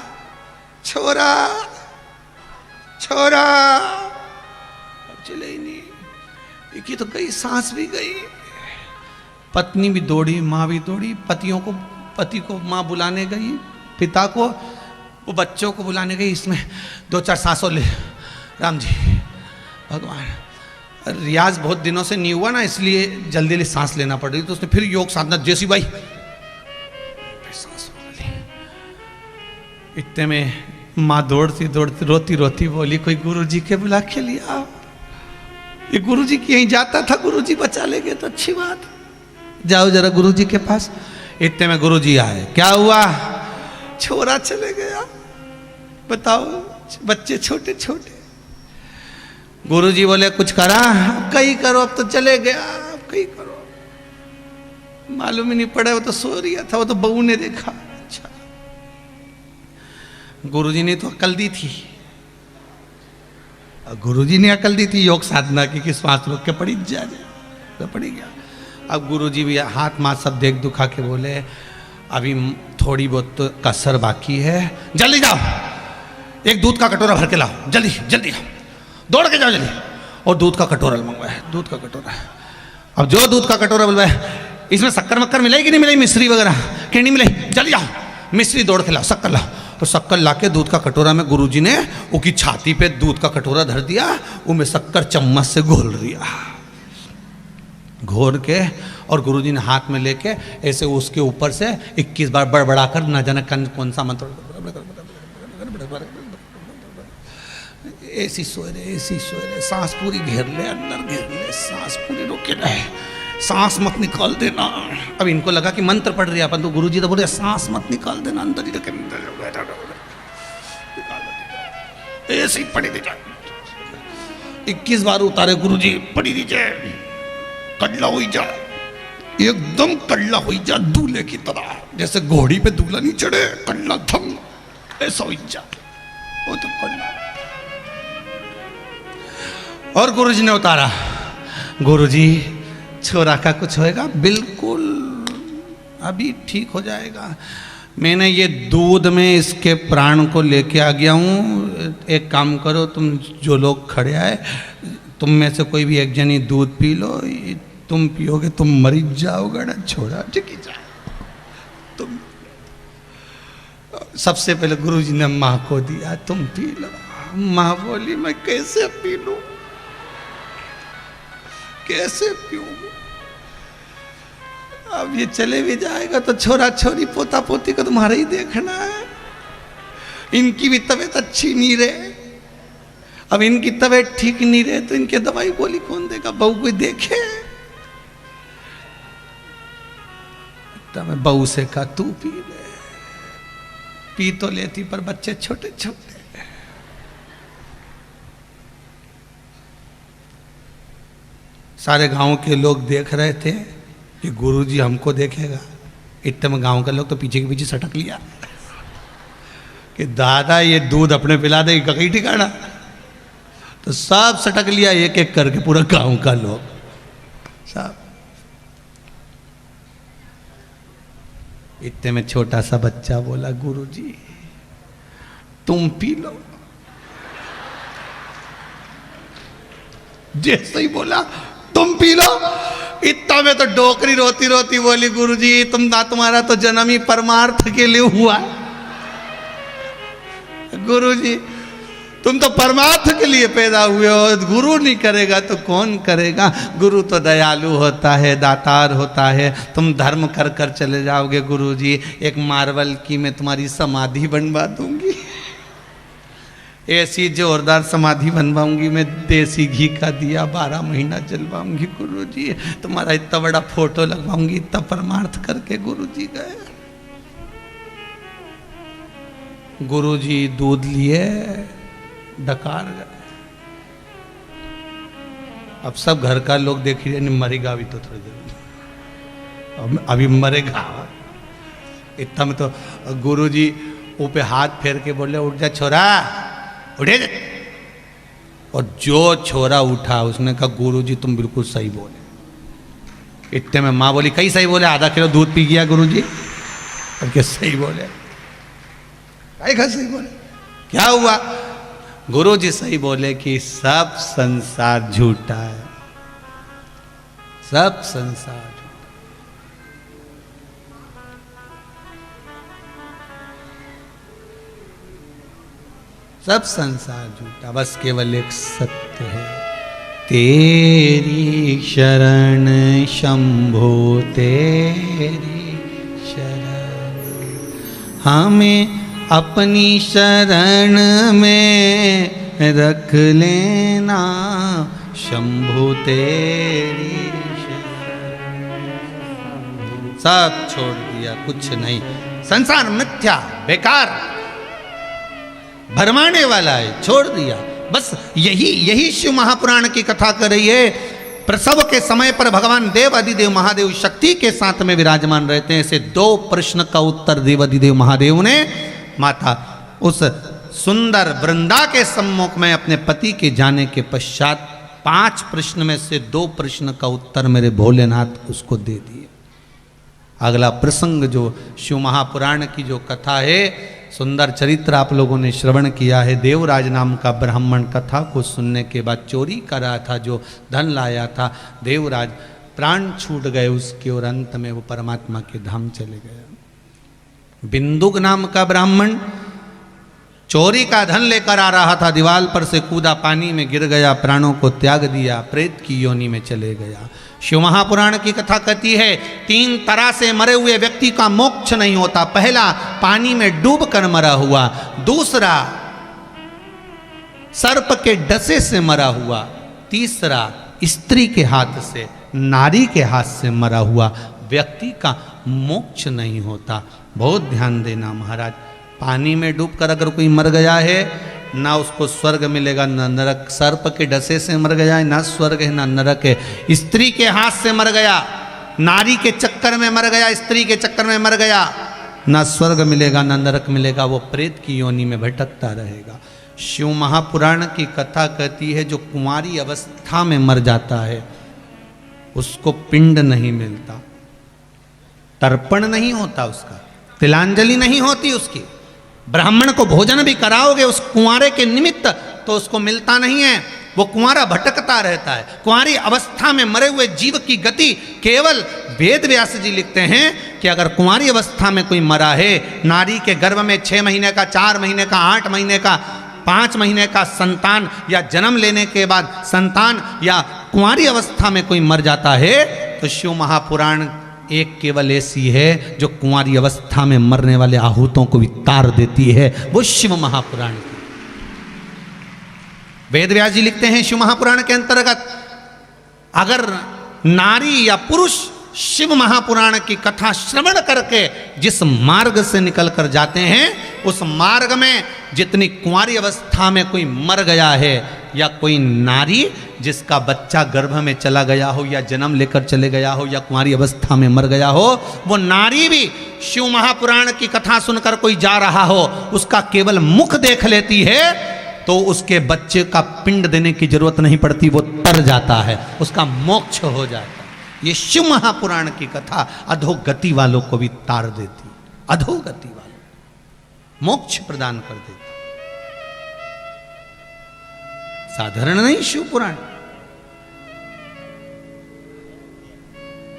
छोरा छोरा, अब चले ही नहीं, एक ही तो गई, सांस भी गई। पत्नी भी दौड़ी, माँ भी दौड़ी, पति को माँ बुलाने गई, पिता को, वो बच्चों को बुलाने गई, इसमें 2-4 सांसों ले। राम जी भगवान, रियाज बहुत दिनों से नहीं हुआ ना, इसलिए जल्दी जल्दी सांस लेना पड़ रही, तो उसने फिर योग साधना, जैसी भाई फिर सांस ली। इतने में माँ दौड़ती दौड़ती रोती रोती बोली, कोई गुरुजी के बुला के लिया, ये गुरुजी की यहीं जाता था, गुरुजी बचा ले गए तो अच्छी बात, जाओ जरा गुरुजी के पास। इतने में गुरुजी आए, क्या हुआ? छोरा चले गया, बताओ, बच्चे छोटे छोटे। गुरुजी बोले कुछ करा? अब कहीं करो, अब तो चले गया, अब कहीं करो। मालूम ही नहीं पड़ा, वो तो सो रहा था, वो तो बहू ने देखा। अच्छा, गुरुजी ने तो अकल दी थी, गुरुजी ने अकल दी थी योग साधना की कि श्वास रोक के पड़ी जा, तो पड़ी गया। अब गुरुजी भी हाथ माथ सब देख दुखा के बोले, अभी थोड़ी बहुत तो कसर बाकी है, जल्दी जाओ, एक दूध का कटोरा भर के लाओ, जल्दी जल्दी जाओ, दौड़ के जाओ जल्दी। और दूध का कटोरा मंगवाया, दूध का कटोरा। अब जो दूध का कटोरा बुलवाया, इसमें शक्कर वक्कर मिलेगी कि नहीं मिलेगी, मिश्री वगैरह कि नहीं मिलेगी, जल्दी जाओ मिश्री दौड़ के लाओ, शक्कर लाओ। तो शक्कर लाके दूध का कटोरा में गुरुजी ने उसकी छाती पे दूध का कटोरा धर दिया, उसमें शक्कर चम्मच से घोल दिया, घोल के और गुरुजी ने हाथ में लेके ऐसे उसके ऊपर से 21 बार बड़बड़ा कर न जाने कौन सा मंत्र, ऐसी सोए रहे, सांस पूरी घेर ले, अंदर घेर ले, सांस पूरी रोके रहे, सांस मत निकाल देना। अब इनको लगा कि मंत्र पढ़ रही है अपन, तो गुरुजी तो बोले सांस मत निकाल देना, अंदर ही रखे, ऐसे ही पढ़ी दीजिए। 21 बार उतारे गुरुजी, पढ़ी दीजिए, कल्ला हुई जा, एकदम कल्ला हुई जा, दूल्हे की तरह, जैसे घोड़ी पे दूल्हा नहीं चढ़े, कल्ला थम ऐसा हुई जा, वो तो कल्ला। और गुरुजी ने उतारा, गुरुजी छोरा का कुछ होएगा, बिल्कुल अभी ठीक हो जाएगा। मैंने ये दूध में इसके प्राण को लेके आ गया हूँ, एक काम करो तुम जो लोग खड़े आए, तुम में से कोई भी एक जनी दूध पी लो, तुम पियोगे तुम मरी जाओगे ना, छोड़ा टिकी जाए तुम। सबसे पहले गुरुजी ने माँ को दिया, तुम पी लो। माँ बोली मैं कैसे पी लूं, कैसे पीऊं, अब ये चले भी जाएगा तो छोरा छोरी पोता पोती को तुम्हारा ही देखना है, इनकी भी तबीयत अच्छी नहीं रहे, अब इनकी तबीयत ठीक नहीं रहे तो इनके दवाई गोली कौन देगा, बहू कोई देखे। तब मैं बहू से कहा तू पी ले, पी तो लेती पर बच्चे छोटे छोटे। सारे गांव के लोग देख रहे थे कि गुरुजी हमको देखेगा, इतने में गांव के लोग तो पीछे के पीछे सटक लिया कि दादा ये दूध अपने पिला देगा कहीं ठिकाना, तो सब सटक लिया एक एक करके, पूरा गांव का लोग सब। इतने में छोटा सा बच्चा बोला गुरुजी तुम पी लो। जैसे ही बोला तुम पी लो, इतना में तो डोकरी रोती रोती बोली गुरुजी तुम्हारा तो जन्म ही परमार्थ के लिए हुआ, गुरुजी तुम तो परमार्थ के लिए पैदा हुए हो, गुरु नहीं करेगा तो कौन करेगा, गुरु तो दयालु होता है, दातार होता है, तुम धर्म कर कर चले जाओगे गुरुजी, एक मार्बल की मैं तुम्हारी समाधि बनवा दूंगी, ऐसी जोरदार समाधि बनवाऊंगी मैं, देसी घी का दिया 12 महीना जलवाऊंगी गुरुजी, तुम्हारा इतना बड़ा फोटो लगवाऊंगी, इतना परमार्थ करके गुरुजी गए। गुरुजी दूध लिए डकार गए। अब सब घर का लोग देख रहे मरेगा अभी तो थोड़ी देर, अभी मरेगा। इतना में तो गुरुजी ऊपर हाथ फेर के बोले उठ जा छोरा, उठे। और जो छोरा उठा उसने कहा गुरुजी तुम बिल्कुल सही बोले। इतने में माँ बोली कई सही बोले, आधा किलो दूध पी गया गुरुजी, करके सही बोले, कई सही बोले, क्या हुआ? गुरुजी सही बोले कि सब संसार झूठा है, सब संसार झूठा, सब संसार झूठा, बस केवल एक सत्य है। तेरी शरण शंभो तेरी शरण, हमें अपनी शरण में रख लेना शंभु तेरी शरण। सब छोड़ दिया, कुछ नहीं, संसार मिथ्या बेकार भरमाने वाला है, छोड़ दिया। बस यही शिव महापुराण की कथा कर रही है। प्रसव के समय पर भगवान देव अधिदेव महादेव शक्ति के साथ में विराजमान रहते हैं। ऐसे 2 प्रश्न का उत्तर देव अधिदेव महादेव ने माता उस सुंदर वृंदा के सम्मुख में अपने पति के जाने के पश्चात 5 प्रश्न में से 2 प्रश्न का उत्तर मेरे भोलेनाथ उसको दे दिए। अगला प्रसंग जो शिव महापुराण की जो कथा है, सुंदर चरित्र आप लोगों ने श्रवण किया है। देवराज नाम का ब्राह्मण कथा को सुनने के बाद चोरी कर रहा था, जो धन लाया था, देवराज प्राण छूट गए उसके और अंत में वो परमात्मा के धाम चले गए। बिंदुक नाम का ब्राह्मण चोरी का धन लेकर आ रहा था, दीवार पर से कूदा, पानी में गिर गया, प्राणों को त्याग दिया, प्रेत की योनि में चले गया। शिव महापुराण की कथा कहती है 3 तरह से मरे हुए व्यक्ति का मोक्ष नहीं होता। पहला, पानी में डूब कर मरा हुआ। दूसरा, सर्प के डसे से मरा हुआ। तीसरा, स्त्री के हाथ से, नारी के हाथ से मरा हुआ व्यक्ति का मोक्ष नहीं होता। बहुत ध्यान देना महाराज, पानी में डूबकर अगर कोई मर गया है, ना उसको स्वर्ग मिलेगा ना नरक। सर्प के डसे से मर गया है, ना स्वर्ग है ना नरक है। स्त्री के हाथ से मर गया, नारी के चक्कर में मर गया, स्त्री के चक्कर में मर गया, ना स्वर्ग मिलेगा ना नरक मिलेगा, वो प्रेत की योनि में भटकता रहेगा। शिव महापुराण की कथा कहती है जो कुंवारी अवस्था में मर जाता है उसको पिंड नहीं मिलता, तर्पण नहीं होता, उसका तिलांजलि नहीं होती उसकी। ब्राह्मण को भोजन भी कराओगे उस कुंवारे के निमित्त तो उसको मिलता नहीं है, वो कुंवारा भटकता रहता है। कुंवारी अवस्था में मरे हुए जीव की गति केवल वेद व्यास जी लिखते हैं कि अगर कुंवारी अवस्था में कोई मरा है, नारी के गर्भ में 6 महीने का, 4 महीने का, 8 महीने का, 5 महीने का संतान या जन्म लेने के बाद संतान या कुंवारी अवस्था में कोई मर जाता है, तो शिव महापुराण एक केवल ऐसी है जो कुंवारी अवस्था में मरने वाले आहूतों को भी तार देती है, वो शिव महापुराण की। वेद व्यास जी लिखते हैं शिव महापुराण के अंतर्गत अगर नारी या पुरुष शिव महापुराण की कथा श्रवण करके जिस मार्ग से निकल कर जाते हैं, उस मार्ग में जितनी कुंवारी अवस्था में कोई मर गया है या कोई नारी जिसका बच्चा गर्भ में चला गया हो या जन्म लेकर चले गया हो या कुंवारी अवस्था में मर गया हो, वो नारी भी शिव महापुराण की कथा सुनकर कोई जा रहा हो, उसका केवल मुख देख लेती है तो उसके बच्चे का पिंड देने की जरूरत नहीं पड़ती, वो तर जाता है, उसका मोक्ष हो जाता है। ये शिव महापुराण की कथा अधोगति वालों को भी तार देती, अधोगति वालों मोक्ष प्रदान कर देती। साधारण नहीं शिव पुराण,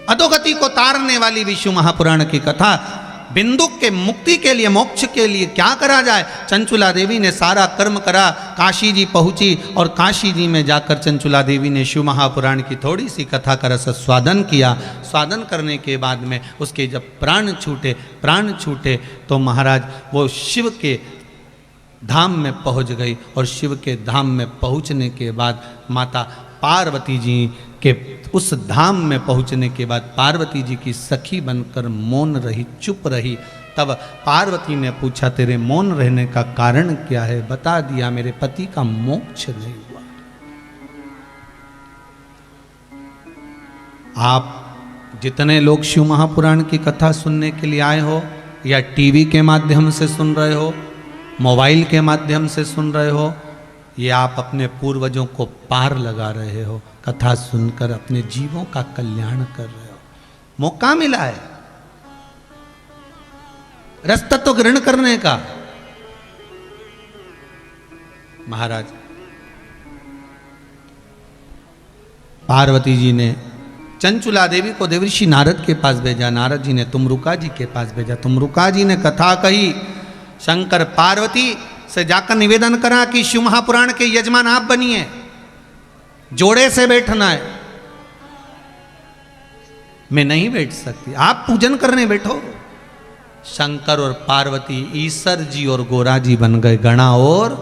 अधोगति को तारने वाली भी शिव महापुराण की कथा। बिंदुक के मुक्ति के लिए, मोक्ष के लिए क्या करा जाए? चंचुला देवी ने सारा कर्म करा, काशी जी पहुंची और काशी जी में जाकर चंचुला देवी ने शिव महापुराण की थोड़ी सी कथा का रस स्वादन किया। स्वादन करने के बाद में उसके जब प्राण छूटे तो महाराज वो शिव के धाम में पहुंच गई और शिव के धाम में पहुंचने के बाद माता पार्वती जी के उस धाम में पहुंचने के बाद पार्वती जी की सखी बनकर मौन रही, चुप रही। तब पार्वती ने पूछा तेरे मौन रहने का कारण क्या है? बता दिया मेरे पति का मोक्ष नहीं हुआ। आप जितने लोग शिव महापुराण की कथा सुनने के लिए आए हो या टीवी के माध्यम से सुन रहे हो, मोबाइल के माध्यम से सुन रहे हो, ये आप अपने पूर्वजों को पार लगा रहे हो, कथा सुनकर अपने जीवों का कल्याण कर रहे हो। मौका मिला है रास्ता तो ग्रहण करने का। महाराज पार्वती जी ने चंचुला देवी को देवर्षि नारद के पास भेजा, नारद जी ने तुमरुका जी के पास भेजा, तुमरुका जी ने कथा कही। शंकर पार्वती से जाकर निवेदन करा कि शिव महापुराण के यजमान आप बनिए, जोड़े से बैठना है। मैं नहीं बैठ सकती, आप पूजन करने बैठो। शंकर और पार्वती ईसर जी और गोरा जी बन गए, गणा और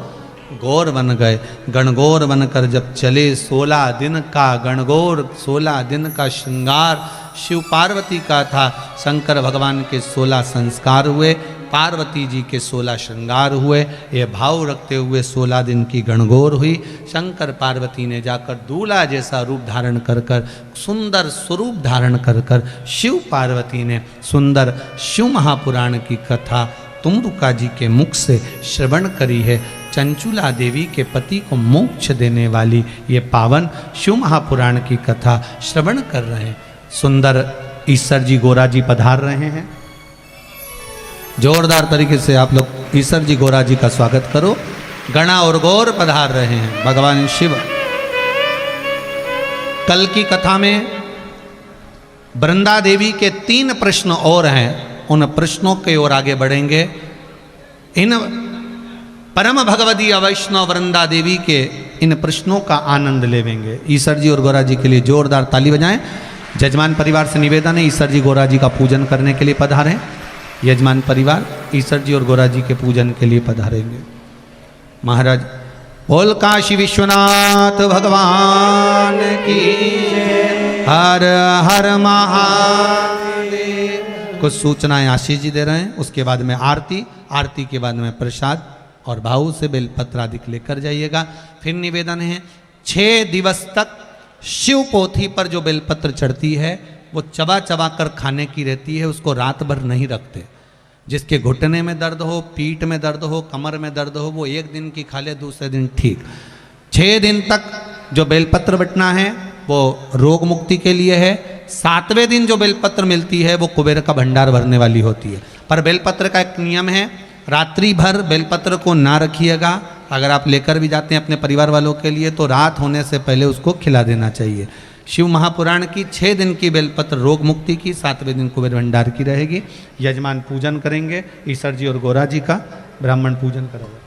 गौर बन गए। गणगौर बनकर जब चले 16 दिन का गणगौर, 16 दिन का श्रृंगार शिव पार्वती का था। शंकर भगवान के 16 संस्कार हुए, पार्वती जी के 16 श्रृंगार हुए। ये भाव रखते हुए 16 दिन की गणगौर हुई। शंकर पार्वती ने जाकर दूल्हा जैसा रूप धारण कर कर, सुंदर स्वरूप धारण कर कर शिव पार्वती ने सुंदर शिव महापुराण की कथा तुमरुका जी के मुख से श्रवण करी है। चंचुला देवी के पति को मोक्ष देने वाली ये पावन शिव महापुराण की कथा श्रवण कर रहे हैं। सुंदर ईश्वर जी गोरा जी पधार रहे हैं। जोरदार तरीके से आप लोग ईश्वर जी गोरा जी का स्वागत करो। गणा और गौर पधार रहे हैं, भगवान शिव। कल की कथा में वृंदा देवी के 3 प्रश्न और हैं, उन प्रश्नों के ओर आगे बढ़ेंगे। इन परम भगवती वैष्णव वृंदा देवी के इन प्रश्नों का आनंद लेंगे। ईश्वर जी और गोरा जी के लिए जोरदार ताली बजाएं। यजमान परिवार से निवेदन है, ईश्वर जी गोरा जी का पूजन करने के लिए पधारें। यजमान परिवार ईश्वर जी और गोरा जी के पूजन के लिए पधारेंगे। महाराज बोल काशी विश्वनाथ भगवान की हर हर महादेव। कुछ सूचनाएं आशीष जी दे रहे हैं, उसके बाद में आरती, आरती के बाद में प्रसाद और भाव से बेलपत्र आदि लेकर जाइएगा। फिर निवेदन है 6 दिवस तक शिव पोथी पर जो बेलपत्र चढ़ती है वो चबा चबा कर खाने की रहती है, उसको रात भर नहीं रखते। जिसके घुटने में दर्द हो, पीठ में दर्द हो, कमर में दर्द हो, वो 1 दिन की खा ले, दूसरे दिन ठीक। 6 दिन तक जो बेलपत्र बटना है वो रोग मुक्ति के लिए है। 7वें दिन जो बेलपत्र मिलती है वो कुबेर का भंडार भरने वाली होती है। पर बेलपत्र का एक नियम है, रात्रि भर बेलपत्र को ना रखिएगा। अगर आप लेकर भी जाते हैं अपने परिवार वालों के लिए तो रात होने से पहले उसको खिला देना चाहिए। शिव महापुराण की 6 दिन की बेलपत्र रोग मुक्ति की, 7वें दिन कुबेर भंडार की रहेगी। यजमान पूजन करेंगे, ईश्वर जी और गोरा जी का ब्राह्मण पूजन करेंगे।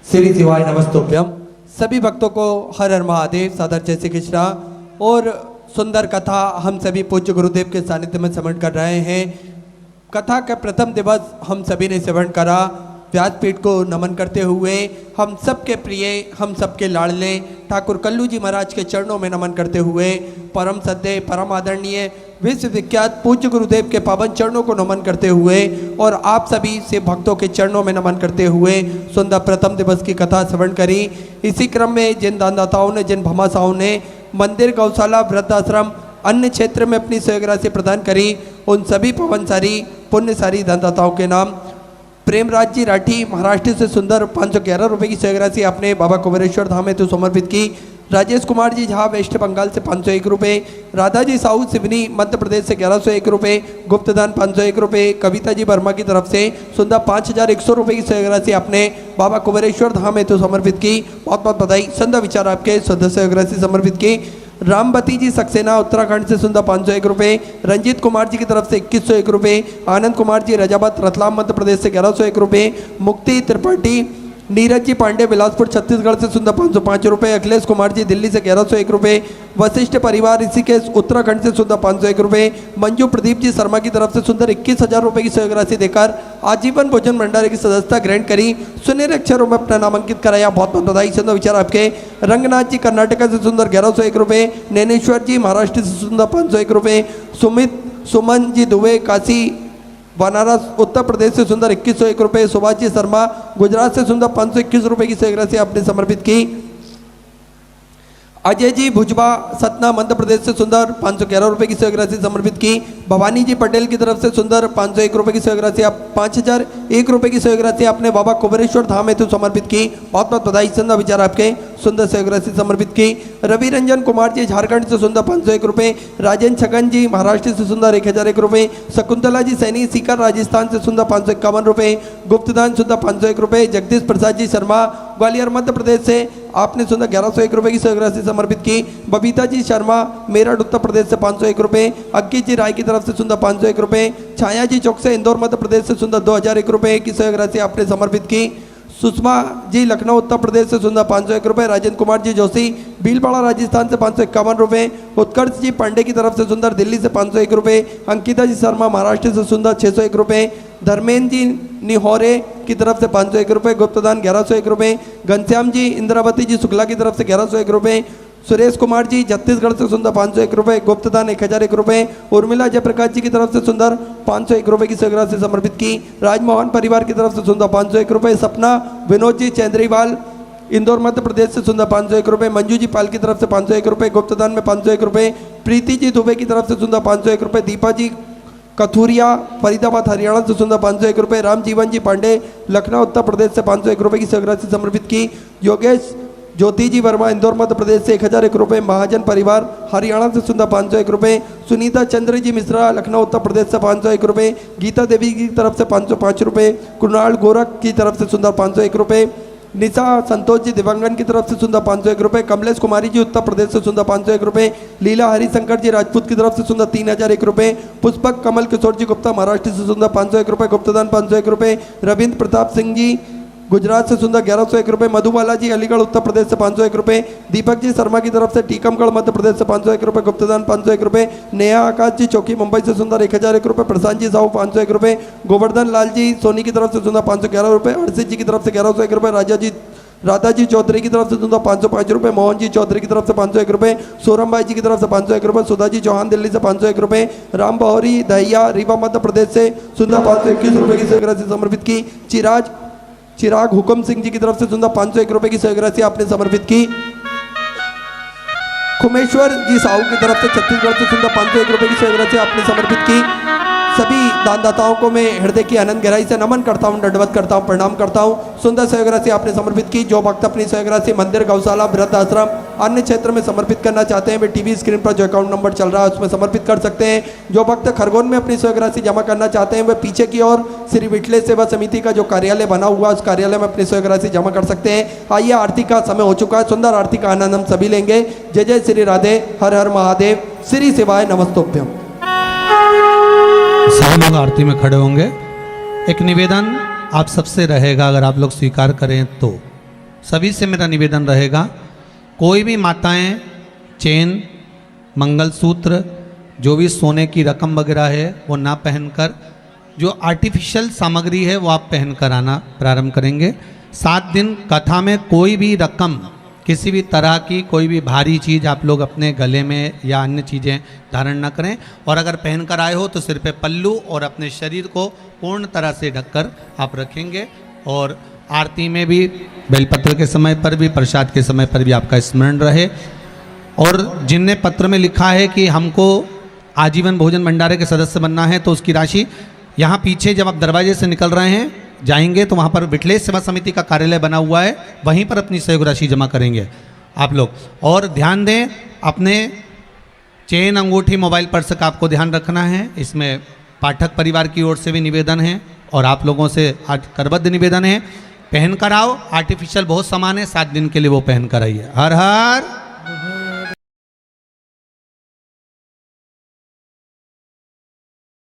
श्री शिवाय नमस्तुभ्यम। सभी भक्तों को हर हर महादेव, सादर जय श्री कृष्णा। और सुंदर कथा हम सभी पूज्य गुरुदेव के सानिध्य में श्रवण कर रहे हैं। कथा का प्रथम दिवस हम सभी ने श्रवण करा। व्यासपीठ को नमन करते हुए हम सबके प्रिय, हम सबके लाडले ठाकुर कल्लू जी महाराज के चरणों में नमन करते हुए परम सद्य, परम आदरणीय, विश्व विख्यात पूज्य गुरुदेव के पावन चरणों को नमन करते हुए और आप सभी से भक्तों के चरणों में नमन करते हुए सुंदर प्रथम दिवस की कथा श्रवण करी। इसी क्रम में जिन दानदाताओं ने, जिन भमासाओं ने मंदिर, गौशाला, वृद्धाश्रम, अन्य क्षेत्र में अपनी सहयोग राशि प्रदान करी, उन सभी पवनसारी पुण्यसारी दानदाताओं के नाम प्रेमराज जी राठी महाराष्ट्र से सुंदर 511 रुपये की सहयोग राशि आपने बाबा कुबेरेश्वर धाम हेतु समर्पित की। राजेश कुमार जी झा वेस्ट बंगाल से 501 रुपये, राधा जी साहू सिवनी मध्य प्रदेश से 1101 रुपये, गुप्तदान 501 रुपये, कविता जी वर्मा की तरफ से सुंदर 5100 रुपये की सहयोग राशि आपने बाबा कुबेरेश्वर धाम हेतु समर्पित की। बहुत बहुत बधाई। सुंदर विचार आपके शुद्ध सहयोग राशि समर्पित की। रामबती जी सक्सेना उत्तराखंड से सुंदर 501 रुपये, रंजीत कुमार जी की तरफ से 2101 रुपये, आनंद कुमार जी रजाबाद रतलाम मध्य प्रदेश से 1101 रुपये, मुक्ति त्रिपाठी, नीरज जी पांडे बिलासपुर छत्तीसगढ़ से सुंदर 505 रुपये, अखिलेश कुमार जी दिल्ली से 1101 रुपये, वशिष्ठ परिवार ऋषिकेश उत्तराखंड से सुंदर 501 रुपये, मंजू प्रदीप जी शर्मा की तरफ से सुंदर 21,000 रुपये की सहयोग राशि देकर आजीवन भोजन भंडारे की सदस्यता ग्रहण करी, सुनहरे अक्षरों में अपना नामांकित कराया। बहुत बहुत बधाई। सुंदर विचार आपके। रंगनाथ जी कर्नाटक से सुंदर 1101 रुपये, नैनेश्वर जी महाराष्ट्र से सुंदर 501 रुपये, सुमन जी दुबे काशी बनारस उत्तर प्रदेश से सुंदर 2101 रुपये, सुभाष जी शर्मा गुजरात से सुंदर 521 रुपये की सहयोग राशि आपने समर्पित की। अजय जी भुजबा सतना मध्य प्रदेश से सुंदर 511 रुपये की सहयोग राशि समर्पित की। भवानी जी पटेल की तरफ से सुंदर 501 रुपये की सहयोग राशि, 5001 रुपये की सहयोग राशि आपने बाबा कुबेरेश्वर धाम हेतु समर्पित की। बहुत बहुत बधाई। सुंदर विचार आपके। सुंदर सहयोग राशि समर्पित की। रवि रंजन कुमार जी झारखंड से सुंदर 501 रुपये, राजेंद्र छगन जी महाराष्ट्र से सुंदर 1001 रुपये, शकुंतला जी सैनी सीकर राजस्थान से सुंदर 551 रुपये, गुप्तदान सुंदर 501 रुपये, जगदीश प्रसाद जी शर्मा ग्वालियर मध्य प्रदेश से आपने सुंदर 1101 रुपये की सहयोग राशि समर्पित की। बबीता जी शर्मा मेरठ उत्तर प्रदेश से 501 रुपये, अंकित जी राय की तरफ से सुंदर 501 रुपये, छाया जी चौक से इंदौर मध्य प्रदेश से सुंदर 2001 रुपये की सहयोग राशि आपने समर्पित की। सुषमा जी लखनऊ उत्तर प्रदेश से सुंदर 501 रुपये, राजेंद्र कुमार जी जोशी भीलवाड़ा राजस्थान से 551 रुपये, उत्कर्ष जी पांडे की तरफ से सुंदर दिल्ली से 501 रुपये, अंकिता जी शर्मा महाराष्ट्र से सुंदर 601 रुपये, धर्मेंद्र जी निहोरे की तरफ से 501 रुपये, गुप्तदान 1101 रुपये, घनश्याम जी इंद्रावती जी शुक्ला की तरफ से 1101 रुपये, सुरेश कुमार जी छत्तीसगढ़ से सुंदर 501 रुपये, गुप्तदान 1001 रुपये, उर्मिला जयप्रकाश जी की तरफ से सुंदर 501 रुपये की सहयोग राशि समर्पित की। राजमोहन परिवार की तरफ से सुंदर 501 रुपये, सपना विनोद जी चंद्रीवाल इंदौर मध्य प्रदेश से सुंदर 501 रुपये, मंजू जी पाल की तरफ से 501 रुपये, गुप्तदान में 501 रुपये, प्रीति जी दुबे की तरफ से सुंदर 501 रुपये, दीपा जी कथुरिया फरीदाबाद हरियाणा से सुंदर 501 रुपये, राम जीवन जी पांडे लखनऊ उत्तर प्रदेश से 501 रुपये की सहयोग राशि समर्पित की। योगेश ज्योति जी वर्मा इंदौर मध्य प्रदेश से 1001 रुपये, महाजन परिवार हरियाणा से सुंदर 501 रुपये, सुनीता चंद्र जी मिश्रा लखनऊ उत्तर प्रदेश से 501 रुपये, गीता देवी की तरफ से 505 रुपये, कुणाल गोरख की तरफ से सुंदर 501 रुपये, निशा संतोष जी दिवंगन की तरफ से सुंदर 501 रुपये, कमलेश कुमारी जी उत्तर प्रदेश से सुंदर 501 रुपये, लीला हरिशंकर जी राजपूत की तरफ से सुंदर 3001 रुपये, पुष्पक कमल किशोर जी गुप्ता महाराष्ट्र से सुंदर 501 रुपये, गुप्तदान 501 रुपये, रविंद्र प्रताप सिंह जी गुजरात से सुंदर 1101 रुपये, मधुबाला जी अलीगढ़ उत्तर प्रदेश से 501 रुपये, दीपक जी शर्मा की तरफ से टीकमगढ़ मध्य प्रदेश से 501 रुपये, गुप्तदान 501 रुपये, नेहा आकाश जी चौकी मुंबई से सुंदर 1001 रुपये, प्रशांत जी साहू 501 रुपये, गोवर्धन लाल जी सोनी की तरफ से सुंदर 511 रुपये, हर्षित जी की तरफ से 1101 रुपये, राधा जी चौधरी की तरफ से सुंदर 505 रुपये, मोहन जी चौधरी की तरफ से 501 रुपये, सोरम भाई जी की तरफ से 501 रुपये, सुधा जी चौहान दिल्ली से 501 रुपये, राम बहौरी दहिया रीवा मध्य प्रदेश से सुंदर 521 रुपये की सहयोग राशि समर्पित की, चिराग हुकुम सिंह जी की तरफ से सुंदर 501 रुपये की सहयोग राशि आपने समर्पित की, खुमेश्वर जी साहू की तरफ से छत्तीसगढ़ से सुंदर 501 रुपये की सहयोग राशि आपने समर्पित की। सभी दानदाताओं को मैं हृदय की अनंत गहराई से नमन करता हूं, दंडवत करता हूं, प्रणाम करता हूं। सुंदर सहयोग राशि आपने समर्पित की। जो भक्त अपनी सहयोग राशि मंदिर, गौशाला, वृद्ध आश्रम, अन्य क्षेत्र में समर्पित करना चाहते हैं वे टीवी स्क्रीन पर जो अकाउंट नंबर चल रहा है उसमें समर्पित कर सकते हैं। जो भक्त खरगोन में अपनी सहयोग राशि जमा करना चाहते हैं वे पीछे की ओर श्री विठले सेवा समिति का जो कार्यालय बना हुआ है उस कार्यालय में अपनी सहयोग राशि जमा कर सकते हैं। आइए आरती का समय हो चुका है, सुंदर आरती का आनंद हम सभी लेंगे। जय जय श्री राधे, हर हर महादेव, श्री शिवाय नमस्तोभ्यम। सब लोग आरती में खड़े होंगे। एक निवेदन आप सबसे रहेगा, अगर आप लोग स्वीकार करें तो सभी से मेरा निवेदन रहेगा, कोई भी माताएं चेन, मंगलसूत्र, जो भी सोने की रकम वगैरह है वो ना पहनकर जो आर्टिफिशियल सामग्री है वो आप पहनकर आना प्रारंभ करेंगे। 7 दिन कथा में कोई भी रकम, किसी भी तरह की कोई भी भारी चीज़ आप लोग अपने गले में या अन्य चीज़ें धारण न करें, और अगर पहन कर आए हो तो सिर पे पल्लू और अपने शरीर को पूर्ण तरह से ढककर आप रखेंगे। और आरती में भी बेलपत्र के समय पर भी, प्रसाद के समय पर भी आपका स्मरण रहे। और जिनने पत्र में लिखा है कि हमको आजीवन भोजन भंडारे के सदस्य बनना है तो उसकी राशि यहाँ पीछे जब आप दरवाजे से निकल रहे हैं जाएंगे तो वहाँ पर विठलेश सेवा समिति का कार्यालय बना हुआ है, वहीं पर अपनी सहयोग राशि जमा करेंगे आप लोग। और ध्यान दें, अपने चेन, अंगूठी, मोबाइल पर्स का आपको ध्यान रखना है। इसमें पाठक परिवार की ओर से भी निवेदन है और आप लोगों से आज करबद्ध निवेदन है, पहन कर आओ। आर्टिफिशियल बहुत सामान है, 7 दिन के लिए वो पहन कर आइए। हर हर